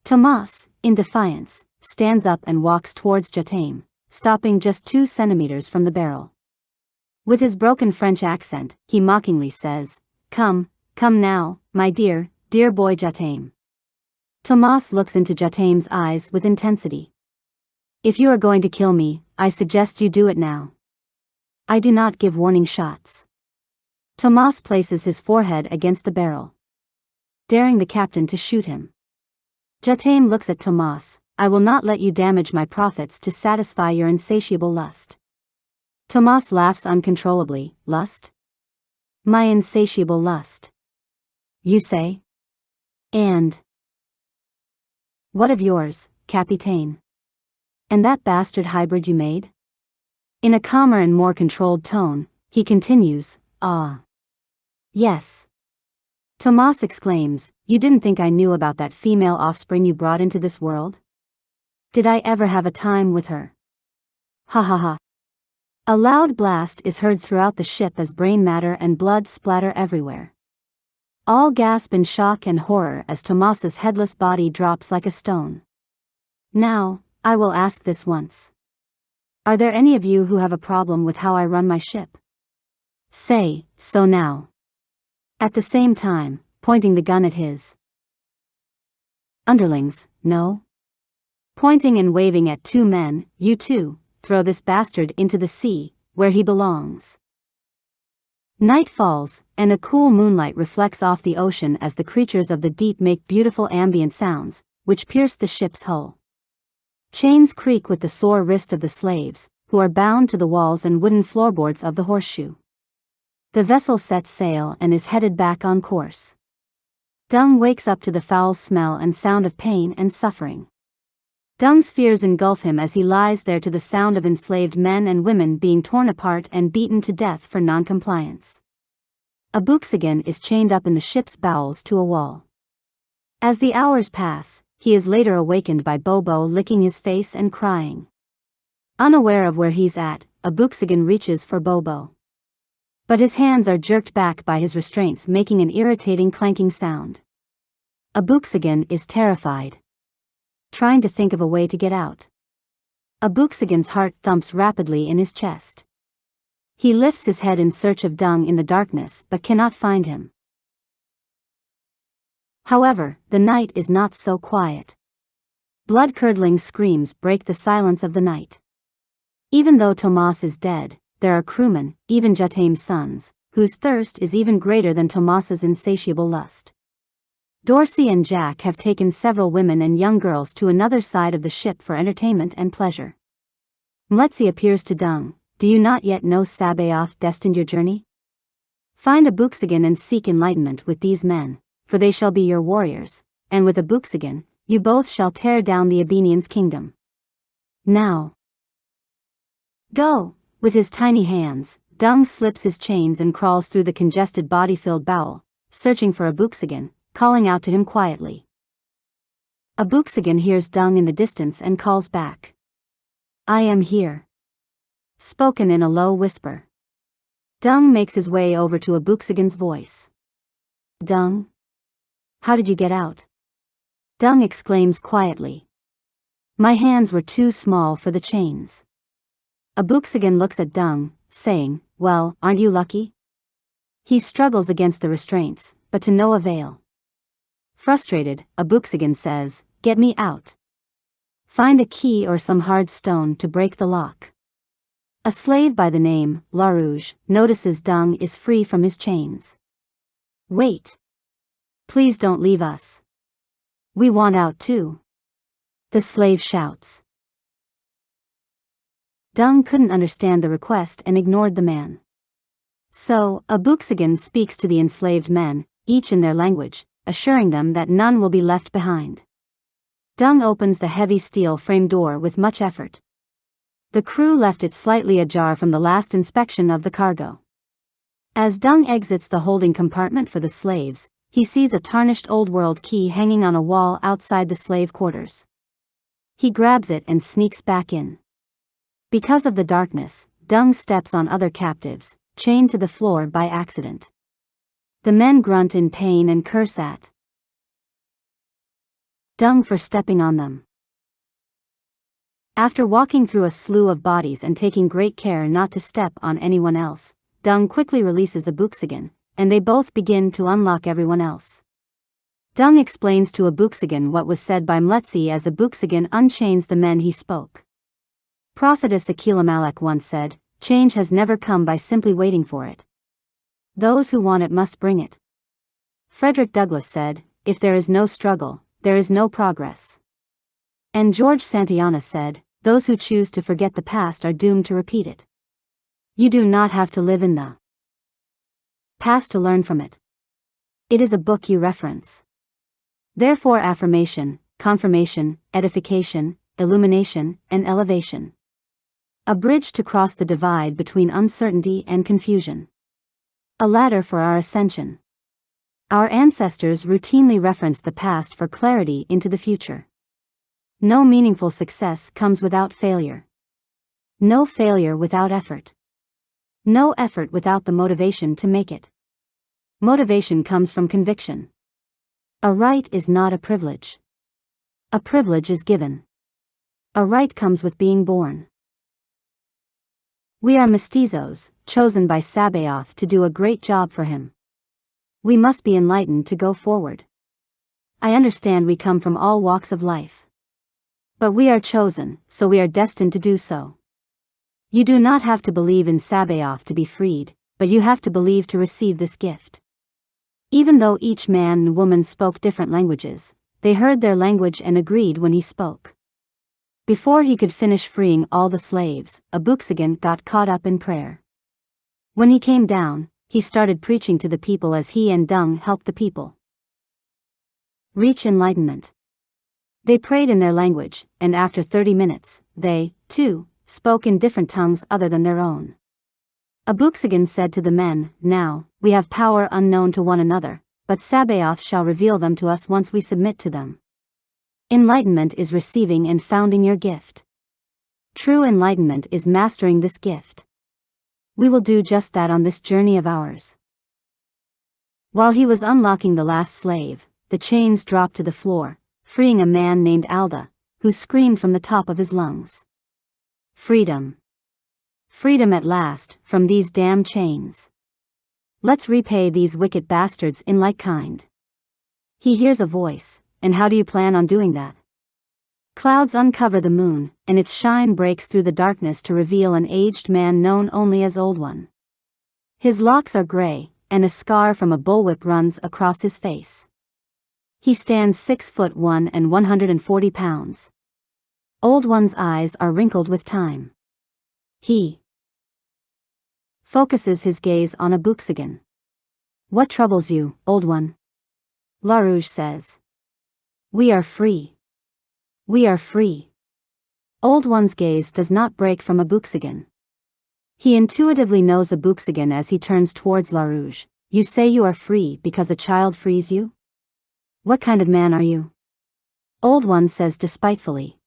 Tomas, in defiance, stands up and walks towards Jatam, stopping just 2 centimeters from the barrel. With his broken French accent, he mockingly says, come now, my dear boy Jatam." Tomas looks into Jatam's eyes with intensity. If you are going to kill me, I suggest you do it now. I do not give warning shots. Tomas places his forehead against the barrel, daring the captain to shoot him. Jatam looks at Tomas. I will not let you damage my profits to satisfy your insatiable lust. Tomas laughs uncontrollably. Lust? My insatiable lust, you say? And what of yours, Capitaine? And that bastard hybrid you made? In a calmer and more controlled tone, he continues, Ah. Yes. Tomas exclaims, You didn't think I knew about that female offspring you brought into this world? Did I ever have a time with her? Ha ha ha. A loud blast is heard throughout the ship as brain matter and blood splatter everywhere. All gasp in shock and horror as Tomas's headless body drops like a stone. Now, I will ask this once. Are there any of you who have a problem with how I run my ship? Say so now. At the same time, pointing the gun at his underlings, no? Pointing and waving at two men, you two, throw this bastard into the sea, where he belongs. Night falls, and a cool moonlight reflects off the ocean as the creatures of the deep make beautiful ambient sounds, which pierce the ship's hull. Chains creak with the sore wrist of the slaves, who are bound to the walls and wooden floorboards of the Horseshoe. The vessel sets sail and is headed back on course. Dung wakes up to the foul smell and sound of pain and suffering. Dung's fears engulf him as he lies there to the sound of enslaved men and women being torn apart and beaten to death for non-compliance. Abooksigun is chained up in the ship's bowels to a wall. As the hours pass, he is later awakened by Bobo licking his face and crying. Unaware of where he's at, Abooksigun reaches for Bobo. But his hands are jerked back by his restraints, making an irritating clanking sound. Abooksigun is terrified, trying to think of a way to get out. Abooksigun's heart thumps rapidly in his chest. He lifts his head in search of Dung in the darkness but cannot find him. However, the night is not so quiet. Blood-curdling screams break the silence of the night. Even though Tomas is dead, there are crewmen, even Jatam's sons, whose thirst is even greater than Tomas's insatiable lust. Dorsey and Jack have taken several women and young girls to another side of the ship for entertainment and pleasure. Mletsi appears to Dung. Do you not yet know Sabaoth destined your journey? Find Abooksigun and seek enlightenment with these men, for they shall be your warriors, and with Abooksigun, you both shall tear down the Abenians' kingdom. Now, go! With his tiny hands, Dung slips his chains and crawls through the congested body-filled bowel, searching for Abooksigun, calling out to him quietly. Abooksigun hears Dung in the distance and calls back. I am here. Spoken in a low whisper. Dung makes his way over to Abooksigun's voice. Dung? How did you get out? Dung exclaims quietly. My hands were too small for the chains. Abooksigun looks at Dung, saying, Well, aren't you lucky? He struggles against the restraints, but to no avail. Frustrated, Abooksigun says, Get me out. Find a key or some hard stone to break the lock. A slave by the name, Larouge, notices Dung is free from his chains. Wait. Please don't leave us. We want out too. The slave shouts. Dung couldn't understand the request and ignored the man. So, Abooksigun speaks to the enslaved men, each in their language, assuring them that none will be left behind. Dung opens the heavy steel frame door with much effort. The crew left it slightly ajar from the last inspection of the cargo. As Dung exits the holding compartment for the slaves, he sees a tarnished old-world key hanging on a wall outside the slave quarters. He grabs it and sneaks back in. Because of the darkness, Dung steps on other captives, chained to the floor by accident. The men grunt in pain and curse at Dung for stepping on them. After walking through a slew of bodies and taking great care not to step on anyone else, Dung quickly releases Abooksigun, and they both begin to unlock everyone else. Dung explains to Abooksigun what was said by Mletsi as Abooksigun unchains the men he spoke. Prophetess Akilamalek once said, change has never come by simply waiting for it. Those who want it must bring it. Frederick Douglass said, if there is no struggle, there is no progress. And George Santayana said, those who choose to forget the past are doomed to repeat it. You do not have to live in the past to learn from it. It is a book you reference. Therefore affirmation, confirmation, edification, illumination, and elevation. A bridge to cross the divide between uncertainty and confusion. A ladder for our ascension. Our ancestors routinely referenced the past for clarity into the future. No meaningful success comes without failure. No failure without effort. No effort without the motivation to make it. Motivation comes from conviction. A right is not a privilege. A privilege is given. A right comes with being born. We are mestizos, chosen by Sabaoth to do a great job for him. We must be enlightened to go forward. I understand we come from all walks of life. But we are chosen, so we are destined to do so. You do not have to believe in Sabaoth to be freed, but you have to believe to receive this gift. Even though each man and woman spoke different languages, they heard their language and agreed when he spoke. Before he could finish freeing all the slaves, Abooksigun got caught up in prayer. When he came down, he started preaching to the people as he and Dung helped the people reach enlightenment. They prayed in their language, and after 30 minutes, they, too, spoke in different tongues other than their own. Abooksigun said to the men, now, we have power unknown to one another, but Sabaoth shall reveal them to us once we submit to them. Enlightenment is receiving and founding your gift. True enlightenment is mastering this gift. We will do just that on this journey of ours. While he was unlocking the last slave, the chains dropped to the floor, freeing a man named Alda, who screamed from the top of his lungs. Freedom. Freedom at last, from these damn chains. Let's repay these wicked bastards in like kind. He hears a voice, and how do you plan on doing that? Clouds uncover the moon, and its shine breaks through the darkness to reveal an aged man known only as Old One. His locks are gray, and a scar from a bullwhip runs across his face. He stands 6'1" and 140 pounds. Old One's eyes are wrinkled with time. He focuses his gaze on Abooksigun. What troubles you, Old One? LaRouge says. We are free. We are free. Old One's gaze does not break from Abooksigun. He intuitively knows Abooksigun as he turns towards LaRouge. You say you are free because a child frees you? What kind of man are you? Old One says despitefully.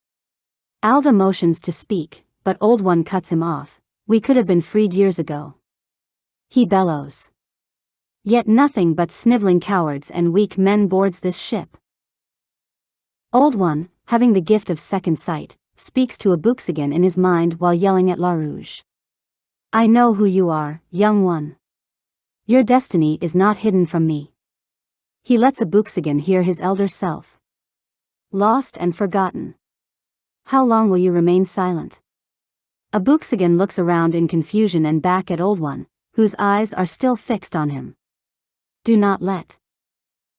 Alda motions to speak, but Old One cuts him off. We could have been freed years ago. He bellows. Yet nothing but sniveling cowards and weak men boards this ship. Old One, having the gift of second sight, speaks to Abooksigun in his mind while yelling at LaRouge. I know who you are, young one. Your destiny is not hidden from me. He lets Abooksigun hear his elder self. Lost and forgotten. How long will you remain silent? Abooksigun looks around in confusion and back at Old One, whose eyes are still fixed on him. Do not let.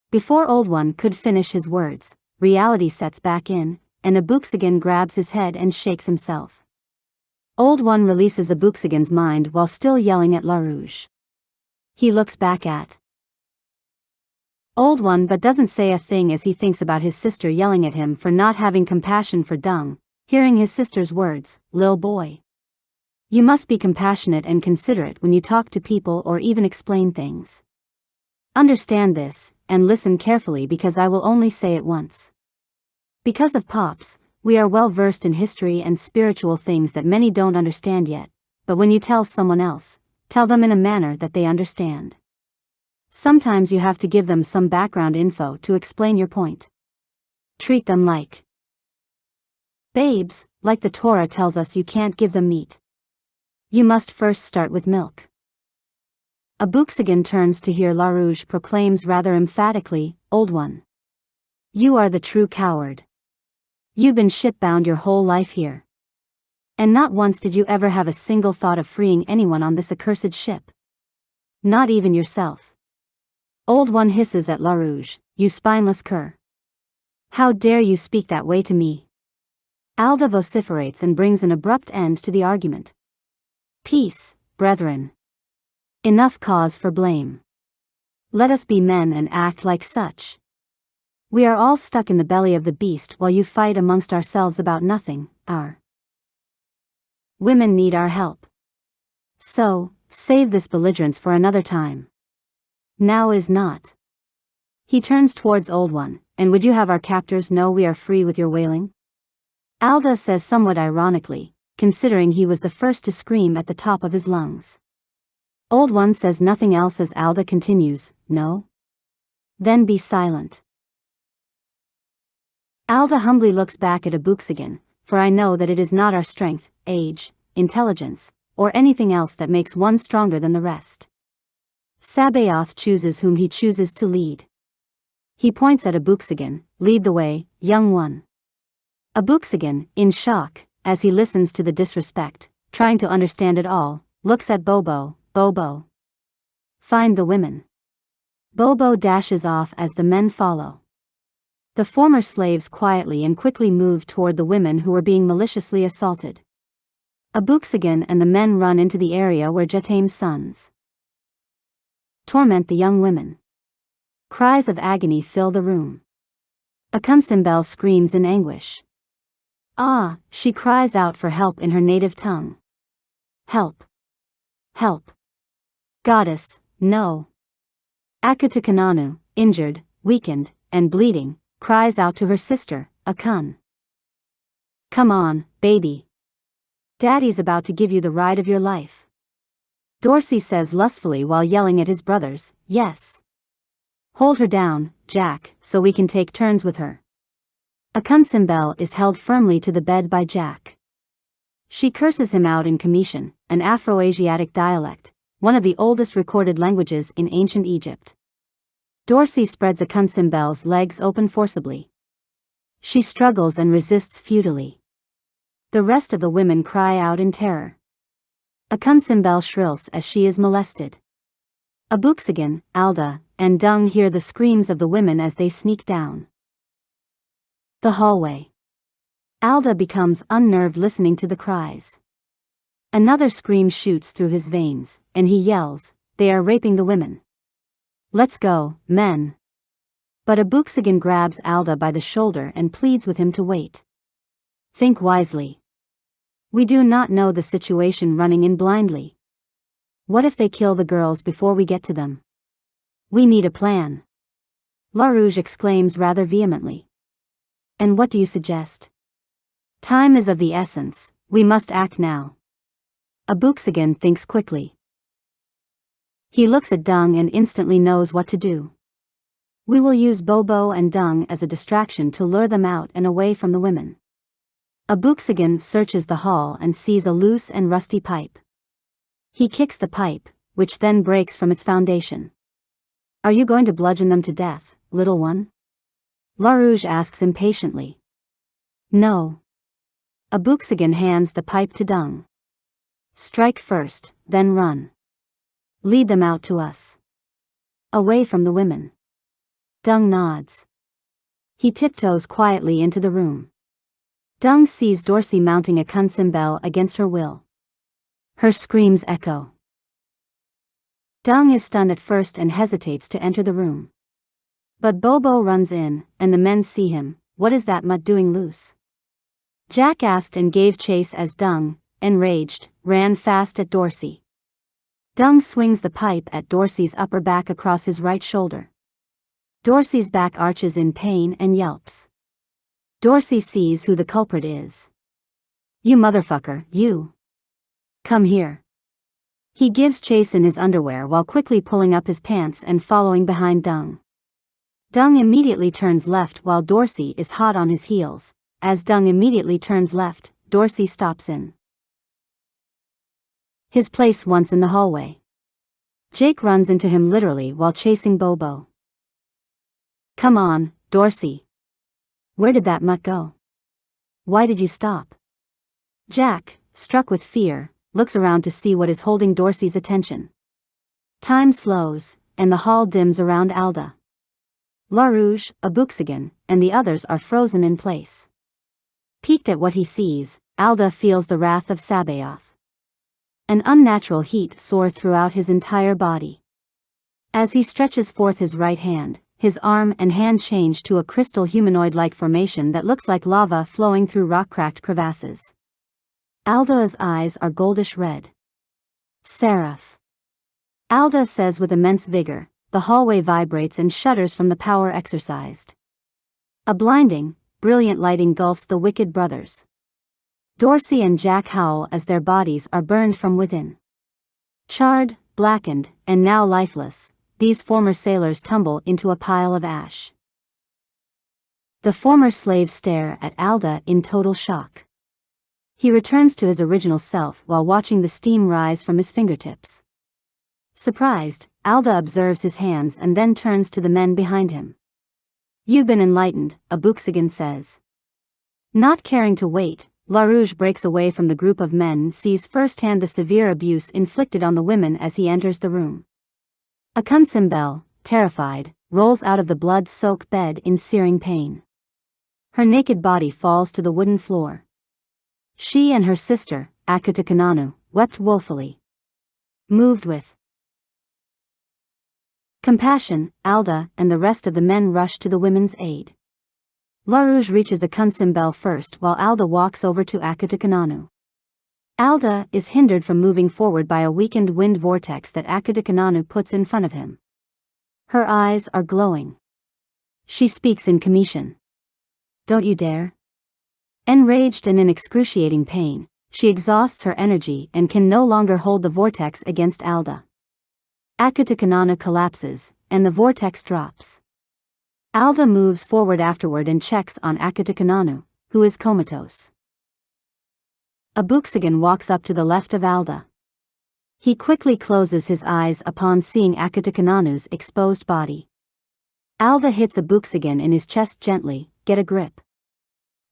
Before Old One could finish his words, reality sets back in, and Abooksigun grabs his head and shakes himself. Old One releases Abooksigun's mind while still yelling at LaRouge. He looks back at Old One but doesn't say a thing as he thinks about his sister yelling at him for not having compassion for Dung, hearing his sister's words, "Lil boy. You must be compassionate and considerate when you talk to people or even explain things. Understand this, and listen carefully because I will only say it once. Because of Pops, we are well versed in history and spiritual things that many don't understand yet, but when you tell someone else, tell them in a manner that they understand. Sometimes you have to give them some background info to explain your point. Treat them like babes, like the Torah tells us you can't give them meat. You must first start with milk." Abooksigun turns to hear LaRouge proclaims rather emphatically, "Old One. You are the true coward. You've been shipbound your whole life here. And not once did you ever have a single thought of freeing anyone on this accursed ship. Not even yourself. Old One hisses at LaRouge, you spineless cur. How dare you speak that way to me? Alda vociferates and brings an abrupt end to the argument. Peace, brethren. Enough cause for blame. Let us be men and act like such. We are all stuck in the belly of the beast while you fight amongst yourselves about nothing. Our women need our help. So, save this belligerence for another time. Now is not. He turns towards Old One, and would you have our captors know we are free with your wailing? Alda says somewhat ironically, considering he was the first to scream at the top of his lungs. Old One says nothing else as Alda continues, no? Then be silent. Alda humbly looks back at Abooksigun, for I know that it is not our strength, age, intelligence, or anything else that makes one stronger than the rest. Sabaoth chooses whom he chooses to lead. He points at Abooksigun, lead the way, young one. Abooksigun, in shock, as he listens to the disrespect, trying to understand it all, looks at Bobo. Bobo. Find the women. Bobo dashes off as the men follow. The former slaves quietly and quickly move toward the women who were being maliciously assaulted. Abooksigun and the men run into the area where Jetame's sons torment the young women. Cries of agony fill the room. AkunSimBel screams in anguish. Ah, she cries out for help in her native tongue. Help. Help. Goddess, no. Akutukananu, injured, weakened, and bleeding, cries out to her sister, Akun. Come on, baby. Daddy's about to give you the ride of your life. Dorsey says lustfully while yelling at his brothers, yes. Hold her down, Jack, so we can take turns with her. AkunSimBel is held firmly to the bed by Jack. She curses him out in Cometian, an Afro-Asiatic dialect, one of the oldest recorded languages in ancient Egypt. Dorsey spreads AkunSimBel's legs open forcibly. She struggles and resists futilely. The rest of the women cry out in terror. AkunSimBel shrills as she is molested. Abooksigun, Alda, and Dung hear the screams of the women as they sneak down the hallway. Alda becomes unnerved listening to the cries. Another scream shoots through his veins, and he yells, they are raping the women. Let's go, men. But Abooksigun grabs Alda by the shoulder and pleads with him to wait. Think wisely. We do not know the situation running in blindly. What if they kill the girls before we get to them? We need a plan. LaRouge exclaims rather vehemently. And what do you suggest? Time is of the essence, we must act now. Abooksigun thinks quickly. He looks at Dung and instantly knows what to do. We will use Bobo and Dung as a distraction to lure them out and away from the women. Abooksigun searches the hall and sees a loose and rusty pipe. He kicks the pipe, which then breaks from its foundation. Are you going to bludgeon them to death, little one? LaRouge asks impatiently. No. Abooksigun hands the pipe to Dung. Strike first, then run. Lead them out to us. Away from the women. Dung nods. He tiptoes quietly into the room. Dung sees Dorsey mounting AkunSimBel against her will. Her screams echo. Dung is stunned at first and hesitates to enter the room. But Bobo runs in, and the men see him. What is that mutt doing loose? Jack asked and gave chase as Dung, enraged, ran fast at Dorsey. Dung swings the pipe at Dorsey's upper back across his right shoulder. Dorsey's back arches in pain and yelps. Dorsey sees who the culprit is. You motherfucker, you. Come here. He gives chase in his underwear while quickly pulling up his pants and following behind Dung. Dung immediately turns left while Dorsey is hot on his heels. As Dung immediately turns left, Dorsey stops in his place once in the hallway. Jake runs into him literally while chasing Bobo. Come on, Dorsey. Where did that mutt go? Why did you stop? Jack, struck with fear, looks around to see what is holding Dorsey's attention. Time slows, and the hall dims around Alda. LaRouge, Abooksigun, and the others are frozen in place. Piqued at what he sees, Alda feels the wrath of Sabaoth. An unnatural heat soars throughout his entire body. As he stretches forth his right hand, his arm and hand change to a crystal humanoid-like formation that looks like lava flowing through rock-cracked crevasses. Alda's eyes are goldish red. Seraph. Alda says with immense vigor. The hallway vibrates and shudders from the power exercised. A blinding, brilliant light engulfs the wicked brothers. Dorsey and Jack howl as their bodies are burned from within. Charred, blackened, and now lifeless, these former sailors tumble into a pile of ash. The former slaves stare at Alda in total shock. He returns to his original self while watching the steam rise from his fingertips. Surprised, Alda observes his hands and then turns to the men behind him. "You've been enlightened," Abooksigun says. Not caring to wait, LaRouge breaks away from the group of men and sees firsthand the severe abuse inflicted on the women as he enters the room. AkunSimBel, terrified, rolls out of the blood-soaked bed in searing pain. Her naked body falls to the wooden floor. She and her sister, Akutukananu, wept woefully. Moved with compassion, Alda and the rest of the men rush to the women's aid. LaRouge reaches AkunSimBel first while Alda walks over to Akutukananu. Alda is hindered from moving forward by a weakened wind vortex that Akutukananu puts in front of him. Her eyes are glowing. She speaks in Commission. "Don't you dare." Enraged and in excruciating pain, she exhausts her energy and can no longer hold the vortex against Alda. Akutukananu collapses, and the vortex drops. Alda moves forward afterward and checks on Akutukananu, who is comatose. Abooksigun walks up to the left of Alda. He quickly closes his eyes upon seeing Akutukananu's exposed body. Alda hits Abooksigun in his chest gently. "Get a grip.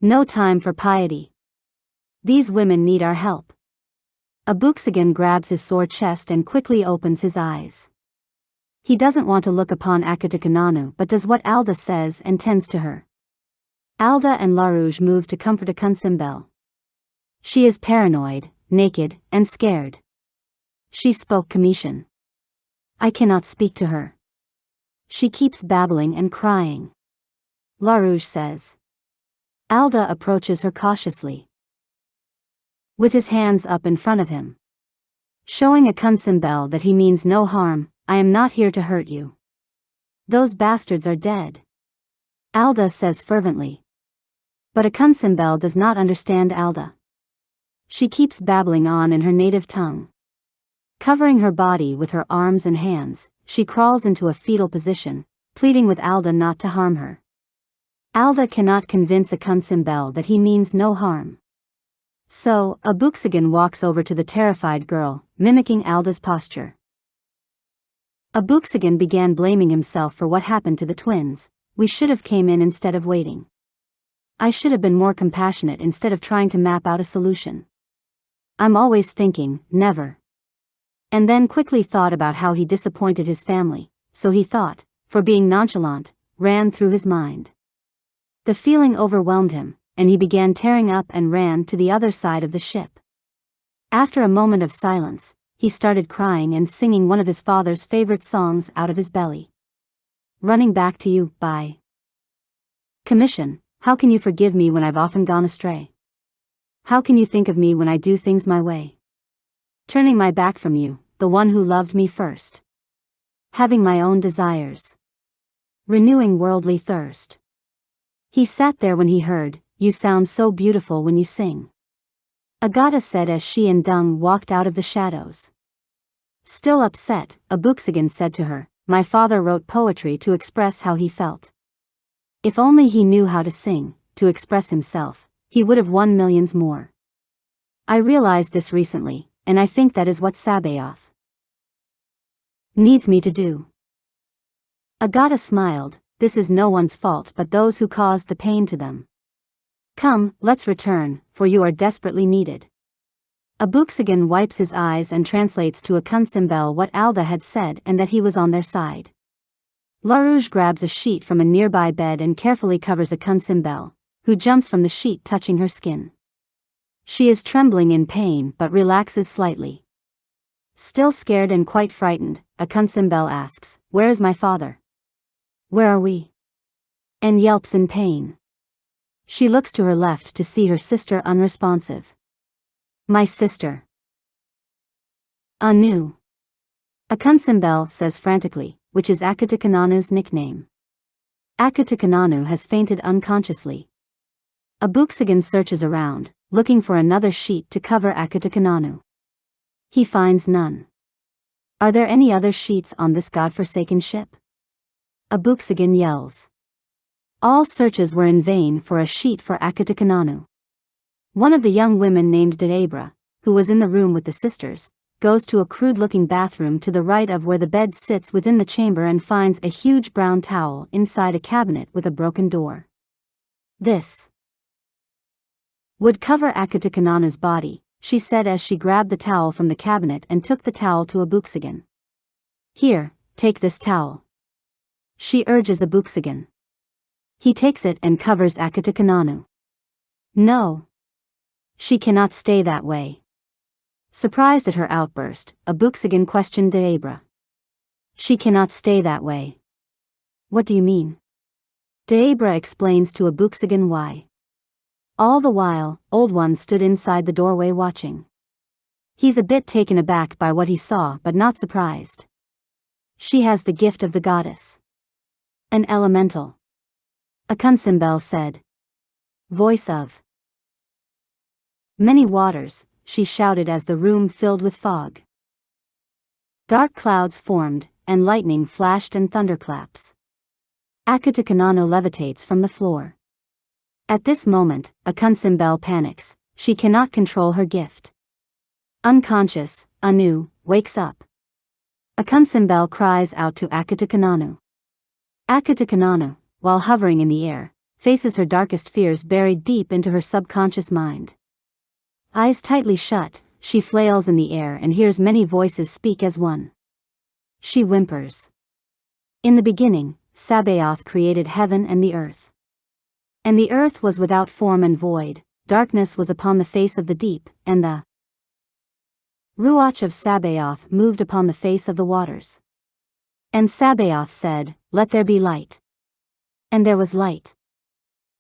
No time for piety. These women need our help." Abooksigun grabs his sore chest and quickly opens his eyes. He doesn't want to look upon Akutukananu but does what Alda says and tends to her. Alda and LaRouge move to comfort AkunSimBel. She is paranoid, naked, and scared. She spoke Commission. "I cannot speak to her. She keeps babbling and crying," LaRouge says. Alda approaches her cautiously, with his hands up in front of him, showing AkunSimBel that he means no harm. "I am not here to hurt you. Those bastards are dead," Alda says fervently. But AkunSimBel does not understand Alda. She keeps babbling on in her native tongue. Covering her body with her arms and hands, she crawls into a fetal position, pleading with Alda not to harm her. Alda cannot convince AkunSimBel that he means no harm. So, Abooksigun walks over to the terrified girl, mimicking Alda's posture. Abooksigun began blaming himself for what happened to the twins. "We should have came in instead of waiting. I should have been more compassionate instead of trying to map out a solution. I'm always thinking, never." And then quickly thought about how he disappointed his family, so he thought, for being nonchalant, ran through his mind. The feeling overwhelmed him, and he began tearing up and ran to the other side of the ship. After a moment of silence, he started crying and singing one of his father's favorite songs out of his belly. "Running back to you, by Commission, how can you forgive me when I've often gone astray? How can you think of me when I do things my way? Turning my back from you, the one who loved me first. Having my own desires. Renewing worldly thirst." He sat there when he heard, "You sound so beautiful when you sing," Agata said as she and Dung walked out of the shadows. Still upset, Abooksigun said to her, "My father wrote poetry to express how he felt. If only he knew how to sing, to express himself, he would have won millions more. I realized this recently, and I think that is what Sabaoth needs me to do." Agata smiled. "This is no one's fault but those who caused the pain to them. Come, let's return, for you are desperately needed." Abooksigun wipes his eyes and translates to AkunSimBel what Alda had said and that he was on their side. LaRouge grabs a sheet from a nearby bed and carefully covers AkunSimBel, who jumps from the sheet touching her skin. She is trembling in pain but relaxes slightly. Still scared and quite frightened, AkunSimBel asks, "Where is my father? Where are we?" And yelps in pain. She looks to her left to see her sister unresponsive. "My sister. Anu." AkunSimBel says frantically, which is Akutukananu's nickname. Akutukananu has fainted unconsciously. Abooksigun searches around, looking for another sheet to cover Akutukananu. He finds none. Are there any other sheets on this godforsaken ship? Abooksigun yells. All searches were in vain for a sheet for Akutukananu. One of the young women named Debra, who was in the room with the sisters, goes to a crude-looking bathroom to the right of where the bed sits within the chamber and finds a huge brown towel inside a cabinet with a broken door. This would cover Akutukananu's body, she said as she grabbed the towel from the cabinet and took the towel to Abooksigun. "Here, take this towel," she urges Abooksigun. He takes it and covers Akutukananu. "No. She cannot stay that way." Surprised at her outburst, Abooksigun questioned Debra. "She cannot stay that way. What do you mean?" Debra explains to Abooksigun why. All the while, Old One stood inside the doorway watching. He's a bit taken aback by what he saw but not surprised. "She has the gift of the goddess. An elemental," AkunSimBel said. "Voice of many waters," she shouted as the room filled with fog. Dark clouds formed, and lightning flashed and thunderclaps. Akutukananu levitates from the floor. At this moment, AkunSimBel panics. She cannot control her gift. Unconscious, Anu wakes up. AkunSimBel cries out to Akutukananu. Akutukananu, while hovering in the air, faces her darkest fears buried deep into her subconscious mind. Eyes tightly shut, she flails in the air and hears many voices speak as one. She whimpers. "In the beginning, Sabaoth created heaven and the earth. And the earth was without form and void, darkness was upon the face of the deep, and the Ruach of Sabaoth moved upon the face of the waters. And Sabaoth said, 'Let there be light.' And there was light.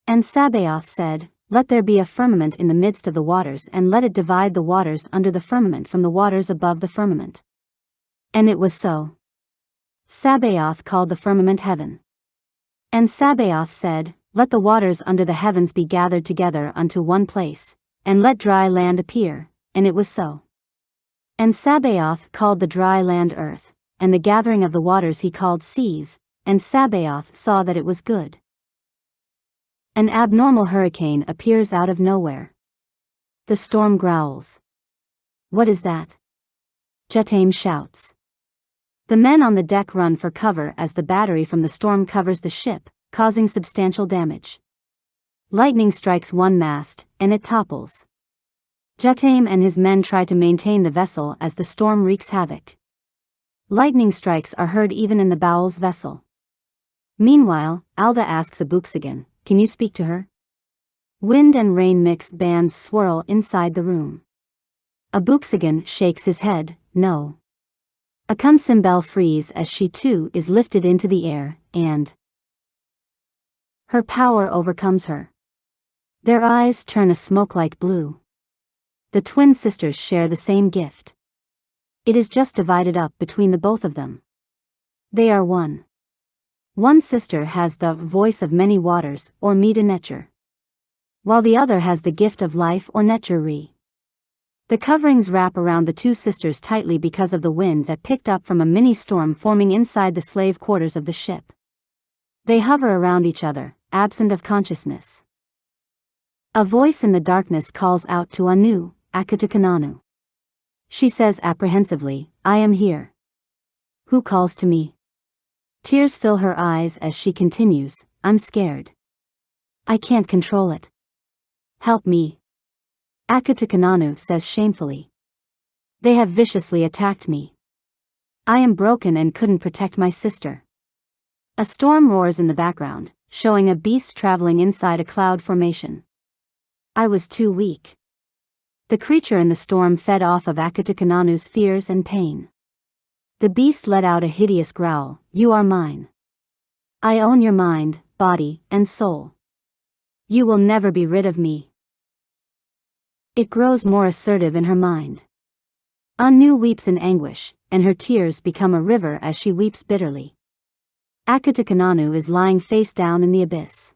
And Sabaoth said, 'Let there be a firmament in the midst of the waters and let it divide the waters under the firmament from the waters above the firmament.' And it was so. Sabaoth called the firmament heaven. And Sabaoth said, 'Let the waters under the heavens be gathered together unto one place, and let dry land appear,' and it was so. And Sabaoth called the dry land earth, and the gathering of the waters he called seas, and Sabaoth saw that it was good." An abnormal hurricane appears out of nowhere. The storm growls. "What is that?" Jataim shouts. The men on the deck run for cover as the battery from the storm covers the ship, causing substantial damage. Lightning strikes one mast, and it topples. Jataim and his men try to maintain the vessel as the storm wreaks havoc. Lightning strikes are heard even in the Bowel's vessel. Meanwhile, Alda asks Abooksigun, "Can you speak to her?" Wind and rain mixed bands swirl inside the room. Abooksigun shakes his head, no. AkunSimBel frees as she too is lifted into the air, and her power overcomes her. Their eyes turn a smoke-like blue. The twin sisters share the same gift. It is just divided up between the both of them. They are one. One sister has the voice of many waters, or Mida Netcher, while the other has the gift of life, or Netcher. The coverings wrap around the two sisters tightly because of the wind that picked up from a mini-storm forming inside the slave quarters of the ship. They hover around each other, absent of consciousness. A voice in the darkness calls out to Anu, Akutukananu. She says apprehensively, "I am here." "Who calls to me?" Tears fill her eyes as she continues, "I'm scared. I can't control it. Help me." Akutukananu says shamefully. They have viciously attacked me. I am broken and couldn't protect my sister. A storm roars in the background, showing a beast traveling inside a cloud formation. I was too weak. The creature in the storm fed off of Akutukananu's fears and pain. The beast let out a hideous growl. You are mine. I own your mind, body, and soul. You will never be rid of me. It grows more assertive in her mind. Anu weeps in anguish, and her tears become a river as she weeps bitterly. Akutukananu is lying face down in the abyss.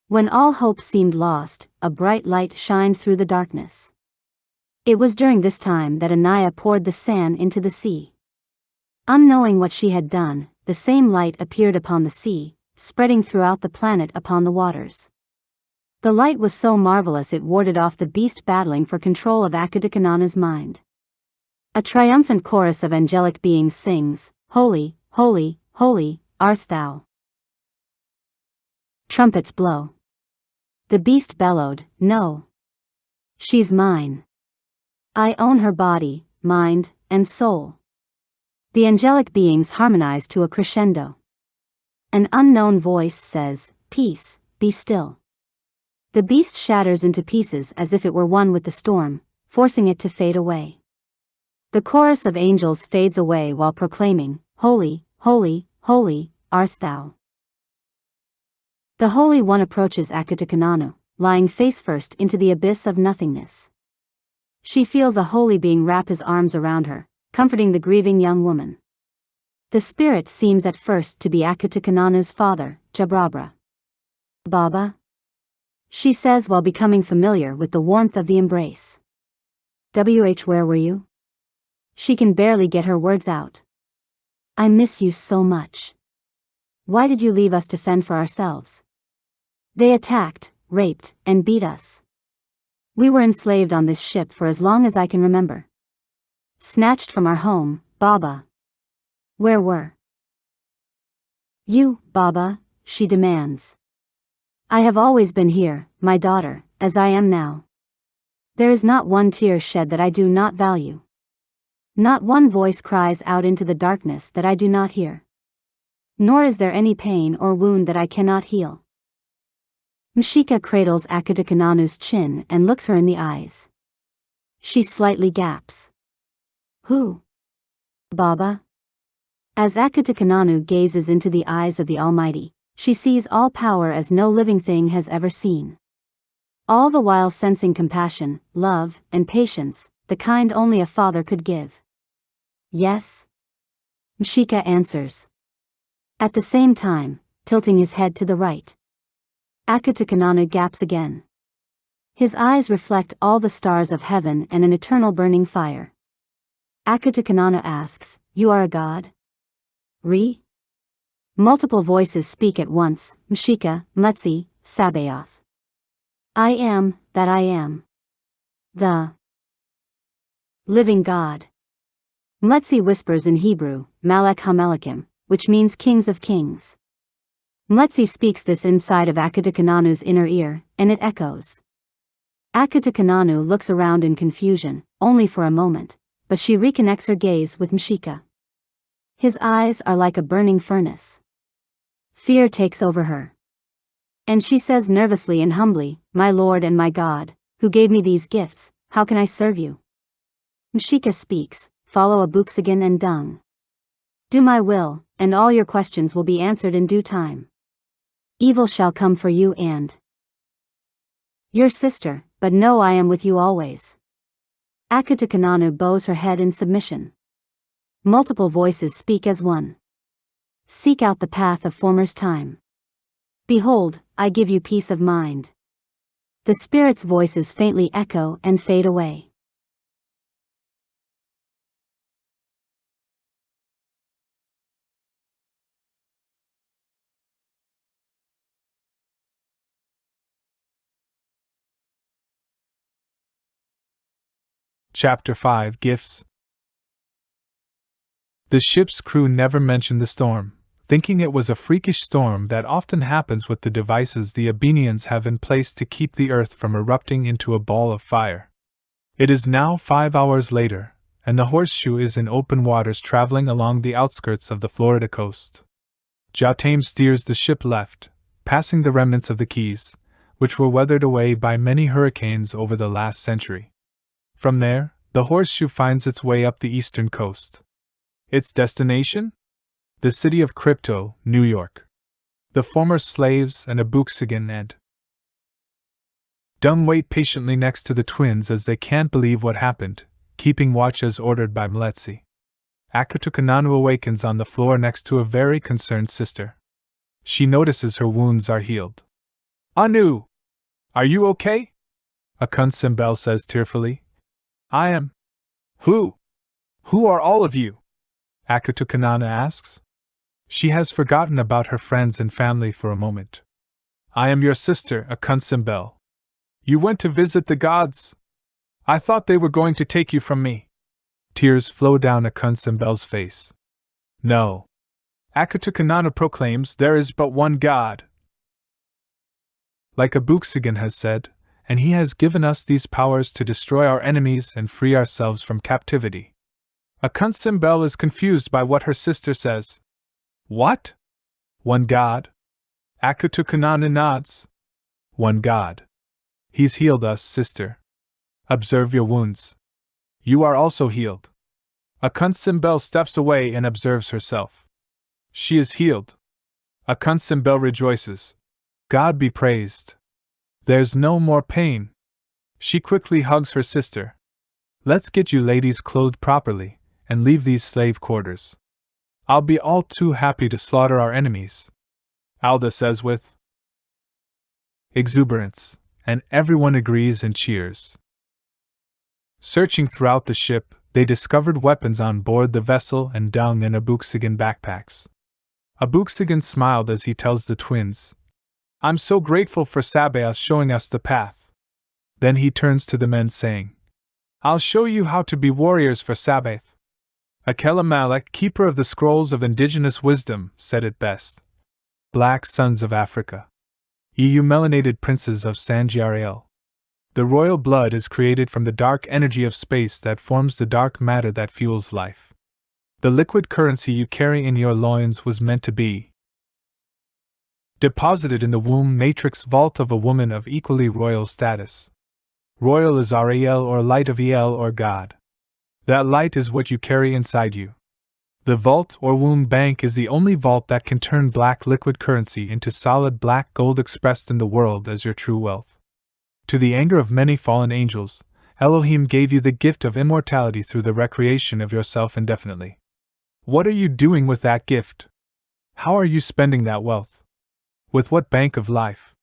When all hope seemed lost, a bright light shined through the darkness. It was during this time that Anaya poured the sand into the sea. Unknowing what she had done, the same light appeared upon the sea, spreading throughout the planet upon the waters. The light was so marvelous it warded off the beast battling for control of Akutukananu's mind. A triumphant chorus of angelic beings sings, Holy, holy, holy, art thou. Trumpets blow. The beast bellowed, No. She's mine. I own her body, mind, and soul. The angelic beings harmonize to a crescendo. An unknown voice says, Peace, be still. The beast shatters into pieces as if it were one with the storm, forcing it to fade away. The chorus of angels fades away while proclaiming, Holy, holy, holy, art thou. The Holy One approaches Akutukananu, lying face first into the abyss of nothingness. She feels a holy being wrap his arms around her, comforting the grieving young woman. The spirit seems at first to be Akutukananu's father, Jabrabra. Baba? She says while becoming familiar with the warmth of the embrace. Where were you? She can barely get her words out. I miss you so much. Why did you leave us to fend for ourselves? They attacked, raped, and beat us. We were enslaved on this ship for as long as I can remember. Snatched from our home, Baba. Where were you, Baba? She demands. I have always been here, my daughter, as I am now. There is not one tear shed that I do not value. Not one voice cries out into the darkness that I do not hear. Nor is there any pain or wound that I cannot heal. Mshika cradles Akutukananu's chin and looks her in the eyes. She slightly gaps. Who? Baba? As Akutukananu gazes into the eyes of the Almighty, she sees all power as no living thing has ever seen. All the while sensing compassion, love, and patience, the kind only a father could give. Yes? Mshika answers. At the same time, tilting his head to the right. Akutukananu gaps again. His eyes reflect all the stars of heaven and an eternal burning fire. Akutukananu asks, You are a god? Re? Multiple voices speak at once, Mshika, Mletsi, Sabaoth. I am, that I am. The living God. Mletsi whispers in Hebrew, Malek HaMelekim, which means kings of kings. Mletsi speaks this inside of Akutukananu's inner ear, and it echoes. Akutukananu looks around in confusion, only for a moment, but she reconnects her gaze with Mshika. His eyes are like a burning furnace. Fear takes over her. And she says nervously and humbly, My Lord and my God, who gave me these gifts, how can I serve you? Mshika speaks, Follow Abooksigun and Dung. Do my will, and all your questions will be answered in due time. Evil shall come for you and your sister, but know I am with you always. Akutukananu bows her head in submission. Multiple voices speak as one. Seek out the path of former's time. Behold, I give you peace of mind. The spirit's voices faintly echo and fade away. Chapter 5 Gifts. The ship's crew never mentioned the storm, thinking it was a freakish storm that often happens with the devices the Abenians have in place to keep the earth from erupting into a ball of fire. It is now 5 hours later, and the Horseshoe is in open waters traveling along the outskirts of the Florida coast. Jotam steers the ship left, passing the remnants of the Keys, which were weathered away by many hurricanes over the last century. From there, the Horseshoe finds its way up the eastern coast. Its destination? The city of Crypto, New York. The former slaves and Abooksigun and Dung wait patiently next to the twins as they can't believe what happened, keeping watch as ordered by Mletsi. Akutukananu awakens on the floor next to a very concerned sister. She notices her wounds are healed. Anu! Are you okay? AkunSimBel says tearfully. I am. Who? Who are all of you? Akutukananu asks. She has forgotten about her friends and family for a moment. I am your sister, AkunSimBel. You went to visit the gods. I thought they were going to take you from me. Tears flow down AkunSimBel's face. No. Akutukananu proclaims there is but one God. Like Abooksigun has said, and he has given us these powers to destroy our enemies and free ourselves from captivity. AkunSimBel is confused by what her sister says. What? One God? Akutukananu nods. One God. He's healed us, sister. Observe your wounds. You are also healed. AkunSimBel steps away and observes herself. She is healed. AkunSimBel rejoices. God be praised. There's no more pain. She quickly hugs her sister. Let's get you ladies clothed properly, and leave these slave quarters. I'll be all too happy to slaughter our enemies. Alda says with exuberance, and everyone agrees and cheers. Searching throughout the ship, they discovered weapons on board the vessel and Dung and Abooksigun backpacks. Abooksigun smiled as he tells the twins, I'm so grateful for Sabaoth showing us the path. Then he turns to the men saying, I'll show you how to be warriors for Sabaoth. Akelamelech, keeper of the scrolls of indigenous wisdom, said it best. Black sons of Africa. You melanated princes of Sanjariel. The royal blood is created from the dark energy of space that forms the dark matter that fuels life. The liquid currency you carry in your loins was meant to be deposited in the womb matrix vault of a woman of equally royal status. Royal is Ariel or light of El or God. That light is what you carry inside you. The vault or womb bank is the only vault that can turn black liquid currency into solid black gold expressed in the world as your true wealth. To the anger of many fallen angels, Elohim gave you the gift of immortality through the recreation of yourself indefinitely. What are you doing with that gift? How are you spending that wealth? With what bank of life?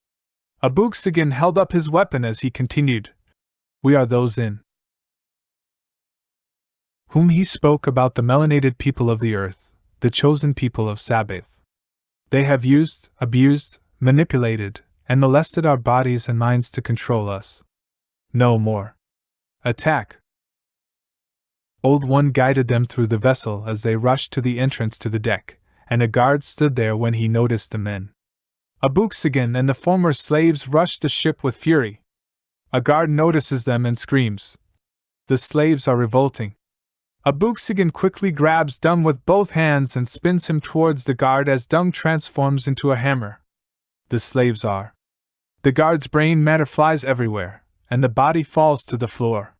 Abooksigun held up his weapon as he continued. We are those in whom he spoke about the melanated people of the earth, the chosen people of Sabaoth. They have used, abused, manipulated, and molested our bodies and minds to control us. No more. Attack. Old One guided them through the vessel as they rushed to the entrance to the deck, and a guard stood there when he noticed the men. Abooksigun and the former slaves rushed the ship with fury. A guard notices them and screams. The slaves are revolting. Abooksigun quickly grabs Dung with both hands and spins him towards the guard as Dung transforms into a hammer. The slaves are. The guard's brain matter flies everywhere, and the body falls to the floor.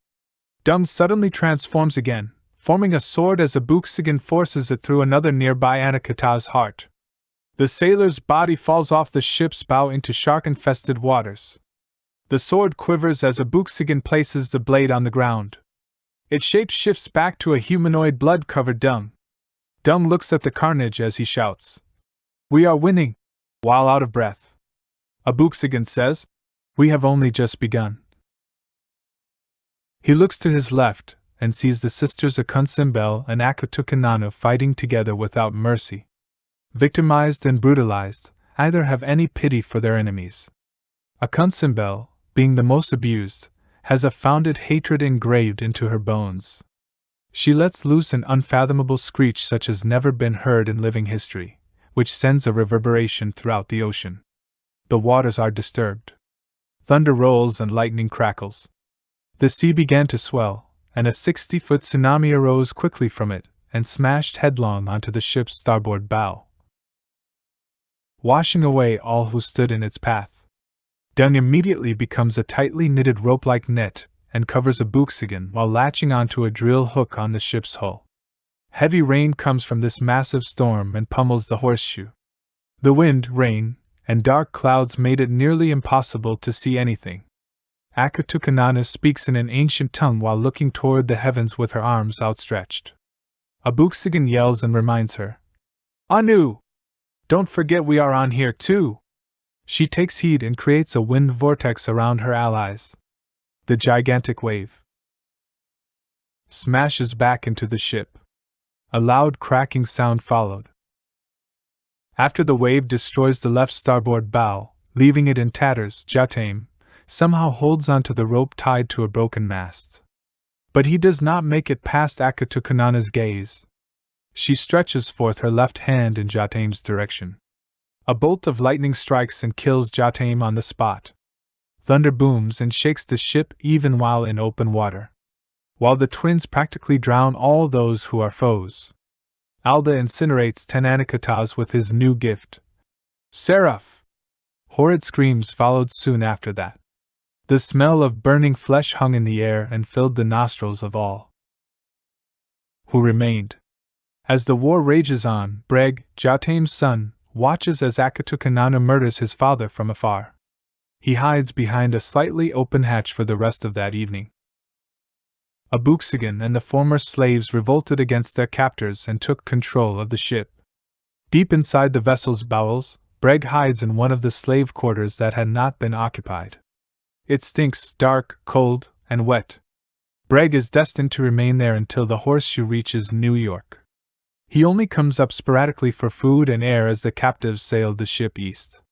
Dung suddenly transforms again, forming a sword as Abooksigun forces it through another nearby Anakata's heart. The sailor's body falls off the ship's bow into shark-infested waters. The sword quivers as Abooksigun places the blade on the ground. Its shape shifts back to a humanoid blood-covered Dung. Dung looks at the carnage as he shouts, We are winning! While out of breath. Abooksigun says, We have only just begun. He looks to his left and sees the sisters AkunSimBel and Akutukananu fighting together without mercy. Victimized and brutalized, neither have any pity for their enemies. AkunSimBel, being the most abused, has a founded hatred engraved into her bones. She lets loose an unfathomable screech such as never been heard in living history, which sends a reverberation throughout the ocean. The waters are disturbed. Thunder rolls and lightning crackles. The sea began to swell, and a 60-foot tsunami arose quickly from it and smashed headlong onto the ship's starboard bow, washing away all who stood in its path. Dung immediately becomes a tightly knitted rope-like net and covers Abooksigun while latching onto a drill hook on the ship's hull. Heavy rain comes from this massive storm and pummels the Horseshoe. The wind, rain, and dark clouds made it nearly impossible to see anything. Akutukananu speaks in an ancient tongue while looking toward the heavens with her arms outstretched. Abooksigun yells and reminds her, "Anu! Don't forget we are on here too!" She takes heed and creates a wind vortex around her allies. The gigantic wave smashes back into the ship. A loud cracking sound followed. After the wave destroys the left starboard bow, leaving it in tatters, Jatame somehow holds onto the rope tied to a broken mast. But he does not make it past Akutukananu's gaze. She stretches forth her left hand in Jatame's direction. A bolt of lightning strikes and kills Jatame on the spot. Thunder booms and shakes the ship even while in open water, while the twins practically drown all those who are foes. Alda incinerates 10 Anakatas with his new gift, Seraph. Horrid screams followed soon after that. The smell of burning flesh hung in the air and filled the nostrils of all who remained. As the war rages on, Breg, Jatame's son, watches as Akutukananu murders his father from afar. He hides behind a slightly open hatch for the rest of that evening. Abooksigun and the former slaves revolted against their captors and took control of the ship. Deep inside the vessel's bowels, Breg hides in one of the slave quarters that had not been occupied. It stinks dark, cold, and wet. Breg is destined to remain there until the Horseshoe reaches New York. He only comes up sporadically for food and air as the captives sailed the ship east.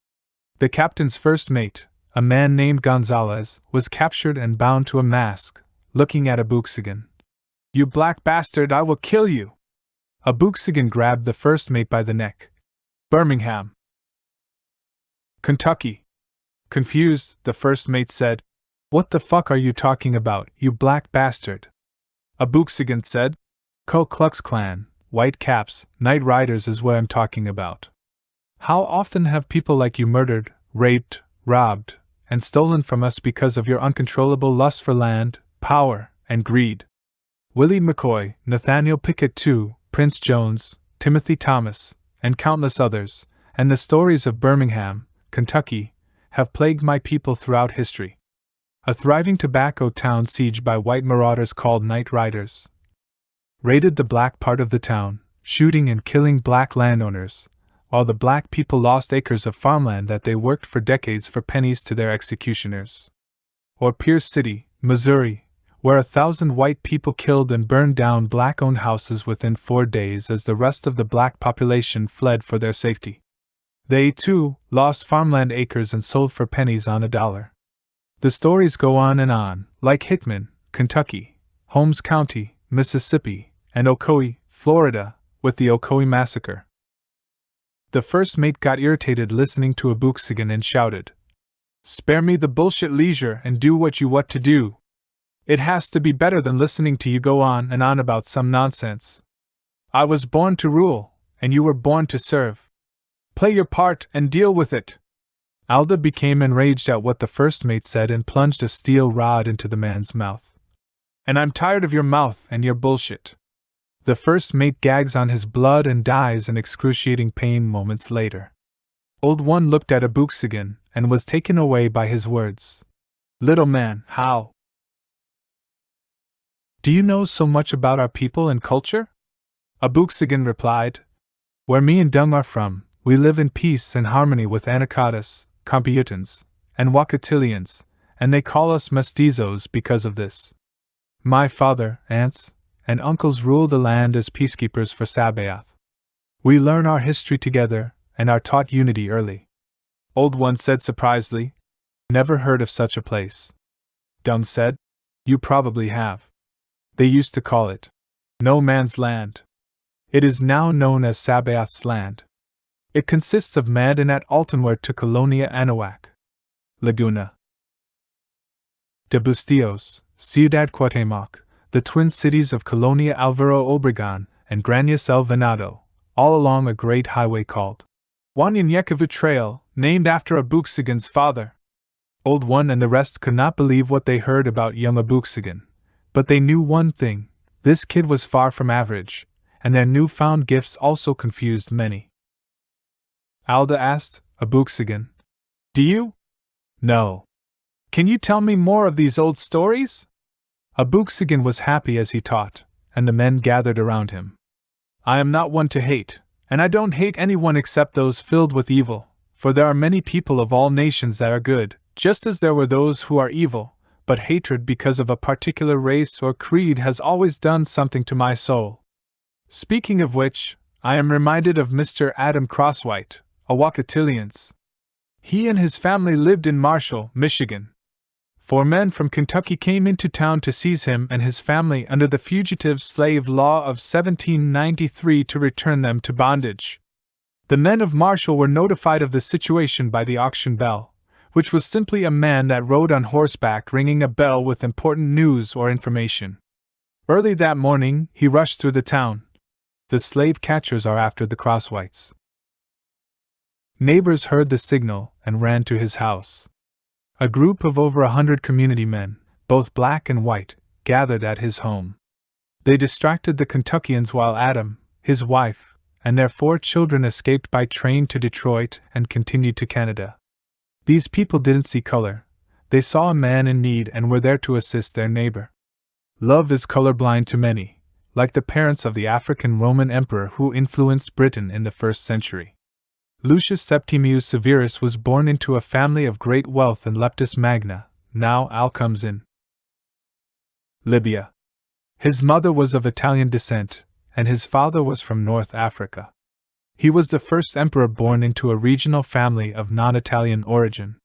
The captain's first mate, a man named Gonzalez, was captured and bound to a mast, looking at Abooksigun. "You black bastard, I will kill you!" Abooksigun grabbed the first mate by the neck. "Birmingham." "Kentucky." Confused, the first mate said, "What the fuck are you talking about, you black bastard?" Abooksigun said, "Ku Klux Klan, white caps, night riders is what I'm talking about. How often have people like you murdered, raped, robbed, and stolen from us because of your uncontrollable lust for land, power, and greed? Willie McCoy, Nathaniel Pickett too, Prince Jones, Timothy Thomas, and countless others, and the stories of Birmingham, Kentucky, have plagued my people throughout history. A thriving tobacco town sieged by white marauders called night riders raided the black part of the town, shooting and killing black landowners, while the black people lost acres of farmland that they worked for decades for pennies to their executioners. Or Pierce City, Missouri, where 1,000 white people killed and burned down black-owned houses within 4 days as the rest of the black population fled for their safety. They, too, lost farmland acres and sold for pennies on a dollar. The stories go on, like Hickman, Kentucky, Holmes County, Mississippi, and Ocoee, Florida, with the Ocoee Massacre. The first mate got irritated listening to Abooksigun and shouted, "Spare me the bullshit leisure and do what you want to do. It has to be better than listening to you go on and on about some nonsense. I was born to rule, and you were born to serve. Play your part and deal with it." Alda became enraged at what the first mate said and plunged a steel rod into the man's mouth. "And I'm tired of your mouth and your bullshit." The first mate gags on his blood and dies in excruciating pain moments later. Old One looked at Abooksigun and was taken away by his words. "Little man, how do you know so much about our people and culture?" Abooksigun replied, "Where me and Dung are from, we live in peace and harmony with Anakatas, Computans, and Wakatilians, and they call us mestizos because of this. My father, aunts, and uncles rule the land as peacekeepers for Sabaoth. We learn our history together, and are taught unity early." Old One said surprisedly, "Never heard of such a place." Dung said, "You probably have. They used to call it No Man's Land. It is now known as Sabaoth's land. It consists of Mad and at Altenware to Colonia Anahuac, Laguna de Bustillos, Ciudad Cuauhtémoc, the twin cities of Colonia Álvaro Obregón and Grañas El Venado, all along a great highway called Wanyenyekevu Trail, named after Abooksigun's father. Old One and the rest could not believe what they heard about young Abooksigun, but they knew one thing: this kid was far from average, and their newfound gifts also confused many. Alda asked Abooksigun, "Do you know? Can you tell me more of these old stories?" Abooksigun was happy as he taught, and the men gathered around him. "I am not one to hate, and I don't hate anyone except those filled with evil, for there are many people of all nations that are good, just as there were those who are evil, but hatred because of a particular race or creed has always done something to my soul. Speaking of which, I am reminded of Mr. Adam Crosswhite, a Wakatilians. He and his family lived in Marshall, Michigan. 4 men from Kentucky came into town to seize him and his family under the Fugitive Slave Law of 1793 to return them to bondage. The men of Marshall were notified of the situation by the auction bell, which was simply a man that rode on horseback ringing a bell with important news or information. Early that morning, he rushed through the town. The slave catchers are after the Crosswhites." Neighbors heard the signal and ran to his house. A group of over 100 community men, both black and white, gathered at his home. They distracted the Kentuckians while Adam, his wife, and their 4 children escaped by train to Detroit and continued to Canada. These people didn't see color. They saw a man in need and were there to assist their neighbor. Love is colorblind to many, like the parents of the African Roman emperor who influenced Britain in the 1st century. Lucius Septimius Severus was born into a family of great wealth in Leptis Magna, now Alcums in Libya. His mother was of Italian descent, and his father was from North Africa. He was the first emperor born into a regional family of non-Italian origin.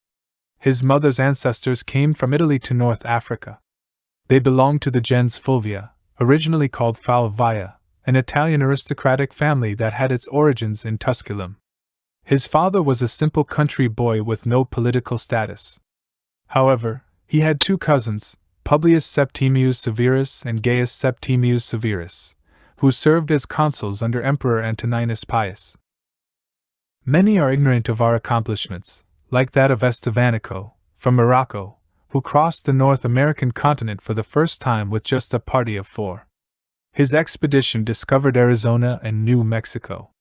His mother's ancestors came from Italy to North Africa. They belonged to the gens Fulvia, originally called Falvia, an Italian aristocratic family that had its origins in Tusculum. His father was a simple country boy with no political status. However, he had 2 cousins, Publius Septimius Severus and Gaius Septimius Severus, who served as consuls under Emperor Antoninus Pius. Many are ignorant of our accomplishments, like that of Estevanico, from Morocco, who crossed the North American continent for the first time with just a party of 4. His expedition discovered Arizona and New Mexico.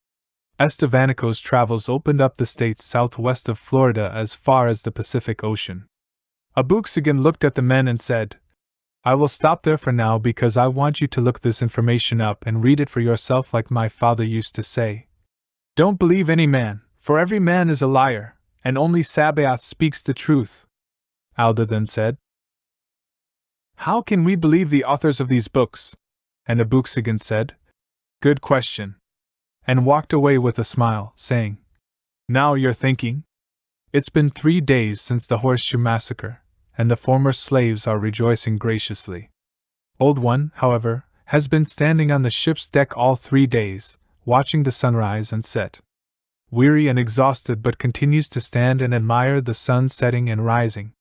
Estevanico's travels opened up the states southwest of Florida as far as the Pacific Ocean. Abooksigun looked at the men and said, "I will stop there for now because I want you to look this information up and read it for yourself like my father used to say. Don't believe any man, for every man is a liar, and only Sabaoth speaks the truth." Alda then said, "How can we believe the authors of these books?" And Abooksigun said, "Good question," and walked away with a smile, saying, "Now you're thinking? It's been 3 days since the Horseshoe massacre, and the former slaves are rejoicing graciously. Old One, however, has been standing on the ship's deck all 3 days, watching the sunrise and set. Weary and exhausted, but continues to stand and admire the sun setting and rising."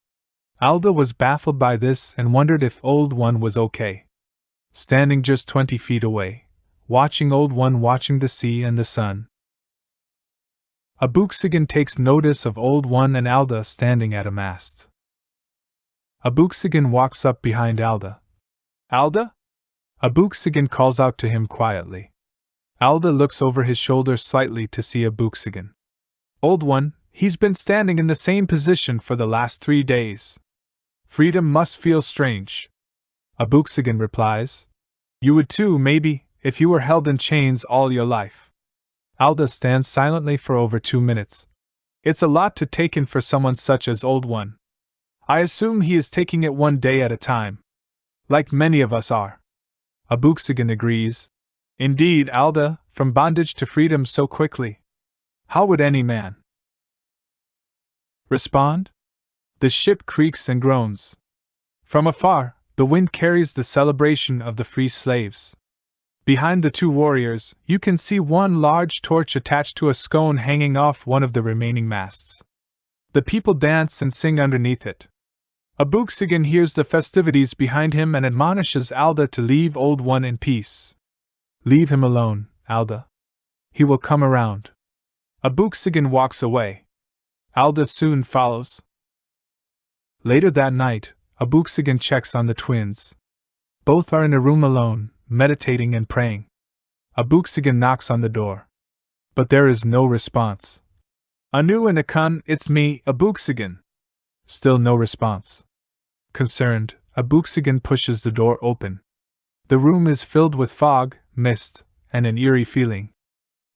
Alda was baffled by this and wondered if Old One was okay. Standing just 20 feet away, watching Old One watching the sea and the sun. Abooksigun takes notice of Old One and Alda standing at a mast. Abooksigun walks up behind Alda. "Alda?" Abooksigun calls out to him quietly. Alda looks over his shoulder slightly to see Abooksigun. "Old One, he's been standing in the same position for the last 3 days. Freedom must feel strange." Abooksigun replies, "You would too, maybe, if you were held in chains all your life." Alda stands silently for over 2 minutes. It's a lot to take in for someone such as Old One. I assume he is taking it 1 day at a time. Like many of us are. Abooksigun agrees. Indeed, Alda, from bondage to freedom so quickly. How would any man respond? The ship creaks and groans. From afar, the wind carries the celebration of the free slaves. Behind the two warriors, you can see one large torch attached to a scone hanging off one of the remaining masts. The people dance and sing underneath it. Abooksigun hears the festivities behind him and admonishes Alda to leave Old One in peace. Leave him alone, Alda. He will come around. Abooksigun walks away. Alda soon follows. Later that night, Abooksigun checks on the twins. Both are in a room alone, meditating and praying. Abooksigun knocks on the door. But there is no response. Anu and Akun, it's me, Abooksigun. Still no response. Concerned, Abooksigun pushes the door open. The room is filled with fog, mist, and an eerie feeling.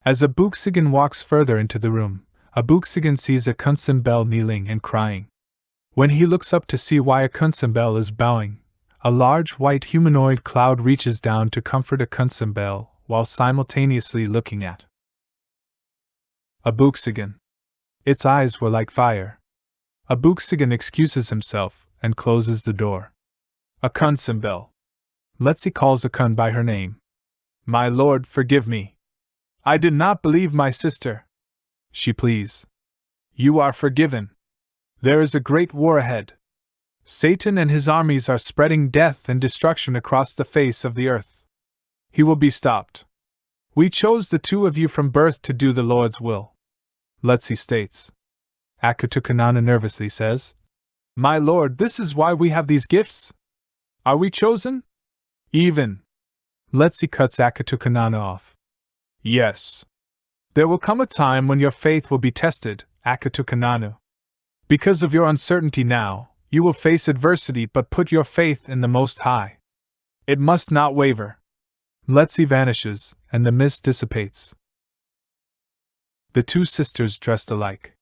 As Abooksigun walks further into the room, Abooksigun sees AkunSimBel kneeling and crying. When he looks up to see why AkunSimBel is bowing, a large white humanoid cloud reaches down to comfort AkunSimBel while simultaneously looking at Abooksigun. Its eyes were like fire. Abooksigun excuses himself and closes the door. AkunSimBel. Letzi calls Akun by her name. My lord, forgive me. I did not believe my sister. She pleads. You are forgiven. There is a great war ahead. Satan and his armies are spreading death and destruction across the face of the earth. He will be stopped. We chose the two of you from birth to do the Lord's will. Letzi states. Akutukananu nervously says, My lord, this is why we have these gifts? Are we chosen? Even. Letzi cuts Akutukananu off. Yes. There will come a time when your faith will be tested, Akutukananu. Because of your uncertainty now, you will face adversity but put your faith in the Most High. It must not waver. Letzi vanishes, and the mist dissipates. The two sisters dressed alike.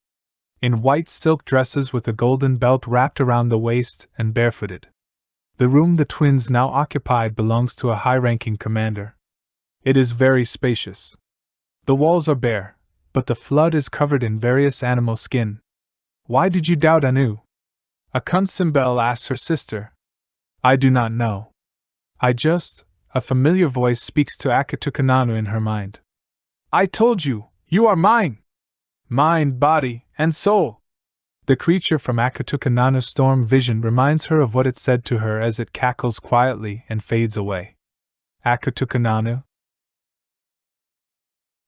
In white silk dresses with a golden belt wrapped around the waist and barefooted. The room the twins now occupied belongs to a high-ranking commander. It is very spacious. The walls are bare, but the flood is covered in various animal skin. Why did you doubt Anu? AkunSimBel asks her sister. I do not know. A familiar voice speaks to Akutukananu in her mind. I told you, you are mine! Mind, body, and soul! The creature from Akutukananu's storm vision reminds her of what it said to her as it cackles quietly and fades away. Akutukananu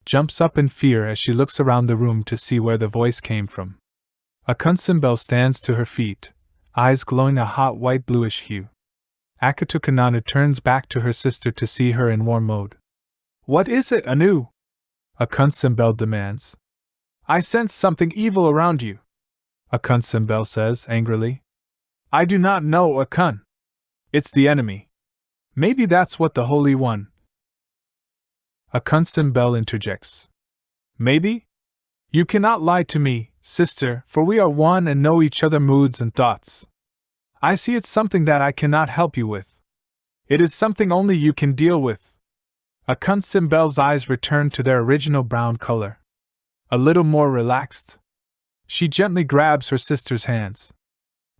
jumps up in fear as she looks around the room to see where the voice came from. AkunSimBel stands to her feet, eyes glowing a hot white-bluish hue. Akutukananu turns back to her sister to see her in war mode. What is it, Anu? AkunSimBel demands. I sense something evil around you, AkunSimBel says angrily. I do not know, Akun. It's the enemy. Maybe that's what the Holy One. AkunSimBel interjects. Maybe? You cannot lie to me, sister, for we are one and know each other's moods and thoughts. I see it's something that I cannot help you with. It is something only you can deal with. AkunSimBel's eyes return to their original brown color. A little more relaxed. She gently grabs her sister's hands.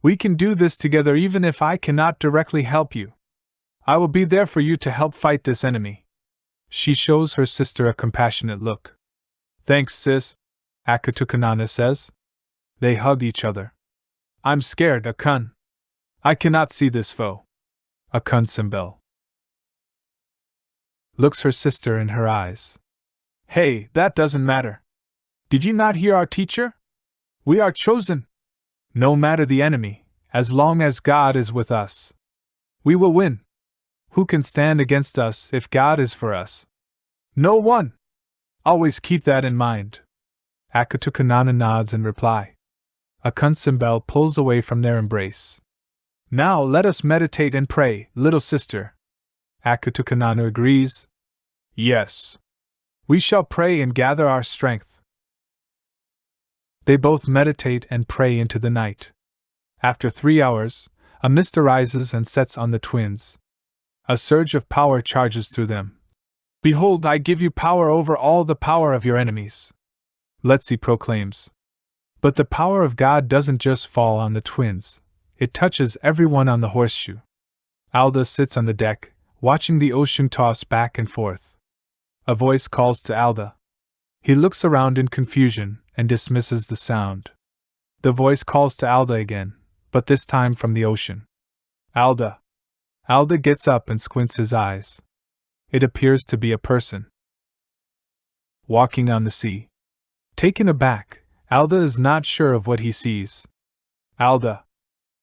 We can do this together even if I cannot directly help you. I will be there for you to help fight this enemy. She shows her sister a compassionate look. Thanks, sis, Akutukananu says. They hug each other. I'm scared, Akun. I cannot see this foe. AkunSimBel looks her sister in her eyes. Hey, that doesn't matter. Did you not hear our teacher? We are chosen. No matter the enemy, as long as God is with us, we will win. Who can stand against us if God is for us? No one. Always keep that in mind. Akutukananu nods in reply. AkunSimBel pulls away from their embrace. Now let us meditate and pray, little sister. Akutukananu agrees. Yes. We shall pray and gather our strength. They both meditate and pray into the night. After 3 hours, a mist arises and sets on the twins. A surge of power charges through them. Behold, I give you power over all the power of your enemies. Letzi proclaims. But the power of God doesn't just fall on the twins, it touches everyone on the Horseshoe. Alda sits on the deck, watching the ocean toss back and forth. A voice calls to Alda. He looks around in confusion and dismisses the sound. The voice calls to Alda again, but this time from the ocean. Alda. Alda gets up and squints his eyes. It appears to be a person. Walking on the sea. Taken aback, Alda is not sure of what he sees. Alda.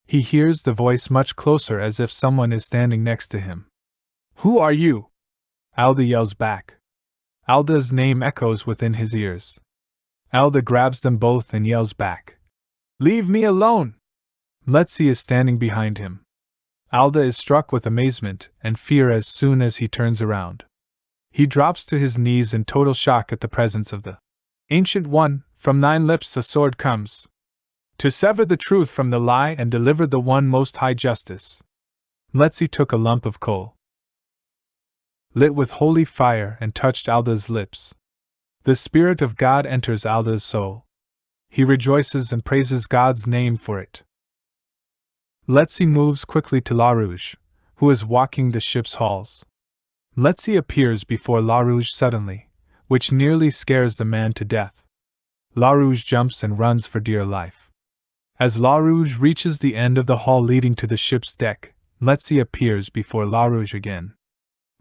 He hears the voice much closer, as if someone is standing next to him. Who are you? Alda yells back. Alda's name echoes within his ears. Alda grabs them both and yells back. Leave me alone! Mletsi is standing behind him. Alda is struck with amazement and fear as soon as he turns around. He drops to his knees in total shock at the presence of the Ancient One. From 9 lips a sword comes, to sever the truth from the lie and deliver the one most high justice. Mletsi took a lump of coal, lit with holy fire, and touched Alda's lips. The Spirit of God enters Alda's soul. He rejoices and praises God's name for it. Mletsi moves quickly to La Rouge, who is walking the ship's halls. Mletsi appears before La Rouge suddenly, which nearly scares the man to death. La Rouge jumps and runs for dear life. As La Rouge reaches the end of the hall leading to the ship's deck, Mletsi appears before La Rouge again.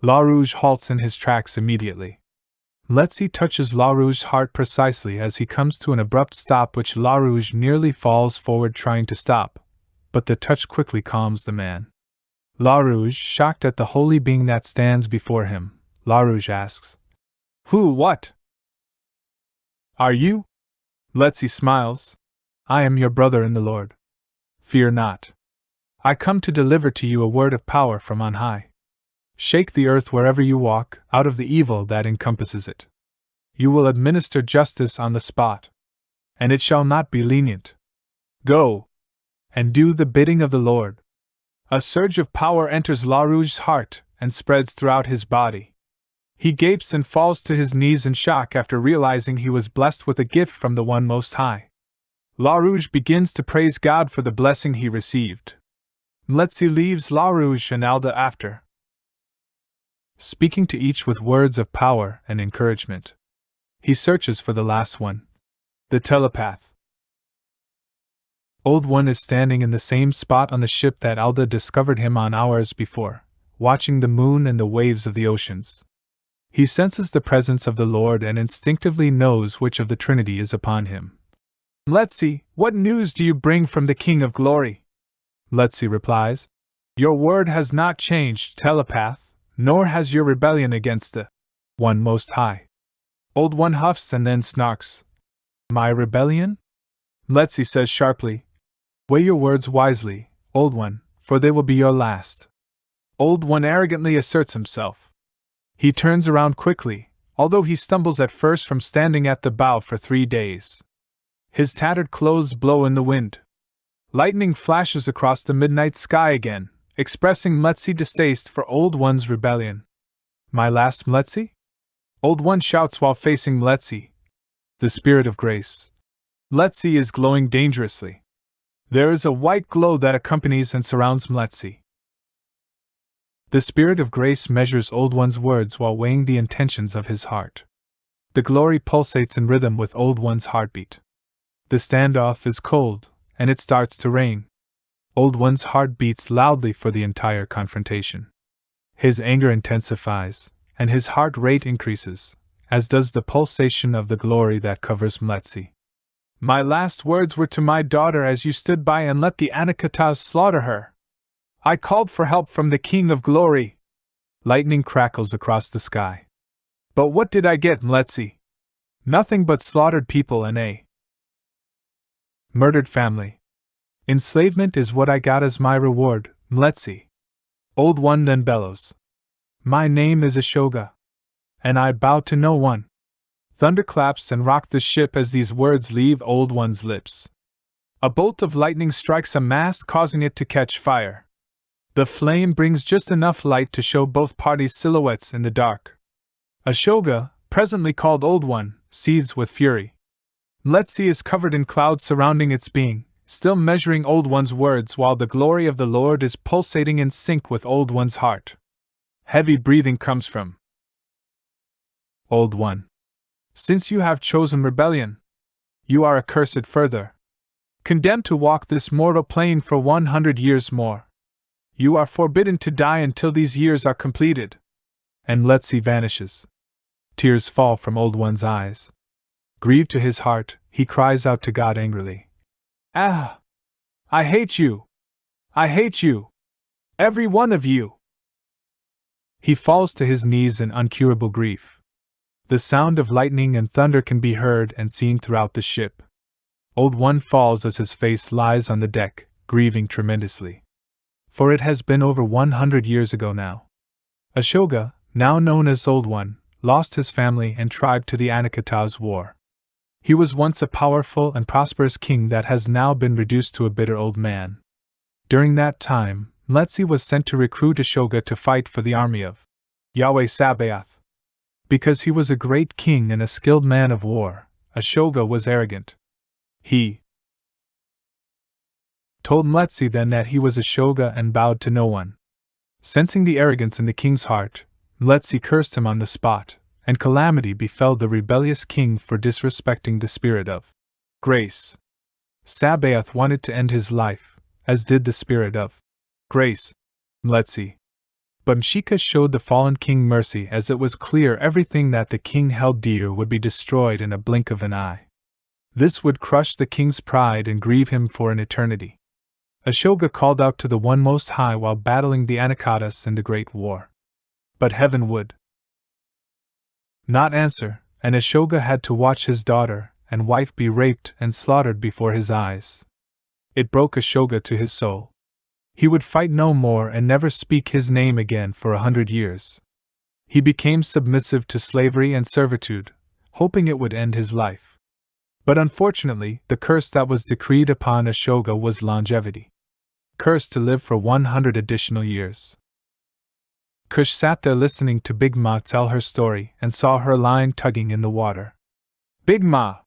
La Rouge halts in his tracks immediately. Mletsi touches La Rouge's heart precisely as he comes to an abrupt stop, which La Rouge nearly falls forward trying to stop, but the touch quickly calms the man. La Rouge, shocked at the holy being that stands before him, La Rouge asks, Who, what are you? Mletsi smiles. I am your brother in the Lord. Fear not. I come to deliver to you a word of power from on high. Shake the earth wherever you walk, out of the evil that encompasses it. You will administer justice on the spot, and it shall not be lenient. Go, and do the bidding of the Lord. A surge of power enters La Rouge's heart and spreads throughout his body. He gapes and falls to his knees in shock after realizing he was blessed with a gift from the One Most High. La Rouge begins to praise God for the blessing he received. Mletsi leaves La Rouge and Alda after, speaking to each with words of power and encouragement. He searches for the last one, the telepath. Old One is standing in the same spot on the ship that Alda discovered him on hours before, watching the moon and the waves of the oceans. He senses the presence of the Lord and instinctively knows which of the Trinity is upon him. Mletsi, what news do you bring from the King of Glory? Mletsi replies, Your word has not changed, telepath, nor has your rebellion against the One Most High. Old One huffs and then snarks. My rebellion? Mletsi says sharply, Weigh your words wisely, Old One, for they will be your last. Old One arrogantly asserts himself. He turns around quickly, although he stumbles at first from standing at the bow for 3 days. His tattered clothes blow in the wind. Lightning flashes across the midnight sky again, expressing Mletsi distaste for Old One's rebellion. My last Mletsi? Old One shouts while facing Mletsi. The Spirit of Grace. Mletsi is glowing dangerously. There is a white glow that accompanies and surrounds Mletsi. The Spirit of Grace measures Old One's words while weighing the intentions of his heart. The glory pulsates in rhythm with Old One's heartbeat. The standoff is cold, and it starts to rain. Old One's heart beats loudly for the entire confrontation. His anger intensifies, and his heart rate increases, as does the pulsation of the glory that covers Mletsi. My last words were to my daughter as you stood by and let the Anakitas slaughter her. I called for help from the King of Glory. Lightning crackles across the sky. But what did I get, Mletsi? Nothing but slaughtered people and a murdered family. Enslavement is what I got as my reward, Mletsi. Old One then bellows. My name is Ashoga, and I bow to no one. Thunder claps and rock the ship as these words leave Old One's lips. A bolt of lightning strikes a mast, causing it to catch fire. The flame brings just enough light to show both parties' silhouettes in the dark. Ashoga, presently called Old One, seethes with fury. Mletsi is covered in clouds surrounding its being, still measuring Old One's words while the glory of the Lord is pulsating in sync with Old One's heart. Heavy breathing comes from. Old One. Since you have chosen rebellion, you are accursed further. Condemned to walk this mortal plane for 100 years more. You are forbidden to die until these years are completed. And Letzi vanishes. Tears fall from Old One's eyes. Grieved to his heart, he cries out to God angrily. Ah! I hate you! I hate you! Every one of you! He falls to his knees in uncurable grief. The sound of lightning and thunder can be heard and seen throughout the ship. Old One falls as his face lies on the deck, grieving tremendously. For it has been over 100 years ago now. Ashoga, now known as Old One, lost his family and tribe to the Anakata's war. He was once a powerful and prosperous king that has now been reduced to a bitter old man. During that time, Letzi was sent to recruit Ashoga to fight for the army of Yahweh Sabaoth. Because he was a great king and a skilled man of war, Ashoga was arrogant. He told Letzi then that he was Ashoga and bowed to no one. Sensing the arrogance in the king's heart, Letzi cursed him on the spot, and calamity befell the rebellious king for disrespecting the spirit of grace. Sabaoth wanted to end his life, as did the spirit of grace, Letzi. But Mshika showed the fallen king mercy, as it was clear everything that the king held dear would be destroyed in a blink of an eye. This would crush the king's pride and grieve him for an eternity. Ashoga called out to the One Most High while battling the Anakatas in the Great War. But heaven would not answer, and Ashoga had to watch his daughter and wife be raped and slaughtered before his eyes. It broke Ashoga to his soul. He would fight no more and never speak his name again for 100 years. He became submissive to slavery and servitude, hoping it would end his life. But unfortunately, the curse that was decreed upon Ashoga was longevity. Cursed to live for 100 additional years. Cush sat there listening to Big Ma tell her story and saw her line tugging in the water. Big Ma!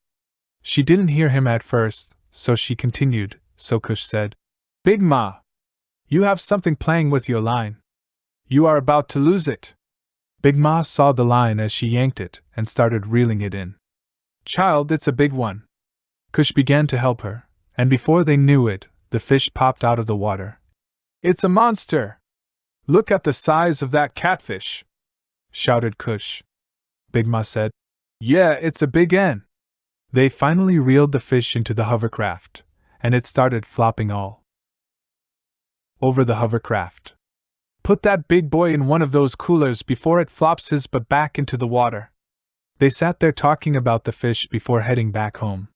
She didn't hear him at first, so she continued, so Cush said, Big Ma! You have something playing with your line. You are about to lose it. Big Ma saw the line as she yanked it and started reeling it in. Child, it's a big one. Cush began to help her, and before they knew it, the fish popped out of the water. It's a monster! Look at the size of that catfish! Shouted Cush. Big Ma said, Yeah, it's a big N. They finally reeled the fish into the hovercraft, and it started flopping all over the hovercraft. Put that big boy in one of those coolers before it flops his butt back into the water. They sat there talking about the fish before heading back home.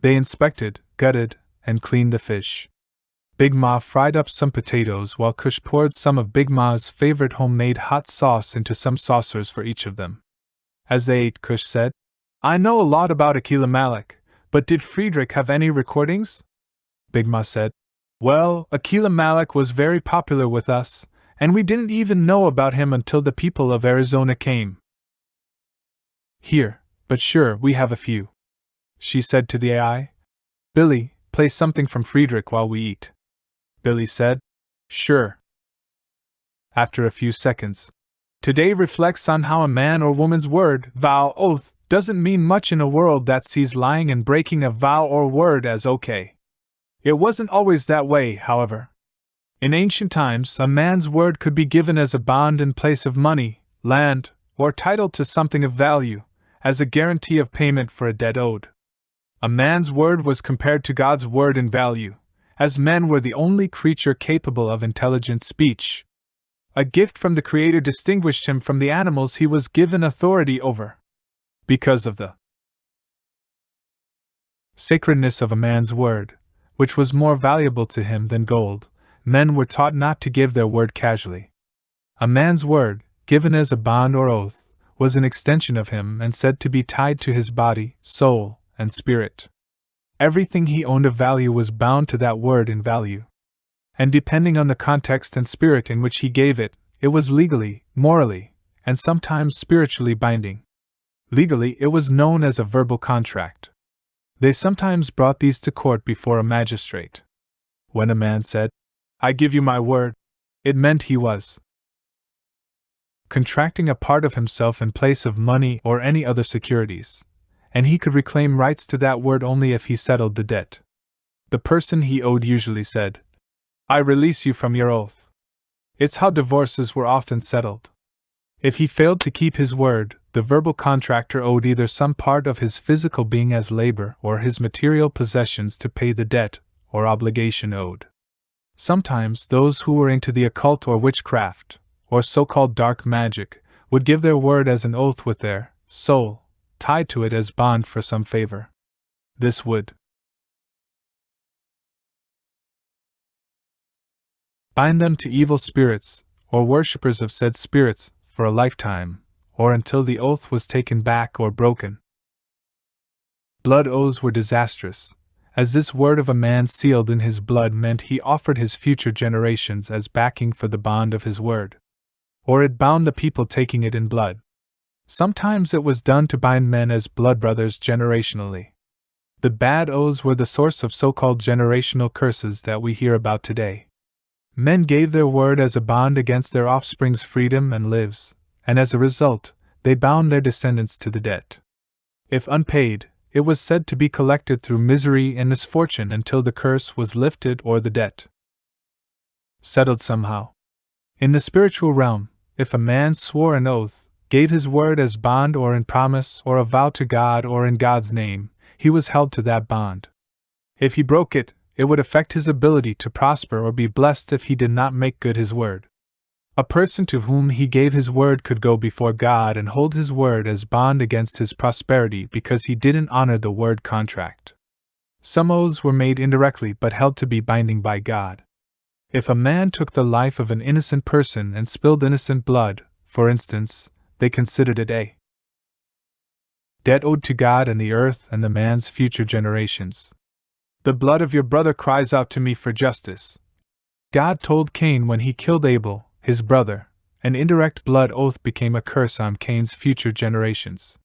They inspected, gutted, and cleaned the fish. Big Ma fried up some potatoes while Cush poured some of Big Ma's favorite homemade hot sauce into some saucers for each of them. As they ate, Cush said, I know a lot about Akila Malik, but did Friedrich have any recordings? Big Ma said, Well, Akila Malik was very popular with us, and we didn't even know about him until the people of Arizona came. Here, but sure, we have a few. She said to the AI. Billy, play something from Friedrich while we eat. Billy said, Sure. After a few seconds. Today reflects on how a man or woman's word, vow, oath, doesn't mean much in a world that sees lying and breaking a vow or word as okay. It wasn't always that way, however. In ancient times, a man's word could be given as a bond in place of money, land, or title to something of value, as a guarantee of payment for a debt owed. A man's word was compared to God's word in value, as men were the only creature capable of intelligent speech. A gift from the Creator distinguished him from the animals he was given authority over. Because of the sacredness of a man's word, which was more valuable to him than gold, men were taught not to give their word casually. A man's word, given as a bond or oath, was an extension of him and said to be tied to his body, soul, and spirit. Everything he owned of value was bound to that word in value. And depending on the context and spirit in which he gave it, it was legally, morally, and sometimes spiritually binding. Legally, it was known as a verbal contract. They sometimes brought these to court before a magistrate. When a man said, I give you my word, it meant he was contracting a part of himself in place of money or any other securities, and he could reclaim rights to that word only if he settled the debt. The person he owed usually said, "I release you from your oath." It's how divorces were often settled. If he failed to keep his word, the verbal contractor owed either some part of his physical being as labor or his material possessions to pay the debt or obligation owed. Sometimes those who were into the occult or witchcraft, or so-called dark magic, would give their word as an oath with their soul tied to it as bond for some favor. This would bind them to evil spirits, or worshippers of said spirits, for a lifetime, or until the oath was taken back or broken. Blood oaths were disastrous, as this word of a man sealed in his blood meant he offered his future generations as backing for the bond of his word. Or it bound the people taking it in blood. Sometimes it was done to bind men as blood brothers generationally. The bad oaths were the source of so-called generational curses that we hear about today. Men gave their word as a bond against their offspring's freedom and lives, and as a result, they bound their descendants to the debt. If unpaid, it was said to be collected through misery and misfortune until the curse was lifted or the debt settled somehow. In the spiritual realm, if a man swore an oath, gave his word as bond or in promise or a vow to God or in God's name, he was held to that bond. If he broke it, it would affect his ability to prosper or be blessed if he did not make good his word. A person to whom he gave his word could go before God and hold his word as bond against his prosperity because he didn't honor the word contract. Some oaths were made indirectly but held to be binding by God. If a man took the life of an innocent person and spilled innocent blood, for instance, they considered it a debt owed to God and the earth and the man's future generations. The blood of your brother cries out to me for justice. God told Cain when he killed Abel, his brother. An indirect blood oath became a curse on Cain's future generations.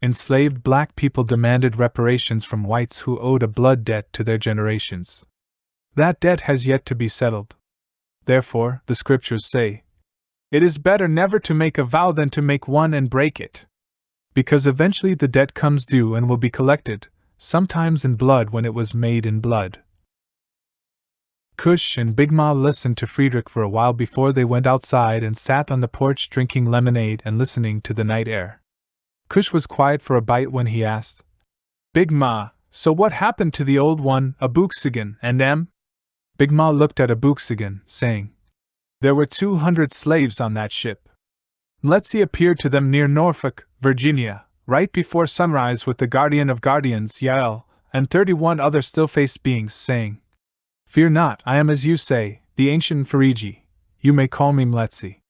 Enslaved black people demanded reparations from whites who owed a blood debt to their generations. That debt has yet to be settled. Therefore, the scriptures say, "It is better never to make a vow than to make one and break it." Because eventually the debt comes due and will be collected, sometimes in blood when it was made in blood. Cush and Big Ma listened to Friedrich for a while before they went outside and sat on the porch drinking lemonade and listening to the night air. Cush was quiet for a bite when he asked, "Big Ma, so what happened to the old one, Abooksigun and M?" Big Ma looked at Abooksigun, saying, "There were 200 slaves on that ship. Letzi appeared to them near Norfolk, Virginia, right before sunrise with the Guardian of Guardians, Yael, and 31 other still-faced beings, saying, 'Fear not, I am as you say, the ancient Ferigi. You may call me Mletzi.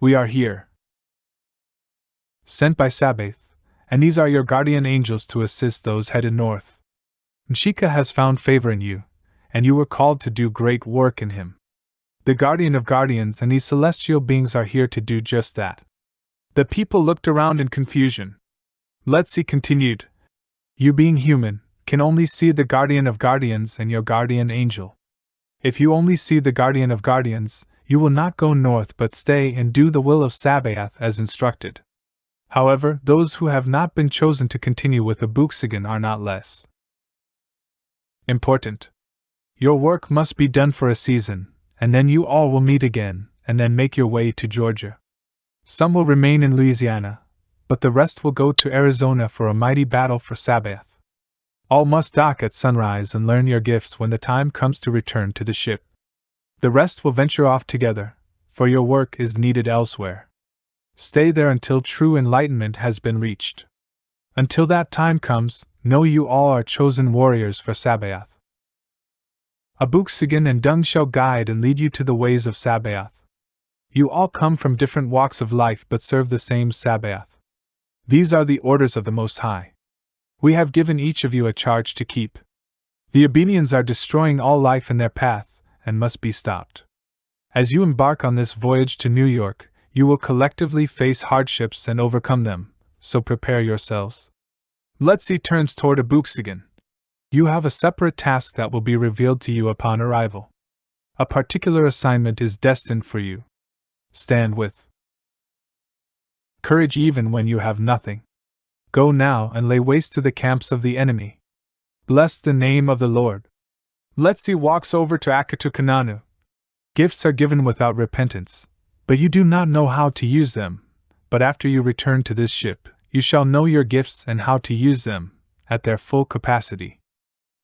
We are here, sent by Sabaoth, and these are your guardian angels to assist those headed north. Nshika has found favor in you, and you were called to do great work in him. The Guardian of Guardians and these celestial beings are here to do just that.'" The people looked around in confusion. Mletzi continued, "You being human, can only see the Guardian of Guardians and your guardian angel. If you only see the Guardian of Guardians, you will not go north but stay and do the will of Sabaoth as instructed. However, those who have not been chosen to continue with Abooksigun are not less important. Your work must be done for a season, and then you all will meet again, and then make your way to Georgia. Some will remain in Louisiana, but the rest will go to Arizona for a mighty battle for Sabaoth. All must dock at sunrise and learn your gifts when the time comes to return to the ship. The rest will venture off together, for your work is needed elsewhere. Stay there until true enlightenment has been reached. Until that time comes, know you all are chosen warriors for Sabaoth. Abooksigun and Dung shall guide and lead you to the ways of Sabaoth. You all come from different walks of life but serve the same Sabaoth. These are the orders of the Most High. We have given each of you a charge to keep. The Abenians are destroying all life in their path, and must be stopped. As you embark on this voyage to New York, you will collectively face hardships and overcome them, so prepare yourselves. Mletzi turns toward Abooksigun. You have a separate task that will be revealed to you upon arrival. A particular assignment is destined for you. Stand with courage even when you have nothing. Go now and lay waste to the camps of the enemy. Bless the name of the Lord. Let's see walks over to Akutukananu. Gifts are given without repentance, but you do not know how to use them. But after you return to this ship, you shall know your gifts and how to use them, at their full capacity.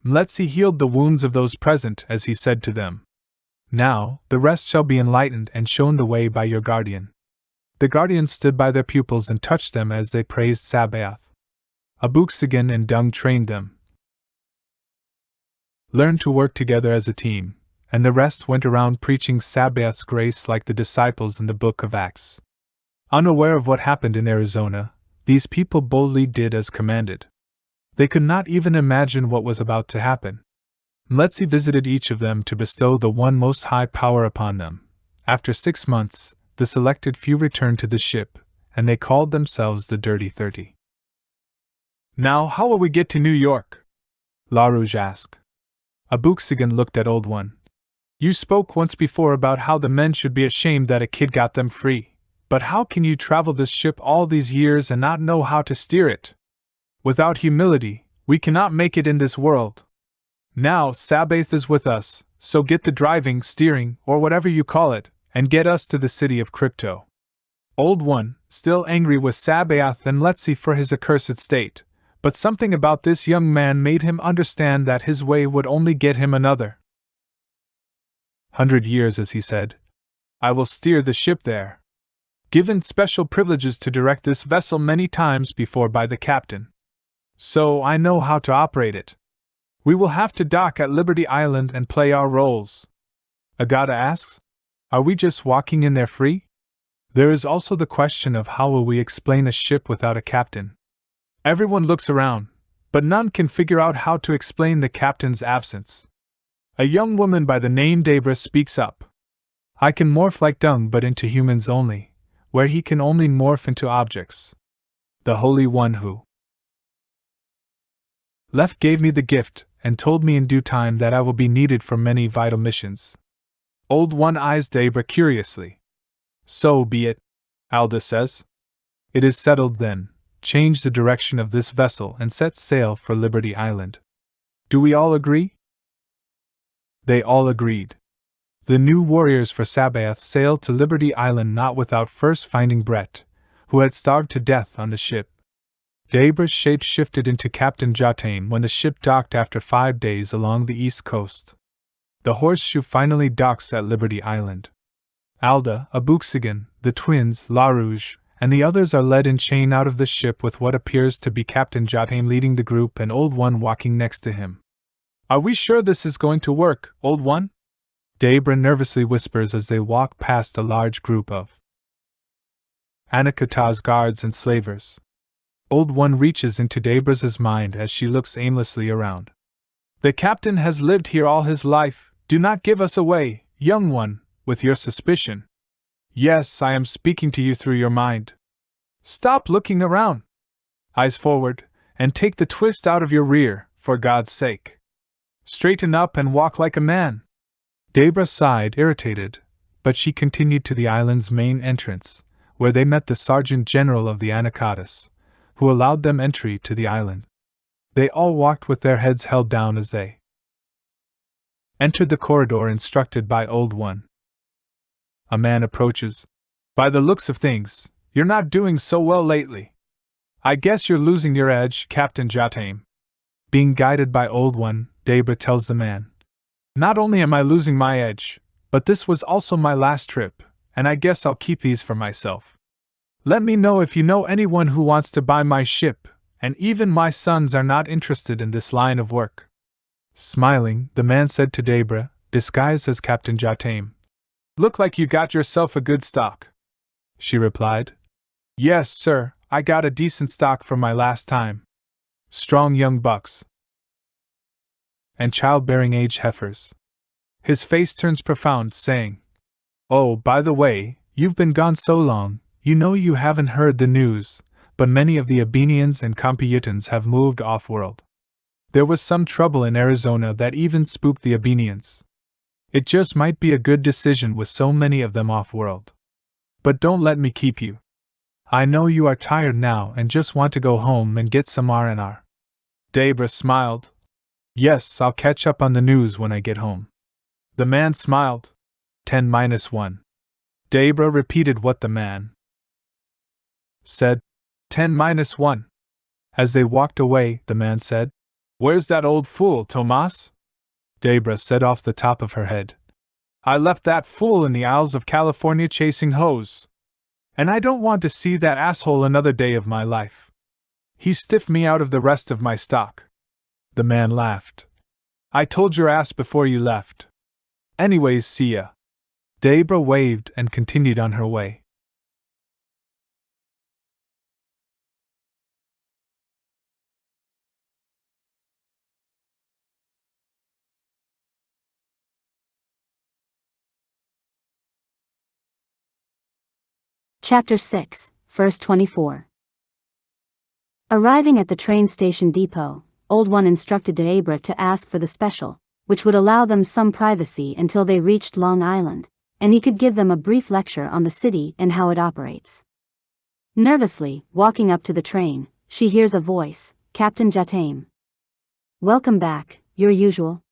Let's see healed the wounds of those present, as he said to them. Now, the rest shall be enlightened and shown the way by your guardian. The guardians stood by their pupils and touched them as they praised Sabaoth. Abooksigun and Dung trained them. Learn to work together as a team, and the rest went around preaching Sabaoth's grace like the disciples in the book of Acts. Unaware of what happened in Arizona, these people boldly did as commanded. They could not even imagine what was about to happen. Letzi visited each of them to bestow the one most high power upon them. After 6 months, the selected few returned to the ship, and they called themselves the Dirty 30. Now, how will we get to New York? LaRouge asked. Abooksigun looked at Old One. You spoke once before about how the men should be ashamed that a kid got them free, but how can you travel this ship all these years and not know how to steer it? Without humility, we cannot make it in this world. Now, Sabaoth is with us, so get the driving, steering, or whatever you call it, and get us to the city of Crypto. Old One, still angry with Sabaoth and Letzi for his accursed state, but something about this young man made him understand that his way would only get him another 100 years, as he said. I will steer the ship there. Given special privileges to direct this vessel many times before by the captain. So I know how to operate it. We will have to dock at Liberty Island and play our roles. Agata asks, are we just walking in there free? There is also the question of how will we explain a ship without a captain. Everyone looks around, but none can figure out how to explain the captain's absence. A young woman by the name Debra speaks up. I can morph like Dung but into humans only, where he can only morph into objects. The Holy One who left gave me the gift, and told me in due time that I will be needed for many vital missions. Old One eyes Debra curiously. So be it, Alda says. It is settled then. Change the direction of this vessel and set sail for Liberty Island. Do we all agree? They all agreed. The new warriors for Sabaoth sailed to Liberty Island not without first finding Brett, who had starved to death on the ship. Debra's shape shifted into Captain Jotane when the ship docked after 5 days along the east coast. The Horseshoe finally docks at Liberty Island. Alda, Abooksigun, the twins, LaRouge, and the others are led in chain out of the ship with what appears to be Captain Jotane leading the group and Old One walking next to him. Are we sure this is going to work, Old One? Debra nervously whispers as they walk past a large group of Anakata's guards and slavers. Old One reaches into Debra's mind as she looks aimlessly around. The captain has lived here all his life. Do not give us away, young one, with your suspicion. Yes, I am speaking to you through your mind. Stop looking around. Eyes forward, and take the twist out of your rear, for God's sake. Straighten up and walk like a man. Debra sighed, irritated, but she continued to the island's main entrance, where they met the Sergeant General of the Anacatas, who allowed them entry to the island. They all walked with their heads held down as they entered the corridor instructed by Old One. A man approaches. By the looks of things, you're not doing so well lately. I guess you're losing your edge, Captain Jotane. Being guided by Old One, Debra tells the man. Not only am I losing my edge, but this was also my last trip, and I guess I'll keep these for myself. Let me know if you know anyone who wants to buy my ship, and even my sons are not interested in this line of work. Smiling, the man said to Debra, disguised as Captain Jotane. Look like you got yourself a good stock. She replied. Yes, sir, I got a decent stock from my last time. Strong young bucks. And childbearing age heifers. His face turns profound, saying, Oh, by the way, you've been gone so long, you know you haven't heard the news, but many of the Abenians and Computans have moved off-world. There was some trouble in Arizona that even spooked the Abenians. It just might be a good decision with so many of them off-world. But don't let me keep you. I know you are tired now and just want to go home and get some R&R. Debra smiled. Yes, I'll catch up on the news when I get home. The man smiled. 10-1. Debra repeated what the man said. 10-1. As they walked away, the man said, Where's that old fool, Tomas? Debra said off the top of her head, I left that fool in the Isles of California chasing hoes. And I don't want to see that asshole another day of my life. He stiffed me out of the rest of my stock. The man laughed. I told your ass before you left. Anyways, see ya. Debra waved and continued on her way. Chapter 6, verse 24. Arriving at the train station depot, Old One instructed Debra to ask for the special, which would allow them some privacy until they reached Long Island, and he could give them a brief lecture on the city and how it operates. Nervously, walking up to the train, she hears a voice, Captain Jatame. Welcome back, your usual?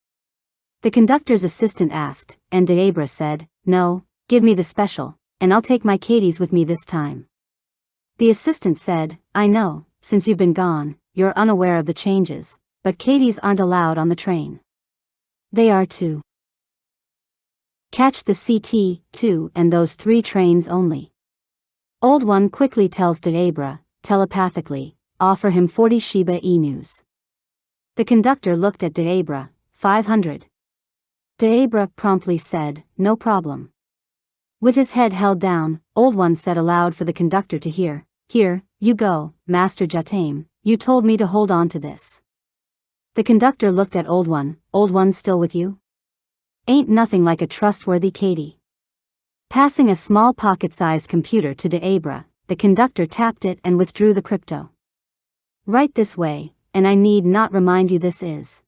The conductor's assistant asked, and Debra said, No, give me the special, and I'll take my Katie's with me this time. The assistant said, I know, since you've been gone, you're unaware of the changes, but Katie's aren't allowed on the train. They are to catch the CT2 and those 3 trains only. Old One quickly tells Debra, telepathically, offer him 40 Shiba Inus. The conductor looked at Debra, 500. Debra promptly said, no problem. With his head held down, Old One said aloud for the conductor to hear, Here, you go, Master Jatame, you told me to hold on to this. The conductor looked at Old One still with you? Ain't nothing like a trustworthy Katie. Passing a small pocket-sized computer to Debra, the conductor tapped it and withdrew the crypto. Right this way, and I need not remind you this is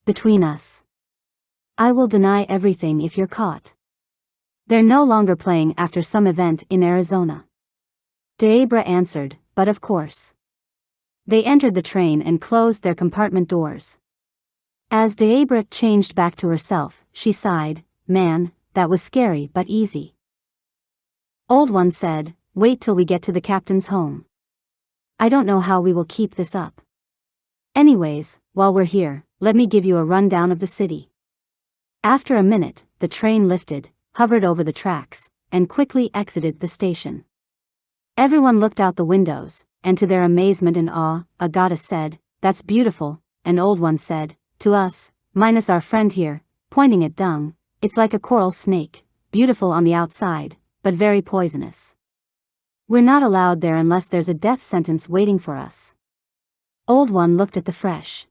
between us. I will deny everything if you're caught. They're no longer playing after some event in Arizona. Debra answered, but of course. They entered the train and closed their compartment doors. As Debra changed back to herself, she sighed, Man, that was scary but easy. Old One said, Wait till we get to the captain's home. I don't know how we will keep this up. Anyways, while we're here, let me give you a rundown of the city. After a minute, the train lifted, hovered over the tracks, and quickly exited the station. Everyone looked out the windows, and to their amazement and awe, a goddess said, That's beautiful, and Old One said, To us, minus our friend here, pointing at Dung, it's like a coral snake, beautiful on the outside, but very poisonous. We're not allowed there unless there's a death sentence waiting for us. Old One looked at the fresh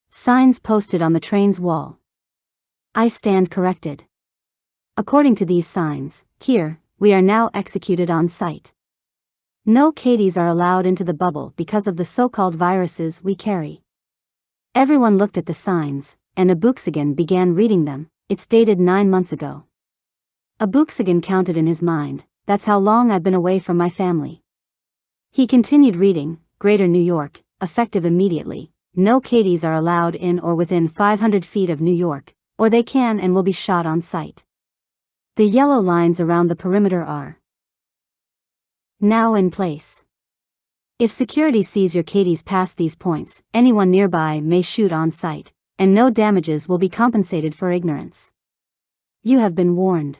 signs posted on the train's wall. I stand corrected. According to these signs, here, we are now executed on sight. No Katies are allowed into the bubble because of the so-called viruses we carry. Everyone looked at the signs, and Abooksigun began reading them. It's dated 9 months ago. Abooksigun counted in his mind, that's how long I've been away from my family. He continued reading, Greater New York, effective immediately. No Katies are allowed in or within 500 feet of New York, or they can and will be shot on sight. The yellow lines around the perimeter are now in place. If security sees your Katies past these points, anyone nearby may shoot on sight, and no damages will be compensated for ignorance. You have been warned.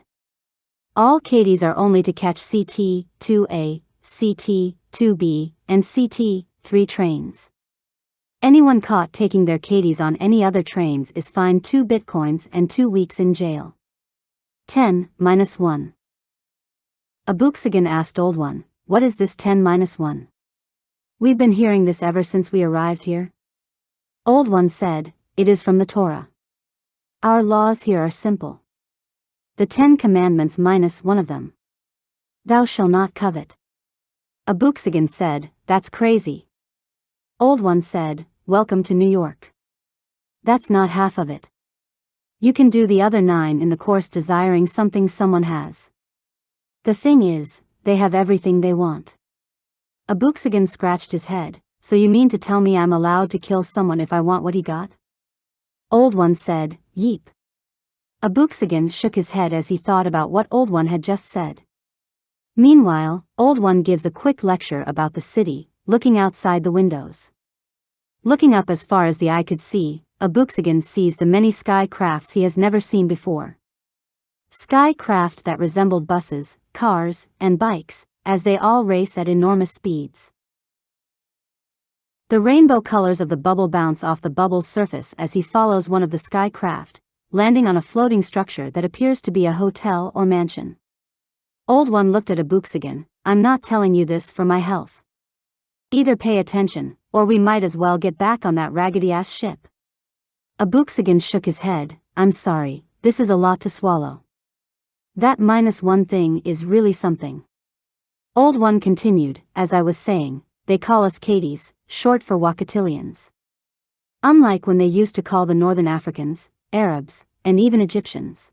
All Katies are only to catch CT-2A, CT-2B, and CT-3 trains. Anyone caught taking their Katies on any other trains is fined 2 bitcoins and 2 weeks in jail. 10-1. Abooksigun asked Old One, What is this 10-1? We've been hearing this ever since we arrived here. Old One said, It is from the Torah. Our laws here are simple. The 10 commandments minus one of them. Thou shalt not covet. Abooksigun said, That's crazy. Old One said, Welcome to New York. That's not half of it. You can do the other 9 in the course desiring something someone has. The thing is, they have everything they want. Abooksigun scratched his head. So you mean to tell me I'm allowed to kill someone if I want what he got? Old One said, Yeep. Abooksigun shook his head as he thought about what Old One had just said. Meanwhile, Old One gives a quick lecture about the city, looking outside the windows. Looking up as far as the eye could see, Abooksigun sees the many sky crafts he has never seen before. Sky craft that resembled buses, cars, and bikes, as they all race at enormous speeds. The rainbow colors of the bubble bounce off the bubble's surface as he follows one of the sky craft, landing on a floating structure that appears to be a hotel or mansion. Old One looked at Abooksigun. I'm not telling you this for my health. Either pay attention, or we might as well get back on that raggedy-ass ship. Abooksigun shook his head. I'm sorry, this is a lot to swallow. That -1 thing is really something. Old One continued, as I was saying, they call us Katies, short for Wakatilians. Unlike when they used to call the Northern Africans, Arabs, and even Egyptians.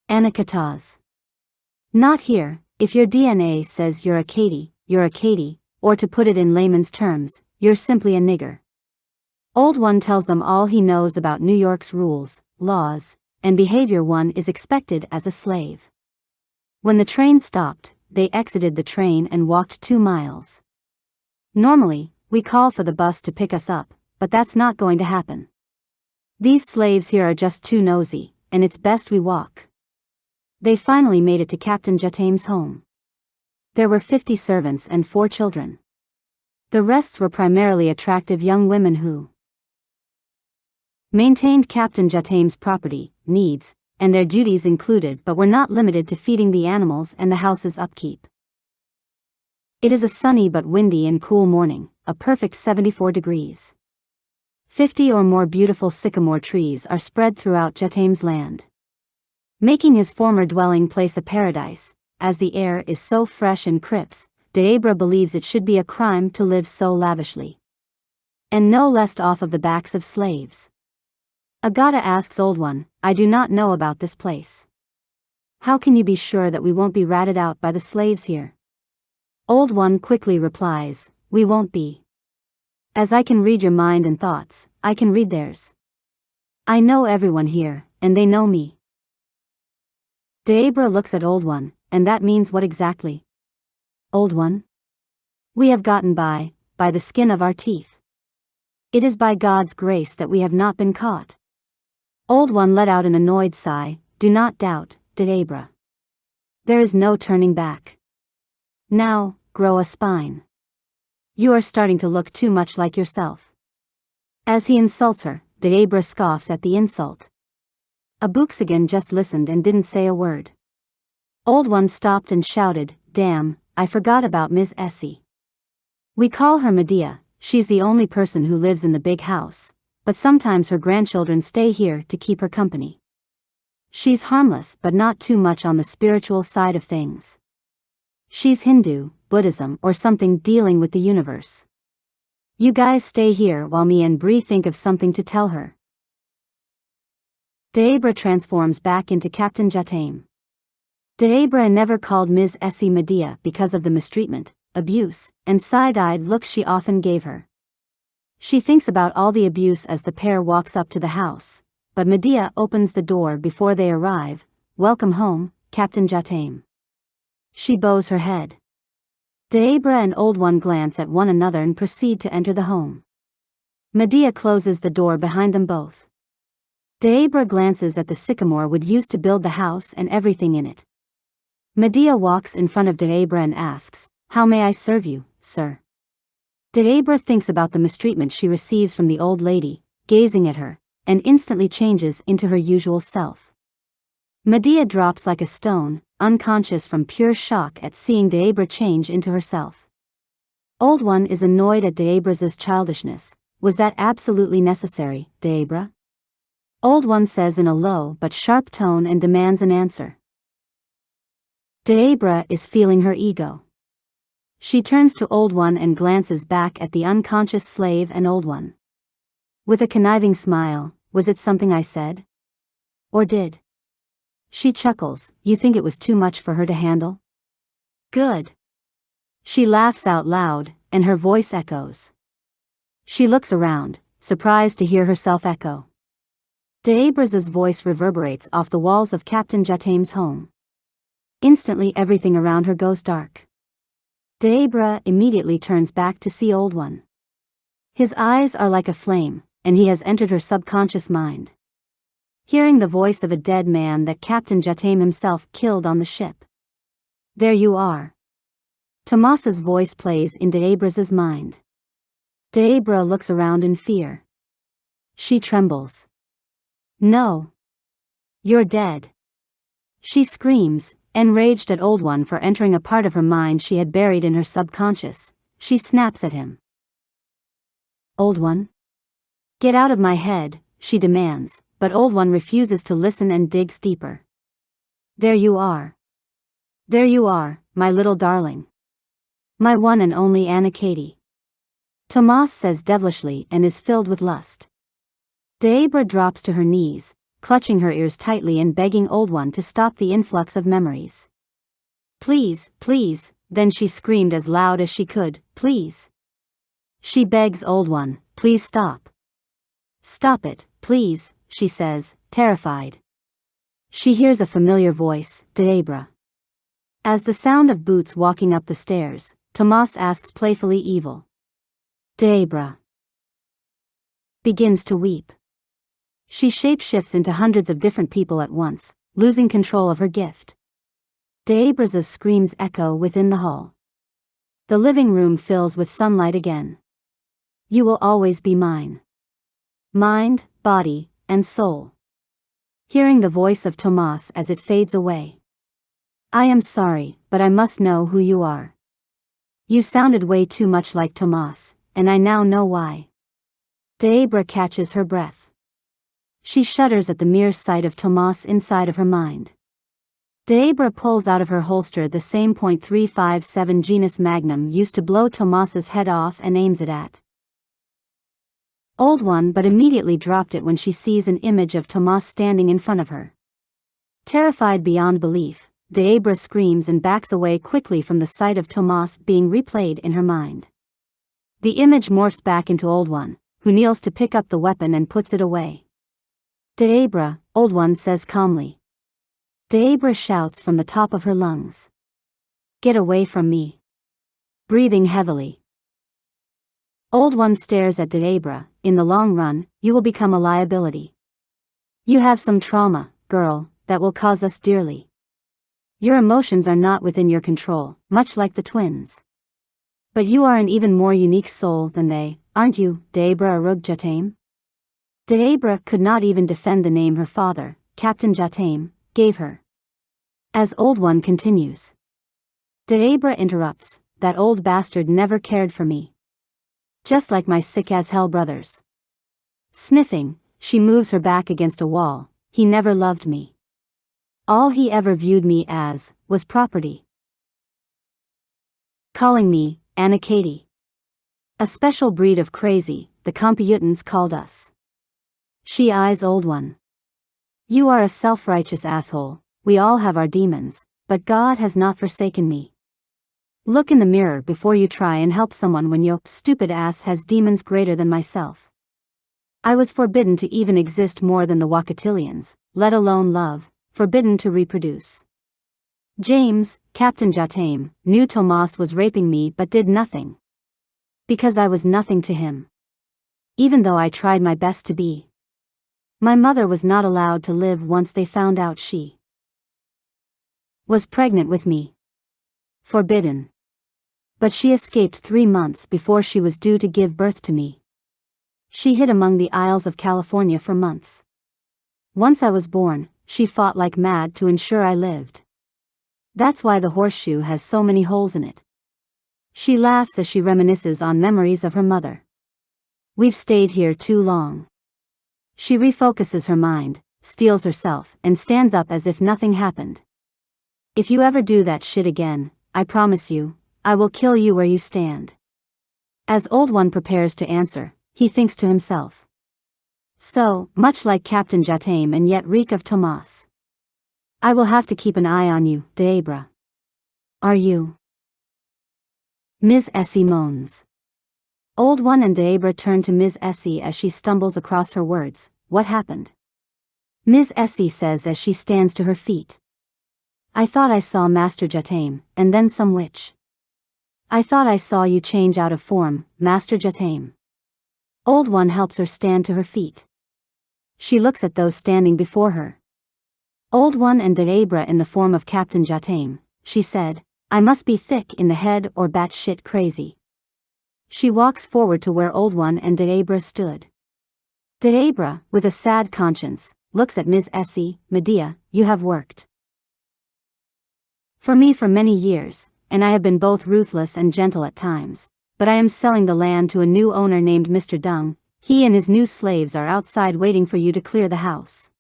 Anakatas. Not here. If your DNA says you're a Katy, you're a Katy, or to put it in layman's terms, you're simply a nigger. Old One tells them all he knows about New York's rules, laws, and behavior one is expected as a slave. When the train stopped, they exited the train and walked 2 miles. Normally, we call for the bus to pick us up, but that's not going to happen. These slaves here are just too nosy, and it's best we walk. They finally made it to Captain Jatame's home. There were 50 servants and 4 children. The rest were primarily attractive young women who maintained Captain Jatame's property, needs, and their duties included but were not limited to feeding the animals and the house's upkeep. It is a sunny but windy and cool morning, a perfect 74 degrees. 50 or more beautiful sycamore trees are spread throughout Jatame's land, making his former dwelling place a paradise. As the air is so fresh and crisp, Debra believes it should be a crime to live so lavishly. And no less off of the backs of slaves. Agata asks Old One, I do not know about this place. How can you be sure that we won't be ratted out by the slaves here? Old One quickly replies, we won't be. As I can read your mind and thoughts, I can read theirs. I know everyone here, and they know me. Debra looks at Old One, and that means what exactly? Old One? We have gotten by the skin of our teeth. It is by God's grace that we have not been caught. Old One let out an annoyed sigh. Do not doubt, Debra. There is no turning back. Now, grow a spine. You are starting to look too much like yourself. As he insults her, Debra scoffs at the insult. Abooksigun just listened and didn't say a word. Old One stopped and shouted, Damn, I forgot about Miss Essie. We call her Medea. She's the only person who lives in the big house, but sometimes her grandchildren stay here to keep her company. She's harmless but not too much on the spiritual side of things. She's Hindu, Buddhism or something dealing with the universe. You guys stay here while me and Bree think of something to tell her. Debra transforms back into Captain Jatame. Debra never called Ms. Essie Medea because of the mistreatment, abuse, and side-eyed looks she often gave her. She thinks about all the abuse as the pair walks up to the house, but Medea opens the door before they arrive. Welcome home, Captain Jatame. She bows her head. Debra and Old One glance at one another and proceed to enter the home. Medea closes the door behind them both. Debra glances at the sycamore wood used to build the house and everything in it. Medea walks in front of Debra and asks, How may I serve you, sir? Debra thinks about the mistreatment she receives from the old lady, gazing at her, and instantly changes into her usual self. Medea drops like a stone, unconscious from pure shock at seeing Debra change into herself. Old One is annoyed at Debra's childishness. Was that absolutely necessary, Debra? Old One says in a low but sharp tone and demands an answer. Debra is feeling her ego. She turns to Old One and glances back at the unconscious slave and Old One. With a conniving smile, was it something I said? Or did She chuckles. You think it was too much for her to handle? Good. She laughs out loud, and her voice echoes. She looks around, surprised to hear herself echo. Deabra's voice reverberates off the walls of Captain Jatam's home. Instantly everything around her goes dark. Debra immediately turns back to see Old One. His eyes are like a flame, and he has entered her subconscious mind. Hearing the voice of a dead man that Captain Jatam himself killed on the ship. There you are. Tomas's voice plays in Debra's mind. Debra looks around in fear. She trembles. No. You're dead. She screams, enraged at Old One for entering a part of her mind she had buried in her subconscious. She snaps at him. Old One? Get out of my head, she demands, but Old One refuses to listen and digs deeper. There you are. There you are, my little darling. My one and only Anna-Katie. Tomas says devilishly and is filled with lust. Debra drops to her knees, clutching her ears tightly and begging Old One to stop the influx of memories. Please, please, then she screamed as loud as she could, please. She begs Old One, please stop. Stop it, please, she says, terrified. She hears a familiar voice, Debra. As the sound of boots walking up the stairs, Tomas asks playfully evil. Debra begins to weep. She shapeshifts into hundreds of different people at once, losing control of her gift. Debra's screams echo within the hall. The living room fills with sunlight again. You will always be mine. Mind, body, and soul. Hearing the voice of Tomas as it fades away. I am sorry, but I must know who you are. You sounded way too much like Tomas, and I now know why. Debra catches her breath. She shudders at the mere sight of Tomas inside of her mind. Debra pulls out of her holster the same .357 Genus Magnum used to blow Tomas's head off and aims it at Old One, but immediately dropped it when she sees an image of Tomas standing in front of her. Terrified beyond belief, Debra screams and backs away quickly from the sight of Tomas being replayed in her mind. The image morphs back into Old One, who kneels to pick up the weapon and puts it away. Debra, Old One says calmly. Debra shouts from the top of her lungs. Get away from me. Breathing heavily. Old One stares at Debra. In the long run, you will become a liability. You have some trauma, girl, that will cause us dearly. Your emotions are not within your control, much like the twins. But you are an even more unique soul than they, aren't you, Debra Jatam? Debra could not even defend the name her father, Captain Jatam, gave her. As Old One continues. Debra interrupts, that old bastard never cared for me. Just like my sick-as-hell brothers. Sniffing, she moves her back against a wall. He never loved me. All he ever viewed me as, was property. Calling me, Anna-Katie. A special breed of crazy, the computans called us. She eyes Old One. You are a self-righteous asshole, we all have our demons, but God has not forsaken me. Look in the mirror before you try and help someone when your stupid ass has demons greater than myself. I was forbidden to even exist more than the Wakatilians, let alone love, forbidden to reproduce. James, Captain Jatam, knew Tomas was raping me but did nothing. Because I was nothing to him. Even though I tried my best to be. My mother was not allowed to live once they found out she was pregnant with me. Forbidden. But she escaped 3 months before she was due to give birth to me. She hid among the Isles of California for months. Once I was born, she fought like mad to ensure I lived. That's why the Horseshoe has so many holes in it. She laughs as she reminisces on memories of her mother. We've stayed here too long. She refocuses her mind, steels herself, and stands up as if nothing happened. If you ever do that shit again, I promise you, I will kill you where you stand. As Old One prepares to answer, he thinks to himself. So, much like Captain Jatam and yet reek of Tomas. I will have to keep an eye on you, Deabra. Are you? Ms. Essie moans. Old One and Deabra turn to Ms. Essie as she stumbles across her words. What happened? Ms. Essie says as she stands to her feet. I thought I saw Master Jatame, and then some witch. I thought I saw you change out of form, Master Jatame. Old One helps her stand to her feet. She looks at those standing before her. Old One and Deabra in the form of Captain Jatame, she said, I must be thick in the head or batshit crazy. She walks forward to where Old One and Deabra stood. Deabra, with a sad conscience, looks at Ms. Essie. Medea, you have worked for me for many years, and I have been both ruthless and gentle at times, but I am selling the land to a new owner named Mr. Dung. He and his new slaves are outside waiting for you to clear the house.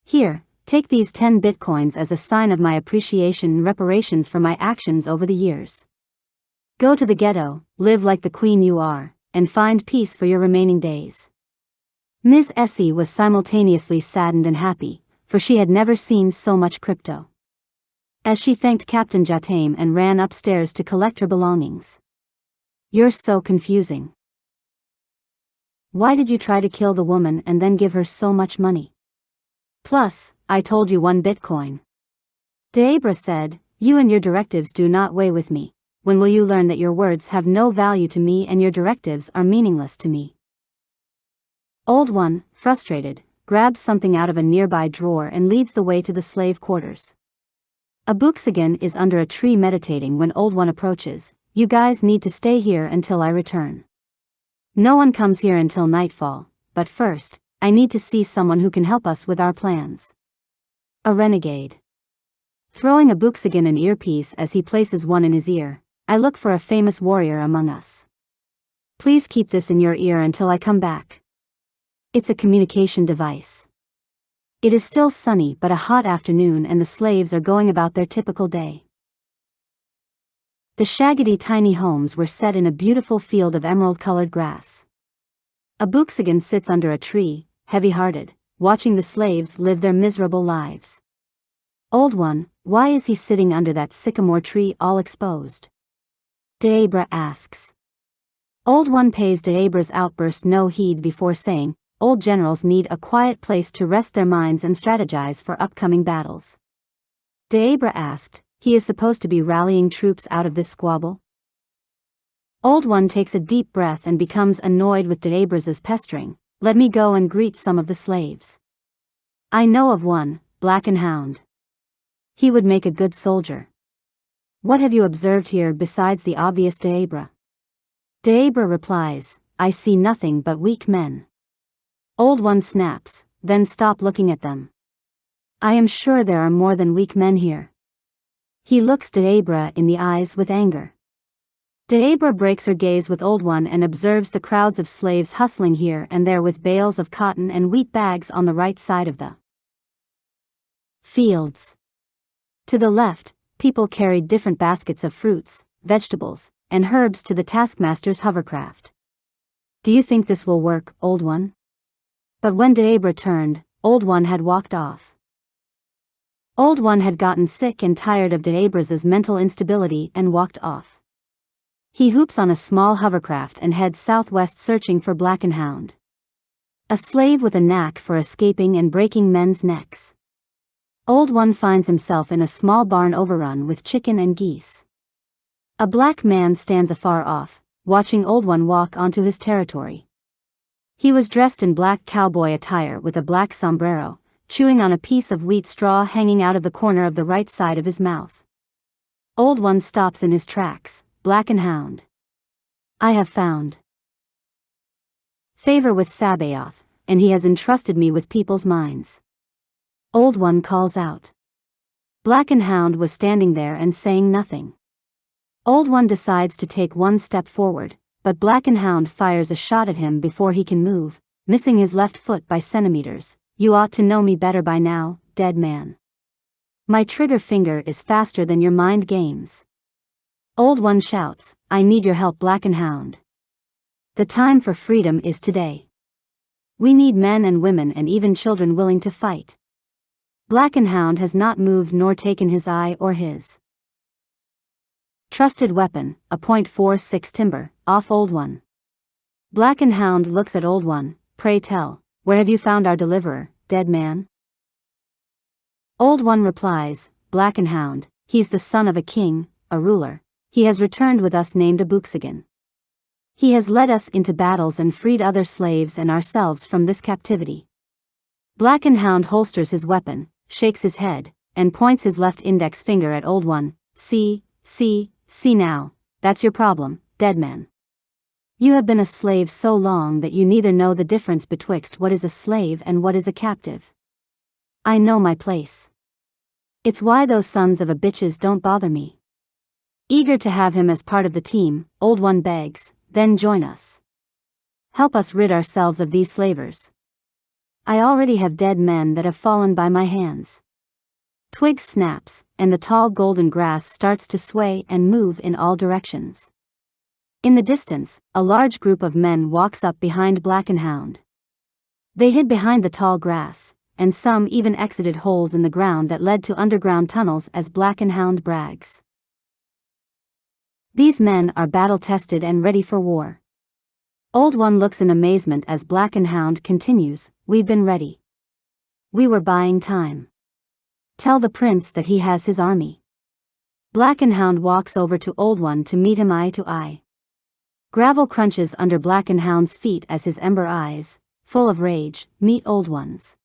Here, take these 10 bitcoins as a sign of my appreciation and reparations for my actions over the years. Go to the ghetto, live like the queen you are, and find peace for your remaining days. Miss Essie was simultaneously saddened and happy, for she had never seen so much crypto. As she thanked Captain Jatame and ran upstairs to collect her belongings. You're so confusing. Why did you try to kill the woman and then give her so much money? Plus, I told you 1 bitcoin. Deabra said, you and your directives do not weigh with me. When will you learn that your words have no value to me and your directives are meaningless to me? Old One, frustrated, grabs something out of a nearby drawer and leads the way to the slave quarters. Abooksigun is under a tree meditating when Old One approaches. You guys need to stay here until I return. No one comes here until nightfall, but first, I need to see someone who can help us with our plans. A renegade. Throwing Abooksigun an earpiece as he places one in his ear, I look for a famous warrior among us. Please keep this in your ear until I come back. It's a communication device. It is still sunny but a hot afternoon and the slaves are going about their typical day. The shaggedy tiny homes were set in a beautiful field of emerald-colored grass. Abooksigun sits under a tree, heavy-hearted, watching the slaves live their miserable lives. Old One, why is he sitting under that sycamore tree all exposed? Deabra asks. Old One pays Deabra's outburst no heed before saying, old generals need a quiet place to rest their minds and strategize for upcoming battles. Deabra asked, he is supposed to be rallying troops out of this squabble? Old One takes a deep breath and becomes annoyed with Deabra's pestering. Let me go and greet some of the slaves. I know of one, Hound. He would make a good soldier. What have you observed here besides the obvious, Deabra? Deabra replies, I see nothing but weak men. Old One snaps, then stop looking at them. I am sure there are more than weak men here. He looks Deabra in the eyes with anger. Deabra breaks her gaze with Old One and observes the crowds of slaves hustling here and there with bales of cotton and wheat bags on the right side of the fields. To the left, people carried different baskets of fruits, vegetables, and herbs to the taskmaster's hovercraft. Do you think this will work, Old One? But when Deabra turned, Old One had walked off. Old One had gotten sick and tired of Deabra's mental instability and walked off. He hoops on a small hovercraft and heads southwest searching for Hound. A slave with a knack for escaping and breaking men's necks. Old One finds himself in a small barn overrun with chicken and geese. A black man stands afar off, watching Old One walk onto his territory. He was dressed in black cowboy attire with a black sombrero, chewing on a piece of wheat straw hanging out of the corner of the right side of his mouth. Old One stops in his tracks. Hound. I have found favor with Sabaoth, and he has entrusted me with people's minds. Old One calls out. Hound was standing there and saying nothing. Old One decides to take one step forward, but Hound fires a shot at him before he can move, missing his left foot by centimeters. You ought to know me better by now, dead man. My trigger finger is faster than your mind games. Old One shouts, I need your help, Hound. The time for freedom is today. We need men and women and even children willing to fight. Black and Hound has not moved nor taken his eye or his trusted weapon, a .46 timber, off Old One. Black and Hound looks at Old One. Pray tell, where have you found our deliverer, dead man? Old One replies, Black and Hound, he's the son of a king, a ruler. He has returned with us named Abooksigun. He has led us into battles and freed other slaves and ourselves from this captivity. Black and Hound holsters his weapon, shakes his head, and points his left index finger at Old One. See now, that's your problem, dead man. You have been a slave so long that you neither know the difference betwixt what is a slave and what is a captive. I know my place. It's why those sons of a bitches don't bother me. Eager to have him as part of the team, Old One begs, then join us. Help us rid ourselves of these slavers. I already have dead men that have fallen by my hands. Twig snaps, and the tall golden grass starts to sway and move in all directions. In the distance, a large group of men walks up behind Black and Hound. They hid behind the tall grass, and some even exited holes in the ground that led to underground tunnels as Black and Hound brags. These men are battle-tested and ready for war. Old One looks in amazement as Black and Hound continues, we've been ready. We were buying time. Tell the prince that he has his army. Black and Hound walks over to Old One to meet him eye to eye. Gravel crunches under Black and Hound's feet as his ember eyes, full of rage, meet Old One's.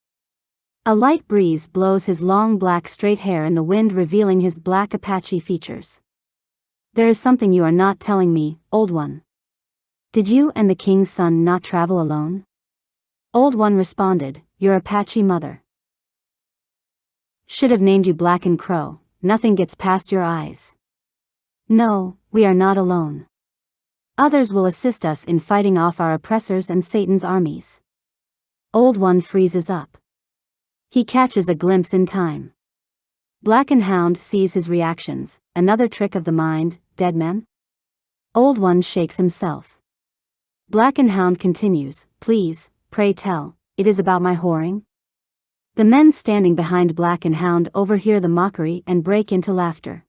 A light breeze blows his long black straight hair in the wind, revealing his black Apache features. There is something you are not telling me, Old One. Did you and the king's son not travel alone? Old One responded, your Apache mother should have named you Black and Crow, nothing gets past your eyes. No, we are not alone. Others will assist us in fighting off our oppressors and Satan's armies. Old One freezes up. He catches a glimpse in time. Black and Hound sees his reactions, another trick of the mind, dead man? Old One shakes himself. Black and Hound continues, please, pray tell, it is about my whoring? The men standing behind Black and Hound overhear the mockery and break into laughter.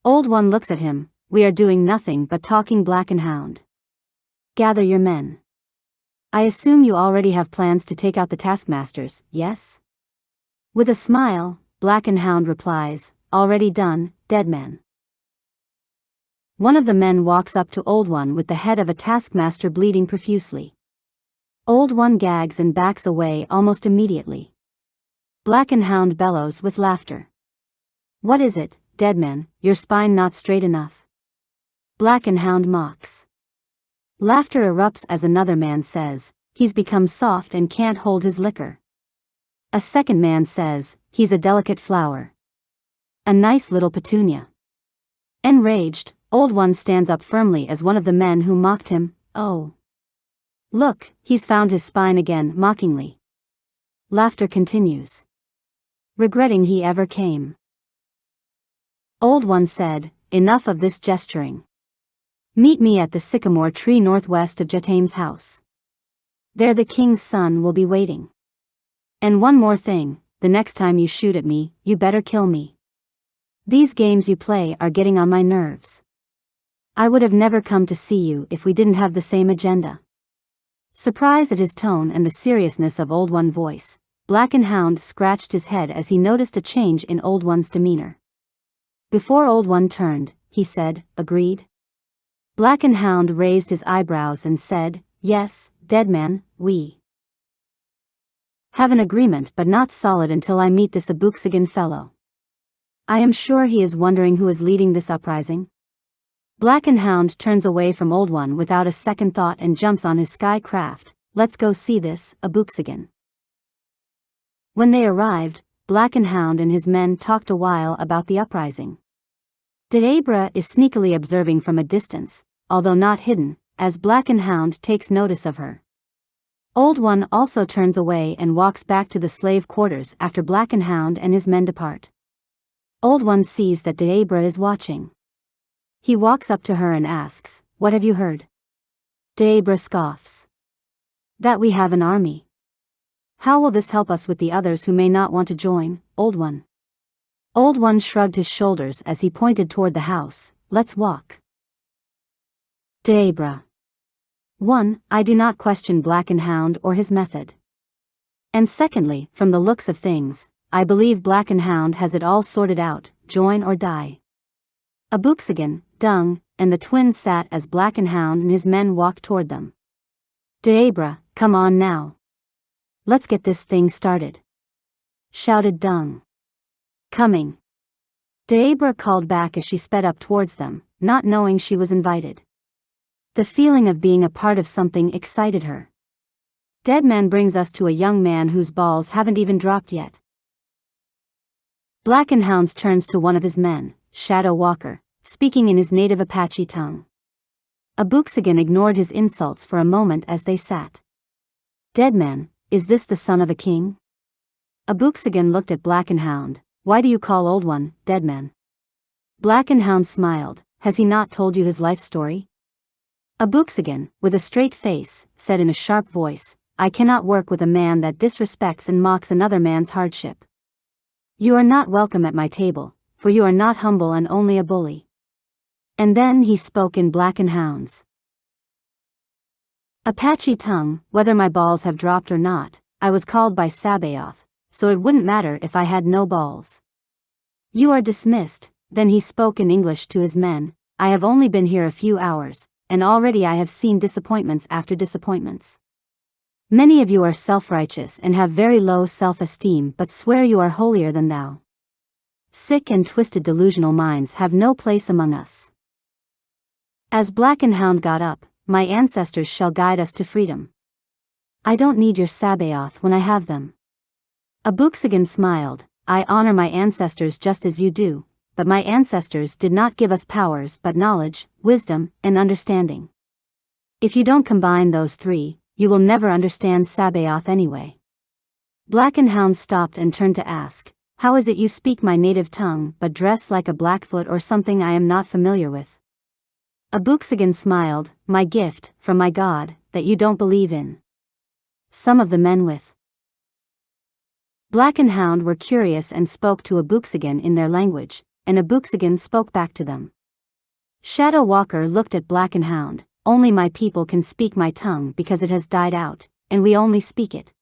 Old One looks at him, we are doing nothing but talking, Black and Hound. Gather your men. I assume you already have plans to take out the taskmasters, yes? With a smile, Black and Hound replies, already done, dead man. One of the men walks up to Old One with the head of a taskmaster bleeding profusely. Old One gags and backs away almost immediately. Black and Hound bellows with laughter. What is it, dead man, your spine not straight enough? Black and Hound mocks. Laughter erupts as another man says, he's become soft and can't hold his liquor. A second man says, he's a delicate flower. A nice little petunia. Enraged, Old One stands up firmly as one of the men who mocked him, oh. Look, he's found his spine again, mockingly. Laughter continues. Regretting he ever came. Old One said, enough of this gesturing. Meet me at the sycamore tree northwest of Jatam's house. There the king's son will be waiting. And one more thing, the next time you shoot at me, you better kill me. These games you play are getting on my nerves. I would have never come to see you if we didn't have the same agenda. Surprised at his tone and the seriousness of Old One's voice, Black and Hound scratched his head as he noticed a change in Old One's demeanor. Before Old One turned, he said, agreed? Black and Hound raised his eyebrows and said, yes, dead man, we have an agreement but not solid until I meet this Abooksigun fellow. I am sure he is wondering who is leading this uprising. Black and Hound turns away from Old One without a second thought and jumps on his sky craft. Let's go see this, Abooksigun. When they arrived, Black and Hound and his men talked a while about the uprising. Debra is sneakily observing from a distance, although not hidden, as Black and Hound takes notice of her. Old One also turns away and walks back to the slave quarters after Black and Hound and his men depart. Old One sees that Debra is watching. He walks up to her and asks, what have you heard? Debra scoffs. That we have an army. How will this help us with the others who may not want to join, Old One? Old One shrugged his shoulders as he pointed toward the house. Let's walk. Debra. 1. I do not question Black and Hound or his method. And secondly, from the looks of things, I believe Black and Hound has it all sorted out, join or die. Abooksigun, Dung, and the twins sat as Black and Hound and his men walked toward them. Debra, come on now. Let's get this thing started, shouted Dung. Coming. Debra called back as she sped up towards them, not knowing she was invited. The feeling of being a part of something excited her. Dead man brings us to a young man whose balls haven't even dropped yet. Black and Hound turns to one of his men, Shadow Walker, speaking in his native Apache tongue. Abooksigun ignored his insults for a moment as they sat. Dead man, is this the son of a king? Abooksigun looked at Black and Hound. Why do you call Old One, Dead man? Black and Hound smiled. Has he not told you his life story? Abooksigun, with a straight face, said in a sharp voice, I cannot work with a man that disrespects and mocks another man's hardship. You are not welcome at my table, for you are not humble and only a bully. And then he spoke in Black and Hound's Apache tongue. Whether my balls have dropped or not, I was called by Sabaoth, so it wouldn't matter if I had no balls. You are dismissed. Then he spoke in English to his men. I have only been here a few hours, and already I have seen disappointments after disappointments. Many of you are self-righteous and have very low self-esteem but swear you are holier than thou. Sick and twisted delusional minds have no place among us. As Black and Hound got up, my ancestors shall guide us to freedom. I don't need your Sabaoth when I have them. Abooksigun smiled. I honor my ancestors just as you do, but my ancestors did not give us powers but knowledge, wisdom, and understanding. If you don't combine those three, you will never understand Sabaoth anyway. Black and Hound stopped and turned to ask, how is it you speak my native tongue but dress like a Blackfoot or something I am not familiar with? Abooksigun smiled, my gift, from my God, that you don't believe in. Some of the men with Black and Hound were curious and spoke to Abooksigun in their language, and Abooksigun spoke back to them. Shadow Walker looked at Black and Hound. Only my people can speak my tongue because it has died out, and we only speak it.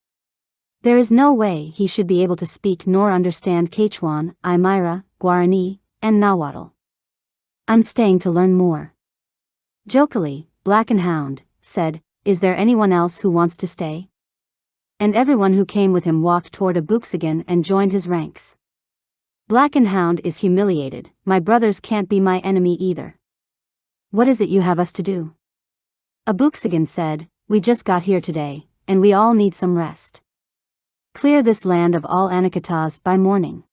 There is no way he should be able to speak nor understand Quechuan, Aymara, Guarani, and Nahuatl. I'm staying to learn more. Jokingly, Black and Hound said, is there anyone else who wants to stay? And everyone who came with him walked toward Abooksigun and joined his ranks. Black and Hound is humiliated. My brothers can't be my enemy either. What is it you have us to do? Abooksigun said, we just got here today, and we all need some rest. Clear this land of all Anakitas by morning.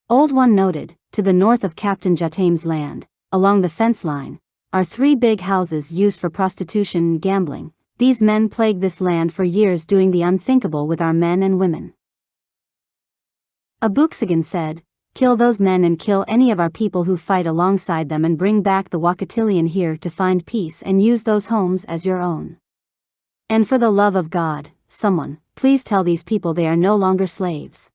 Old One noted, to the north of Captain Jatam's land, along the fence line, are 3 big houses used for prostitution and gambling. These men plagued this land for years doing the unthinkable with our men and women. Abooksigun said, kill those men and kill any of our people who fight alongside them and bring back the Wakatilian here to find peace and use those homes as your own. And for the love of God, someone, please tell these people they are no longer slaves.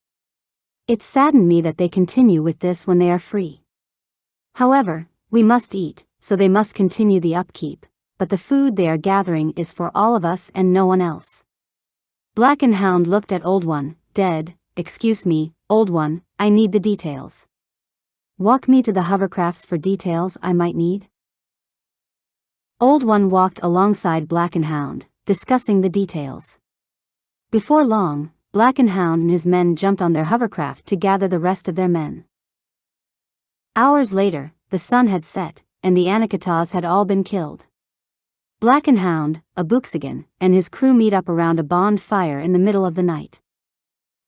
It saddened me that they continue with this when they are free. However, we must eat, so they must continue the upkeep, but the food they are gathering is for all of us and no one else. Black and Hound looked at Old One, dead. Excuse me, Old One, I need the details. Walk me to the hovercrafts for details I might need. Old One walked alongside Black and Hound, discussing the details. Before long, Black and Hound and his men jumped on their hovercraft to gather the rest of their men. Hours later, the sun had set, and the Anakitas had all been killed. Black and Hound, Abooksigun, and his crew meet up around a bonfire in the middle of the night.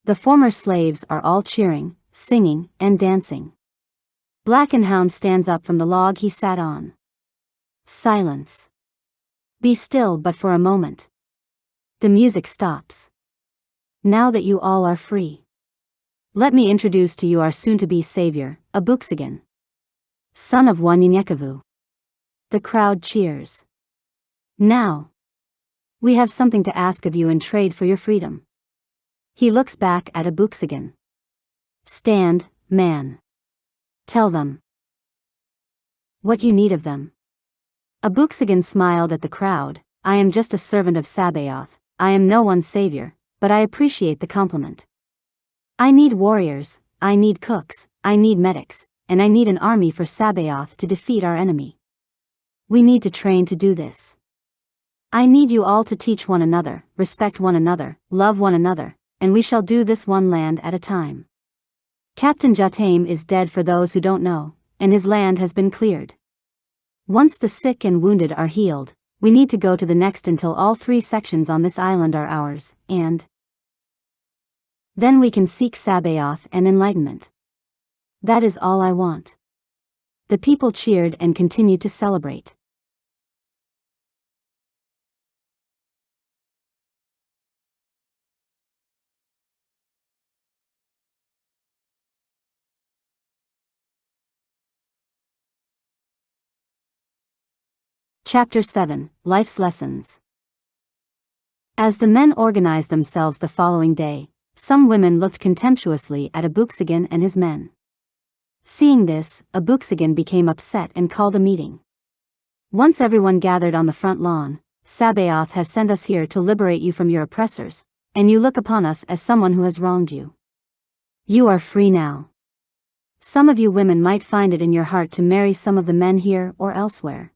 The former slaves are all cheering, singing, and dancing. Black and Hound stands up from the log he sat on. Silence. Be still but for a moment. The music stops. Now that you all are free, let me introduce to you our soon-to-be savior, Abooksigun, son of Wanyenyekevu. The crowd cheers. Now, we have something to ask of you in trade for your freedom. He looks back at Abooksigun. Stand, man. Tell them what you need of them. Abooksigun smiled at the crowd. I am just a servant of Sabaoth. I am no one's savior, but I appreciate the compliment. I need warriors, I need cooks, I need medics, and I need an army for Sabaoth to defeat our enemy. We need to train to do this. I need you all to teach one another, respect one another, love one another, and we shall do this one land at a time. Captain Jotam is dead for those who don't know, and his land has been cleared. Once the sick and wounded are healed, we need to go to the next until all 3 sections on this island are ours, and then we can seek Sabaoth and enlightenment. That is all I want. The people cheered and continued to celebrate. Chapter 7, Life's Lessons. As the men organized themselves the following day, some women looked contemptuously at Abooksigun and his men. Seeing this, Abooksigun became upset and called a meeting. Once everyone gathered on the front lawn, Sabaoth has sent us here to liberate you from your oppressors, and you look upon us as someone who has wronged you. You are free now. Some of you women might find it in your heart to marry some of the men here or elsewhere.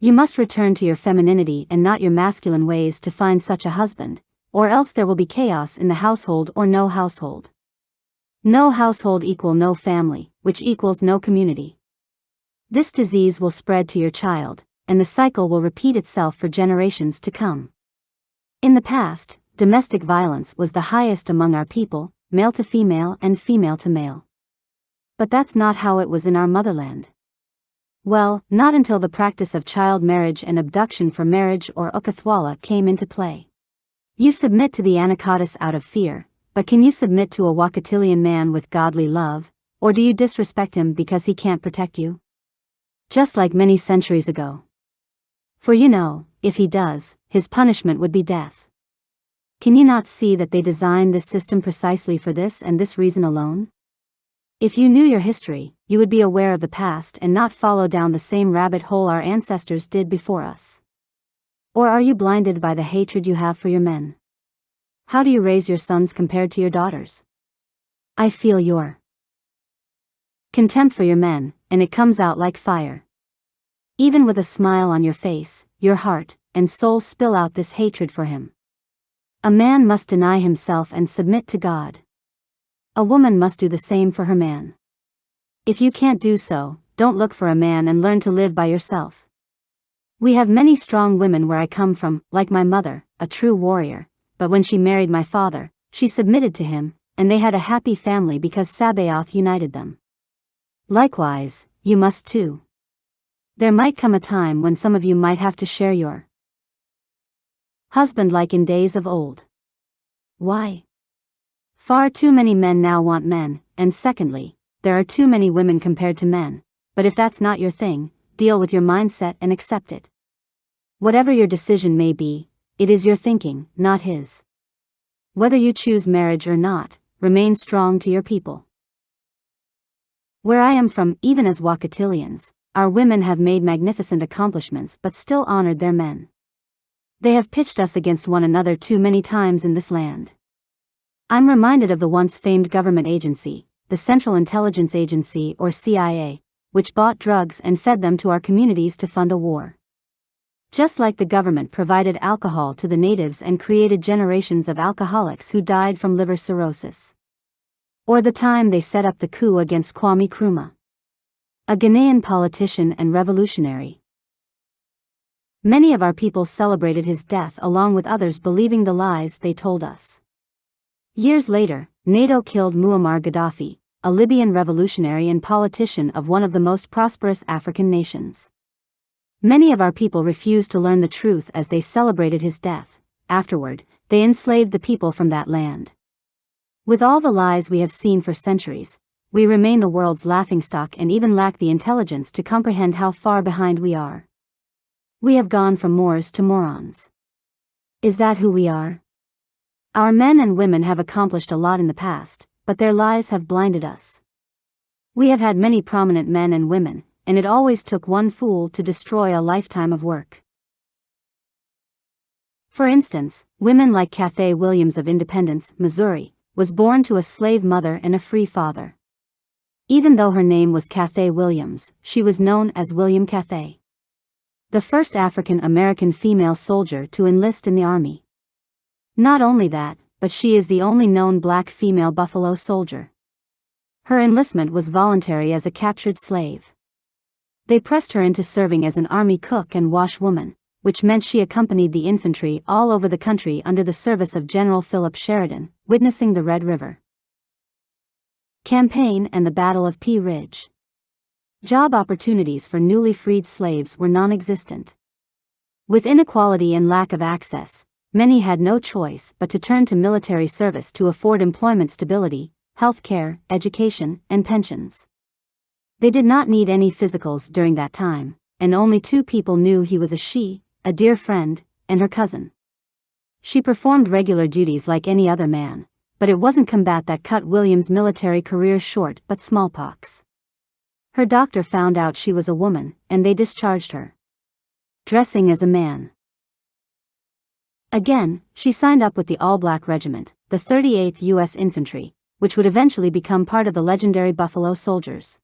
You must return to your femininity and not your masculine ways to find such a husband, or else there will be chaos in the household or no household. No household equal no family, which equals no community. This disease will spread to your child, and the cycle will repeat itself for generations to come. In the past, domestic violence was the highest among our people, male to female and female to male. But that's not how it was in our motherland. Well, not until the practice of child marriage and abduction for marriage or Okathwala came into play. You submit to the Anakotis out of fear, but can you submit to a Wakatilian man with godly love, or do you disrespect him because he can't protect you? Just like many centuries ago. For you know, if he does, his punishment would be death. Can you not see that they designed this system precisely for this and this reason alone? If you knew your history, you would be aware of the past and not follow down the same rabbit hole our ancestors did before us. Or are you blinded by the hatred you have for your men? How do you raise your sons compared to your daughters? I feel your contempt for your men, and it comes out like fire. Even with a smile on your face, your heart and soul spill out this hatred for him. A man must deny himself and submit to God. A woman must do the same for her man. If you can't do so, don't look for a man and learn to live by yourself. We have many strong women where I come from, like my mother, a true warrior, but when she married my father, she submitted to him, and they had a happy family because Sabaoth united them. Likewise, you must too. There might come a time when some of you might have to share your husband like in days of old. Why? Far too many men now want men, and secondly, there are too many women compared to men, but if that's not your thing, deal with your mindset and accept it. Whatever your decision may be, it is your thinking, not his. Whether you choose marriage or not, remain strong to your people. Where I am from, even as Wakatilians, our women have made magnificent accomplishments but still honored their men. They have pitched us against one another too many times in this land. I'm reminded of the once famed government agency, the Central Intelligence Agency or CIA, which bought drugs and fed them to our communities to fund a war. Just like the government provided alcohol to the natives and created generations of alcoholics who died from liver cirrhosis. Or the time they set up the coup against Kwame Nkrumah, a Ghanaian politician and revolutionary. Many of our people celebrated his death along with others believing the lies they told us. Years later, NATO killed Muammar Gaddafi, a Libyan revolutionary and politician of one of the most prosperous African nations. Many of our people refused to learn the truth as they celebrated his death. Afterward, they enslaved the people from that land. With all the lies we have seen for centuries, we remain the world's laughingstock and even lack the intelligence to comprehend how far behind we are. We have gone from Moors to morons. Is that who we are? Our men and women have accomplished a lot in the past, but their lies have blinded us. We have had many prominent men and women, and it always took one fool to destroy a lifetime of work. For instance, women like Cathay Williams of Independence, Missouri, was born to a slave mother and a free father. Even though her name was Cathay Williams, she was known as William Cathay, the first African-American female soldier to enlist in the Army. Not only that, but she is the only known black female Buffalo soldier. Her enlistment was voluntary as a captured slave. They pressed her into serving as an Army cook and washwoman, which meant she accompanied the infantry all over the country under the service of General Philip Sheridan, witnessing the Red River Campaign and the Battle of Pea Ridge. Job opportunities for newly freed slaves were non-existent. With inequality and lack of access, many had no choice but to turn to military service to afford employment stability, health care, education, and pensions. They did not need any physicals during that time, and only 2 people knew he was a dear friend, and her cousin. She performed regular duties like any other man, but it wasn't combat that cut Williams' military career short but smallpox. Her doctor found out she was a woman, and they discharged her. Dressing as a man. Again, she signed up with the All-Black Regiment, the 38th U.S. Infantry, which would eventually become part of the legendary Buffalo Soldiers.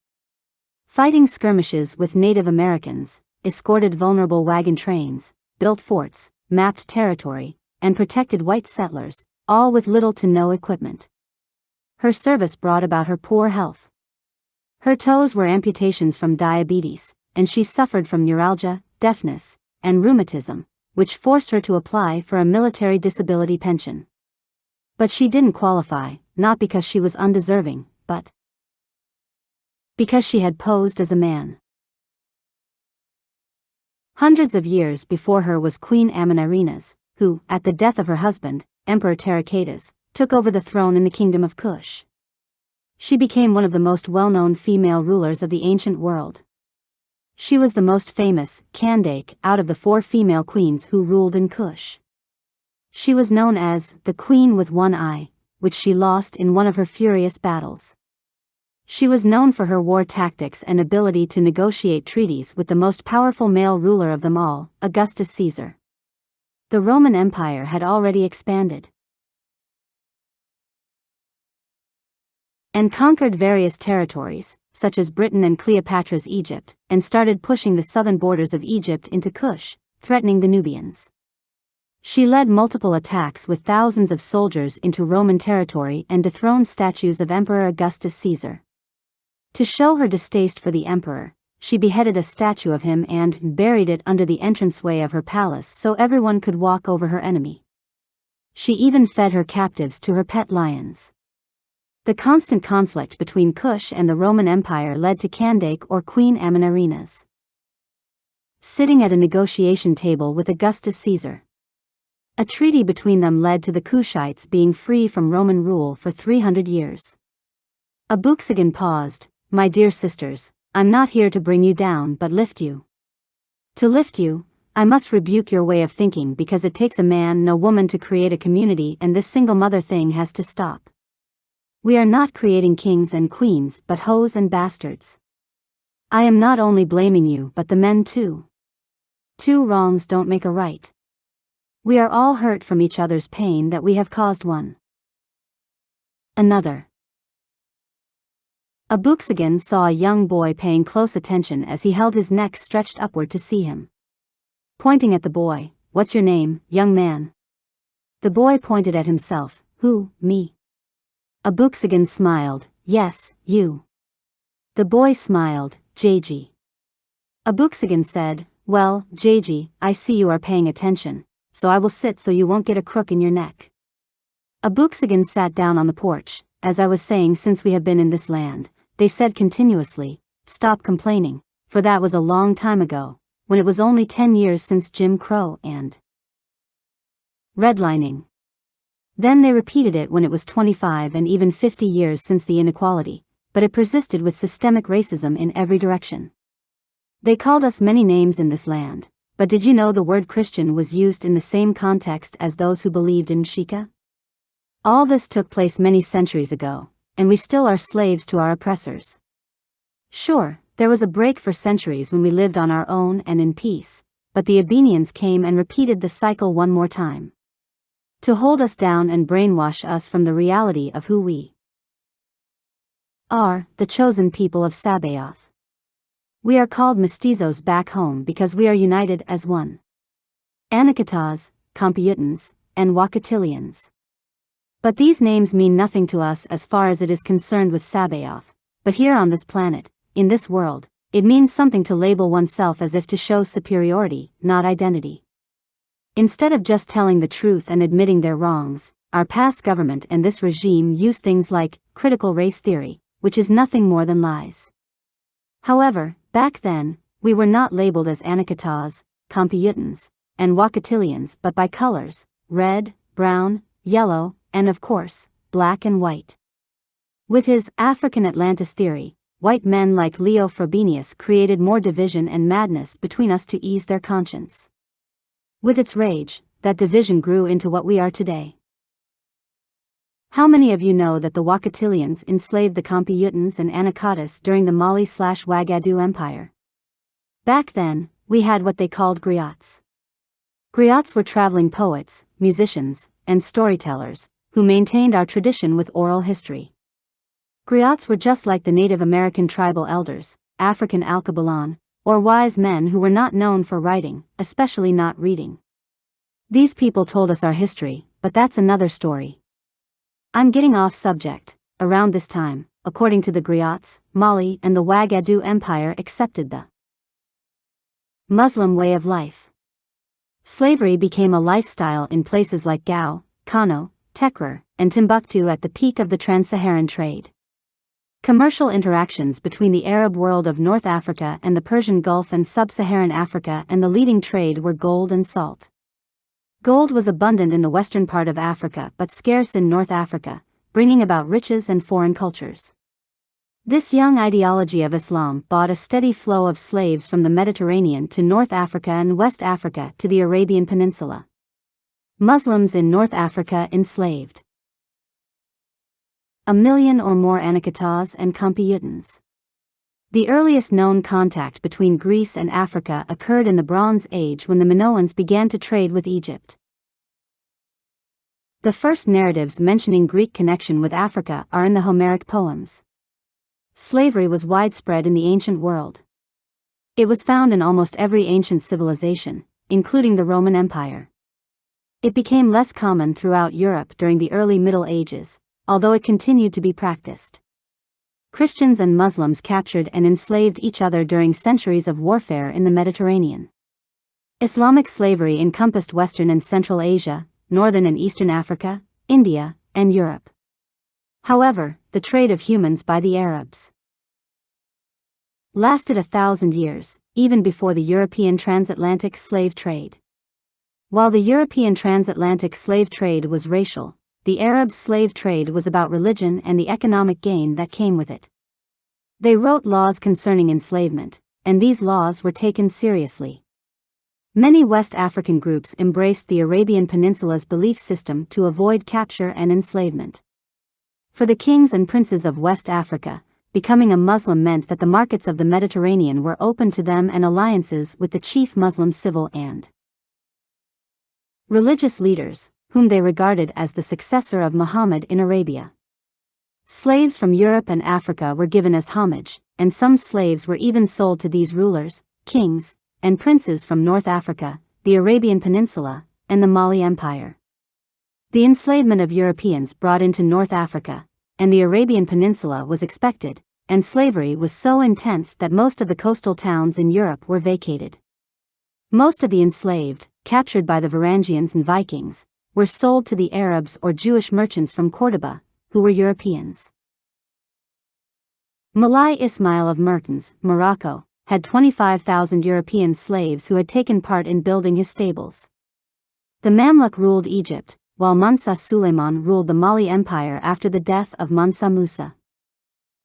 Fighting skirmishes with Native Americans, escorted vulnerable wagon trains, built forts, mapped territory, and protected white settlers, all with little to no equipment. Her service brought about her poor health. Her toes were amputations from diabetes, and she suffered from neuralgia, deafness, and rheumatism, which forced her to apply for a military disability pension. But she didn't qualify, not because she was undeserving, but because she had posed as a man. Hundreds of years before her was Queen Amanirenas, who, at the death of her husband, Emperor Terekhades, took over the throne in the kingdom of Cush. She became one of the most well-known female rulers of the ancient world. She was the most famous, Candake, out of the 4 female queens who ruled in Cush. She was known as the Queen with One Eye, which she lost in one of her furious battles. She was known for her war tactics and ability to negotiate treaties with the most powerful male ruler of them all, Augustus Caesar. The Roman Empire had already expanded and conquered various territories, such as Britain and Cleopatra's Egypt, and started pushing the southern borders of Egypt into Cush, threatening the Nubians. She led multiple attacks with thousands of soldiers into Roman territory and dethroned statues of Emperor Augustus Caesar. To show her distaste for the emperor, she beheaded a statue of him and buried it under the entranceway of her palace so everyone could walk over her enemy. She even fed her captives to her pet lions. The constant conflict between Cush and the Roman Empire led to Candake or Queen Amanirenas sitting at a negotiation table with Augustus Caesar. A treaty between them led to the Cushites being free from Roman rule for 300 years. Abooksigun paused. My dear sisters, I'm not here to bring you down but lift you. To lift you, I must rebuke your way of thinking because it takes a man no woman to create a community, and this single mother thing has to stop. We are not creating kings and queens but hoes and bastards. I am not only blaming you but the men too. 2 wrongs don't make a right. We are all hurt from each other's pain that we have caused one another. Abooksigun saw a young boy paying close attention as he held his neck stretched upward to see him. Pointing at the boy, "What's your name, young man?" The boy pointed at himself. "Who, me?" Abooksigun smiled. "Yes, you." The boy smiled. "JG." Abooksigun said, "Well, JG, I see you are paying attention, so I will sit so you won't get a crook in your neck." Abooksigun sat down on the porch. "As I was saying, since we have been in this land," they said continuously, "stop complaining, for that was a long time ago, when it was only 10 years since Jim Crow and redlining. Then they repeated it when it was 25 and even 50 years since the inequality, but it persisted with systemic racism in every direction. They called us many names in this land, but did you know the word Christian was used in the same context as those who believed in Shakida? All this took place many centuries ago, and we still are slaves to our oppressors. Sure, there was a break for centuries when we lived on our own and in peace, but the Abenians came and repeated the cycle one more time. To hold us down and brainwash us from the reality of who we are, the chosen people of Sabaoth. We are called mestizos back home because we are united as one. Anakitas, Computans, and Wakatilians. But these names mean nothing to us as far as it is concerned with Sabaoth, but here on this planet, in this world, it means something to label oneself as if to show superiority, not identity. Instead of just telling the truth and admitting their wrongs, our past government and this regime use things like critical race theory, which is nothing more than lies. However, back then, we were not labeled as Anakitas, Computans, and Wakatilians but by colors, red, brown, yellow, and of course, black and white. With his African Atlantis theory, white men like Leo Frobenius created more division and madness between us to ease their conscience. With its rage, that division grew into what we are today. How many of you know that the Wakatilians enslaved the Computans and Anakitas during the Mali/Wagadu Empire? Back then, we had what they called griots. Griots were traveling poets, musicians, and storytellers, who maintained our tradition with oral history. Griots were just like the Native American tribal elders, African alkebulan, or wise men who were not known for writing, especially not reading. These people told us our history, but that's another story. I'm getting off subject. Around this time, according to the griots, Mali and the Wagadu Empire accepted the Muslim way of life. Slavery became a lifestyle in places like Gao, Kano, Tekrar, and Timbuktu at the peak of the trans-Saharan trade. Commercial interactions between the Arab world of North Africa and the Persian Gulf and Sub-Saharan Africa and the leading trade were gold and salt. Gold was abundant in the western part of Africa but scarce in North Africa, bringing about riches and foreign cultures. This young ideology of Islam brought a steady flow of slaves from the Mediterranean to North Africa and West Africa to the Arabian Peninsula. Muslims in North Africa enslaved 1 million or more Anakitas and Computans. The earliest known contact between Greece and Africa occurred in the Bronze Age when the Minoans began to trade with Egypt. The first narratives mentioning Greek connection with Africa are in the Homeric poems. Slavery was widespread in the ancient world. It was found in almost every ancient civilization, including the Roman Empire. It became less common throughout Europe during the early Middle Ages, although it continued to be practiced. Christians and Muslims captured and enslaved each other during centuries of warfare in the Mediterranean. Islamic slavery encompassed Western and Central Asia, Northern and Eastern Africa, India, and Europe. However, the trade of humans by the Arabs lasted 1,000 years, even before the European transatlantic slave trade. While the European transatlantic slave trade was racial, the Arab slave trade was about religion and the economic gain that came with it. They wrote laws concerning enslavement, and these laws were taken seriously. Many West African groups embraced the Arabian Peninsula's belief system to avoid capture and enslavement. For the kings and princes of West Africa, becoming a Muslim meant that the markets of the Mediterranean were open to them and alliances with the chief Muslim civil and religious leaders, whom they regarded as the successor of Muhammad in Arabia. Slaves from Europe and Africa were given as homage, and some slaves were even sold to these rulers, kings, and princes from North Africa, the Arabian Peninsula, and the Mali Empire. The enslavement of Europeans brought into North Africa, and the Arabian Peninsula was expected, and slavery was so intense that most of the coastal towns in Europe were vacated. Most of the enslaved, captured by the Varangians and Vikings, were sold to the Arabs or Jewish merchants from Cordoba, who were Europeans. Mulai Ismail of Mertens, Morocco, had 25,000 European slaves who had taken part in building his stables. The Mamluk ruled Egypt, while Mansa Suleiman ruled the Mali Empire after the death of Mansa Musa.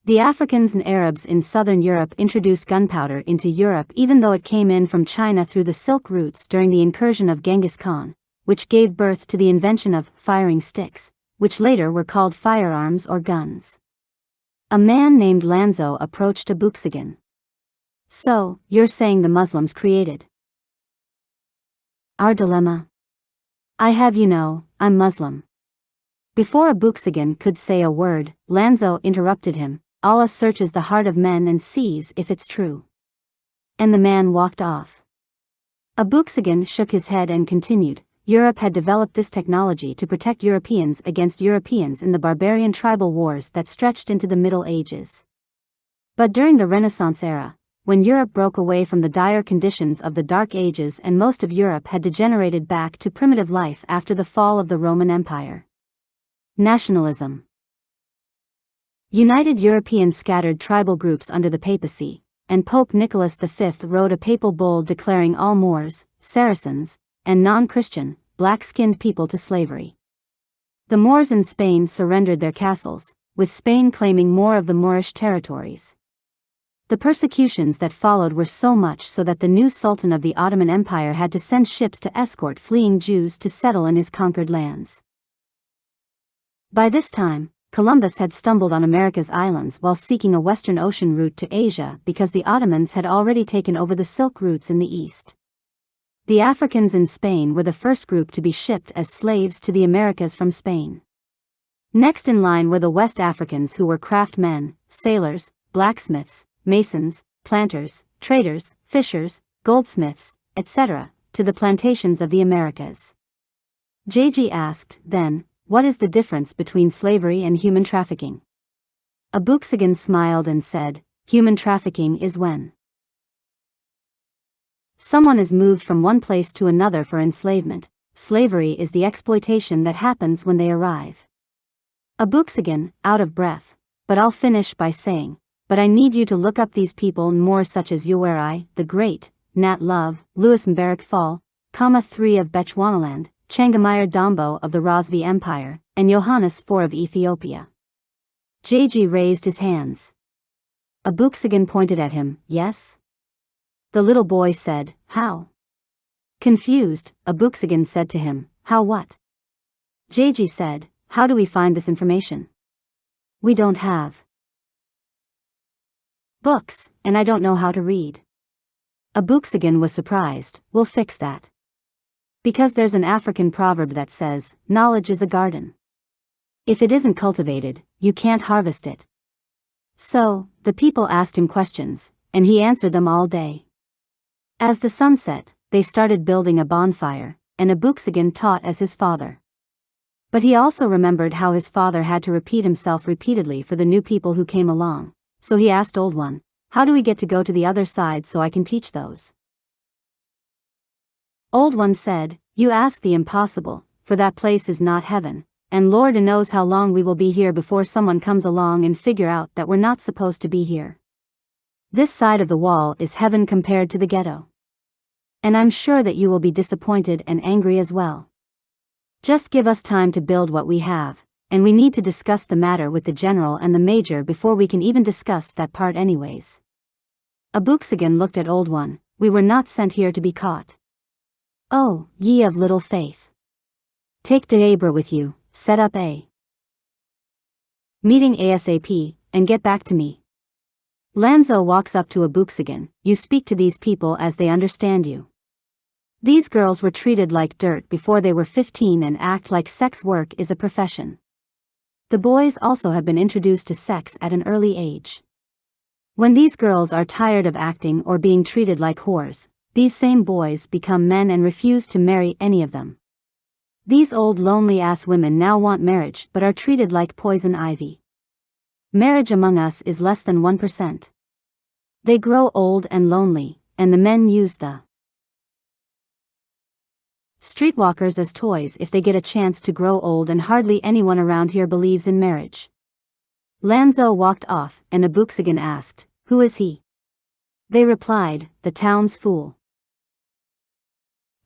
The Africans and Arabs in southern Europe introduced gunpowder into Europe even though it came in from China through the Silk routes during the incursion of Genghis Khan, which gave birth to the invention of firing sticks, which later were called firearms or guns. A man named Lanzo approached Abooksigun. "So, you're saying the Muslims created our dilemma? I have you know, I'm Muslim." Before Abooksigun could say a word, Lanzo interrupted him. "Allah searches the heart of men and sees if it's true." And the man walked off. Abooksigun shook his head and continued, "Europe had developed this technology to protect Europeans against Europeans in the barbarian tribal wars that stretched into the Middle Ages. But during the Renaissance era, when Europe broke away from the dire conditions of the Dark Ages and most of Europe had degenerated back to primitive life after the fall of the Roman Empire. Nationalism. United Europeans scattered tribal groups under the papacy, and Pope Nicholas V wrote a papal bull declaring all Moors, Saracens, and non-Christian, black-skinned people to slavery. The Moors in Spain surrendered their castles, with Spain claiming more of the Moorish territories. The persecutions that followed were so much so that the new Sultan of the Ottoman Empire had to send ships to escort fleeing Jews to settle in his conquered lands. By this time, Columbus had stumbled on America's islands while seeking a Western Ocean route to Asia because the Ottomans had already taken over the Silk routes in the east. The Africans in Spain were the first group to be shipped as slaves to the Americas from Spain. Next in line were the West Africans, who were craftsmen, sailors, blacksmiths, masons, planters, traders, fishers, goldsmiths, etc., to the plantations of the Americas. J.G. asked, then, what is the difference between slavery and human trafficking? Abooksigun smiled and said, human trafficking is when someone is moved from one place to another for enslavement. Slavery is the exploitation that happens when they arrive. Abooksigun, out of breath, but I'll finish by saying, but I need you to look up these people more, such as Yoweri the Great, Nat Love, Louis Mbarek Fall, III of Bechuanaland, Changamire Dombo of the Rosvi Empire, and Johannes IV of Ethiopia. J.G. raised his hands. Abooksigun pointed at him, yes? The little boy said, how? Confused, Abooksigun said to him, how what? J.G. said, how do we find this information? We don't have books, and I don't know how to read. Abooksigun was surprised. We'll fix that. Because there's an African proverb that says, knowledge is a garden. If it isn't cultivated, you can't harvest it. So, the people asked him questions, and he answered them all day. As the sun set, they started building a bonfire, and Abooksigun taught as his father. But he also remembered how his father had to repeat himself repeatedly for the new people who came along, so he asked Old One, how do we get to go to the other side so I can teach those? Old One said, you ask the impossible, for that place is not heaven, and Lord knows how long we will be here before someone comes along and figure out that we're not supposed to be here. This side of the wall is heaven compared to the ghetto. And I'm sure that you will be disappointed and angry as well. Just give us time to build what we have, and we need to discuss the matter with the general and the major before we can even discuss that part anyways. Abooksigun looked at Old One, we were not sent here to be caught. Oh, ye of little faith. Take Deabra with you, set up a meeting ASAP, and get back to me. Lanzo walks up to Abooksigun, you speak to these people as they understand you. These girls were treated like dirt before they were 15 and act like sex work is a profession. The boys also have been introduced to sex at an early age. When these girls are tired of acting or being treated like whores, these same boys become men and refuse to marry any of them. These old lonely-ass women now want marriage but are treated like poison ivy. Marriage among us is less than 1%. They grow old and lonely, and the men use the streetwalkers as toys if they get a chance to grow old, and hardly anyone around here believes in marriage. Lanzo walked off, and Abooksigun asked, who is he? They replied, the town's fool.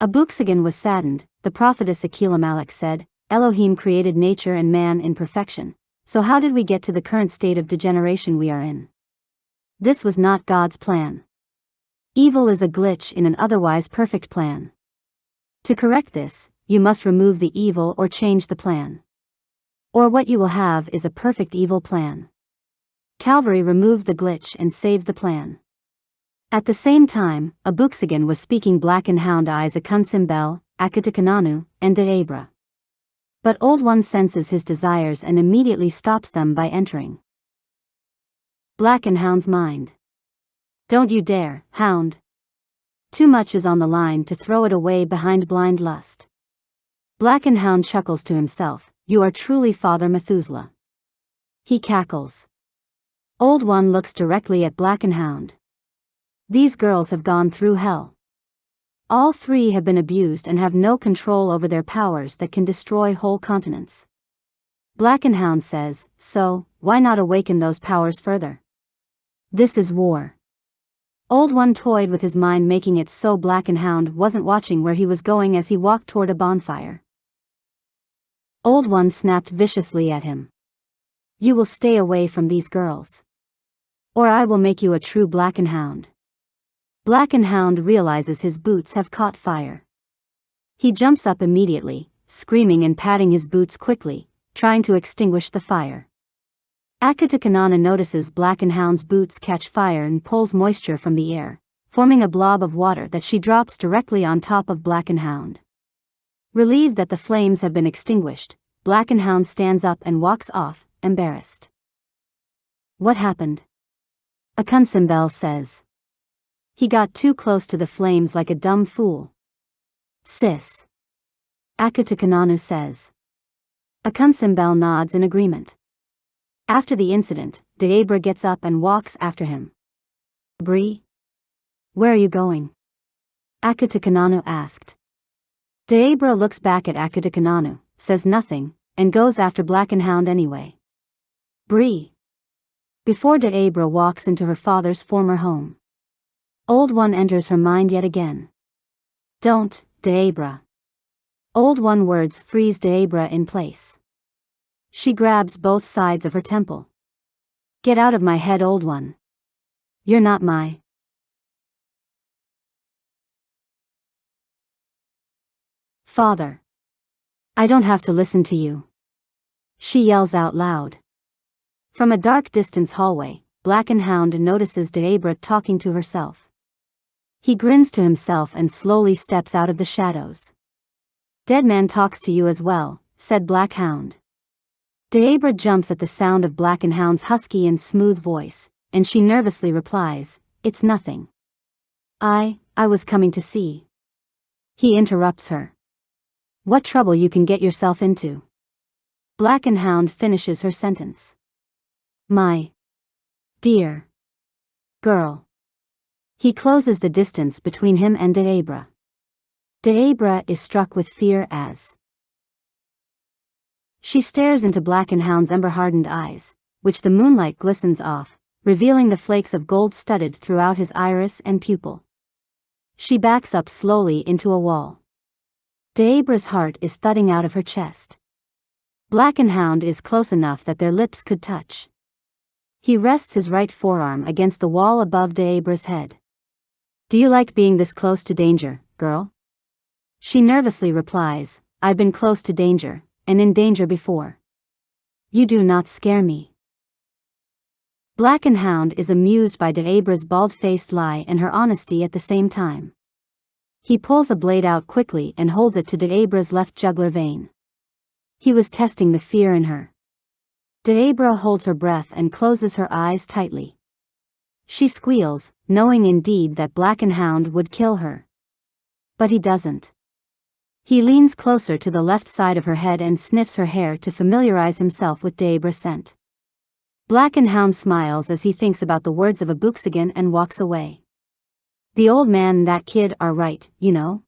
Abooksigun was saddened. The prophetess Akilamalek said, Elohim created nature and man in perfection, so how did we get to the current state of degeneration we are in? This was not God's plan. Evil is a glitch in an otherwise perfect plan. To correct this, you must remove the evil or change the plan. Or what you will have is a perfect evil plan. Calvary removed the glitch and saved the plan. At the same time, Abooksigun was speaking Black and Hound eyes AkunSimBel, Akutukananu, and Deabra. But Old One senses his desires and immediately stops them by entering Black and Hound's mind. Don't you dare, Hound. Too much is on the line to throw it away behind blind lust. Black and Hound chuckles to himself, you are truly Father Methuselah. He cackles. Old One looks directly at Black and Hound. These girls have gone through hell. All three have been abused and have no control over their powers that can destroy whole continents. Black and Hound says, so, why not awaken those powers further? This is war. Old One toyed with his mind, making it so Black and Hound wasn't watching where he was going as he walked toward a bonfire. Old One snapped viciously at him. You will stay away from these girls. Or I will make you a true Black and Hound. Black and Hound realizes his boots have caught fire. He jumps up immediately, screaming and patting his boots quickly, trying to extinguish the fire. Akutukananu notices Black and Hound's boots catch fire and pulls moisture from the air, forming a blob of water that she drops directly on top of Black and Hound. Relieved that the flames have been extinguished, Black and Hound stands up and walks off, embarrassed. What happened? AkunSimBel says. He got too close to the flames like a dumb fool. Sis. Akutukananu says. AkunSimBel nods in agreement. After the incident, Deabra gets up and walks after him. Bree? Where are you going? Akutukananu asked. Deabra looks back at Akutukananu, says nothing, and goes after Black and Hound anyway. Bree. Before Deabra walks into her father's former home. Old One enters her mind yet again. Don't, Deabra. Old One words freeze Deabra in place. She grabs both sides of her temple. Get out of my head, Old One. You're not my father. I don't have to listen to you. She yells out loud. From a dark distance hallway, Black and Hound notices Deabra talking to herself. He grins to himself and slowly steps out of the shadows. Dead man talks to you as well, said Black Hound. Deabra jumps at the sound of Black and Hound's husky and smooth voice, and she nervously replies, it's nothing. I was coming to see. He interrupts her. What trouble you can get yourself into? Black and Hound finishes her sentence. My dear girl. He closes the distance between him and Deabra. Deabra is struck with fear as she stares into Black and Hound's ember-hardened eyes, which the moonlight glistens off, revealing the flakes of gold studded throughout his iris and pupil. She backs up slowly into a wall. Deabra's heart is thudding out of her chest. Black and Hound is close enough that their lips could touch. He rests his right forearm against the wall above Deabra's head. Do you like being this close to danger, girl? She nervously replies, I've been close to danger, and in danger before. You do not scare me. Black and Hound is amused by Deabra's bald-faced lie and her honesty at the same time. He pulls a blade out quickly and holds it to Deabra's left jugular vein. He was testing the fear in her. Deabra holds her breath and closes her eyes tightly. She squeals, knowing indeed that Black and Hound would kill her. But he doesn't. He leans closer to the left side of her head and sniffs her hair to familiarize himself with Deabra's scent. Black and Hound smiles as he thinks about the words of Abooksigun and walks away. The old man and that kid are right, you know?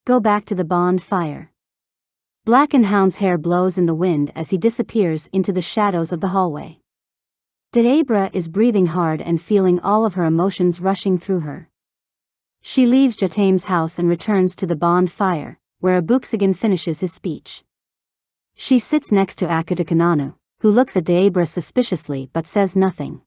Go back to the bonfire. Black and Hound's hair blows in the wind as he disappears into the shadows of the hallway. Deabra is breathing hard and feeling all of her emotions rushing through her. She leaves Jatam's house and returns to the bonfire, where Abooksigun finishes his speech. She sits next to Akutukananu, who looks at Deabra suspiciously but says nothing.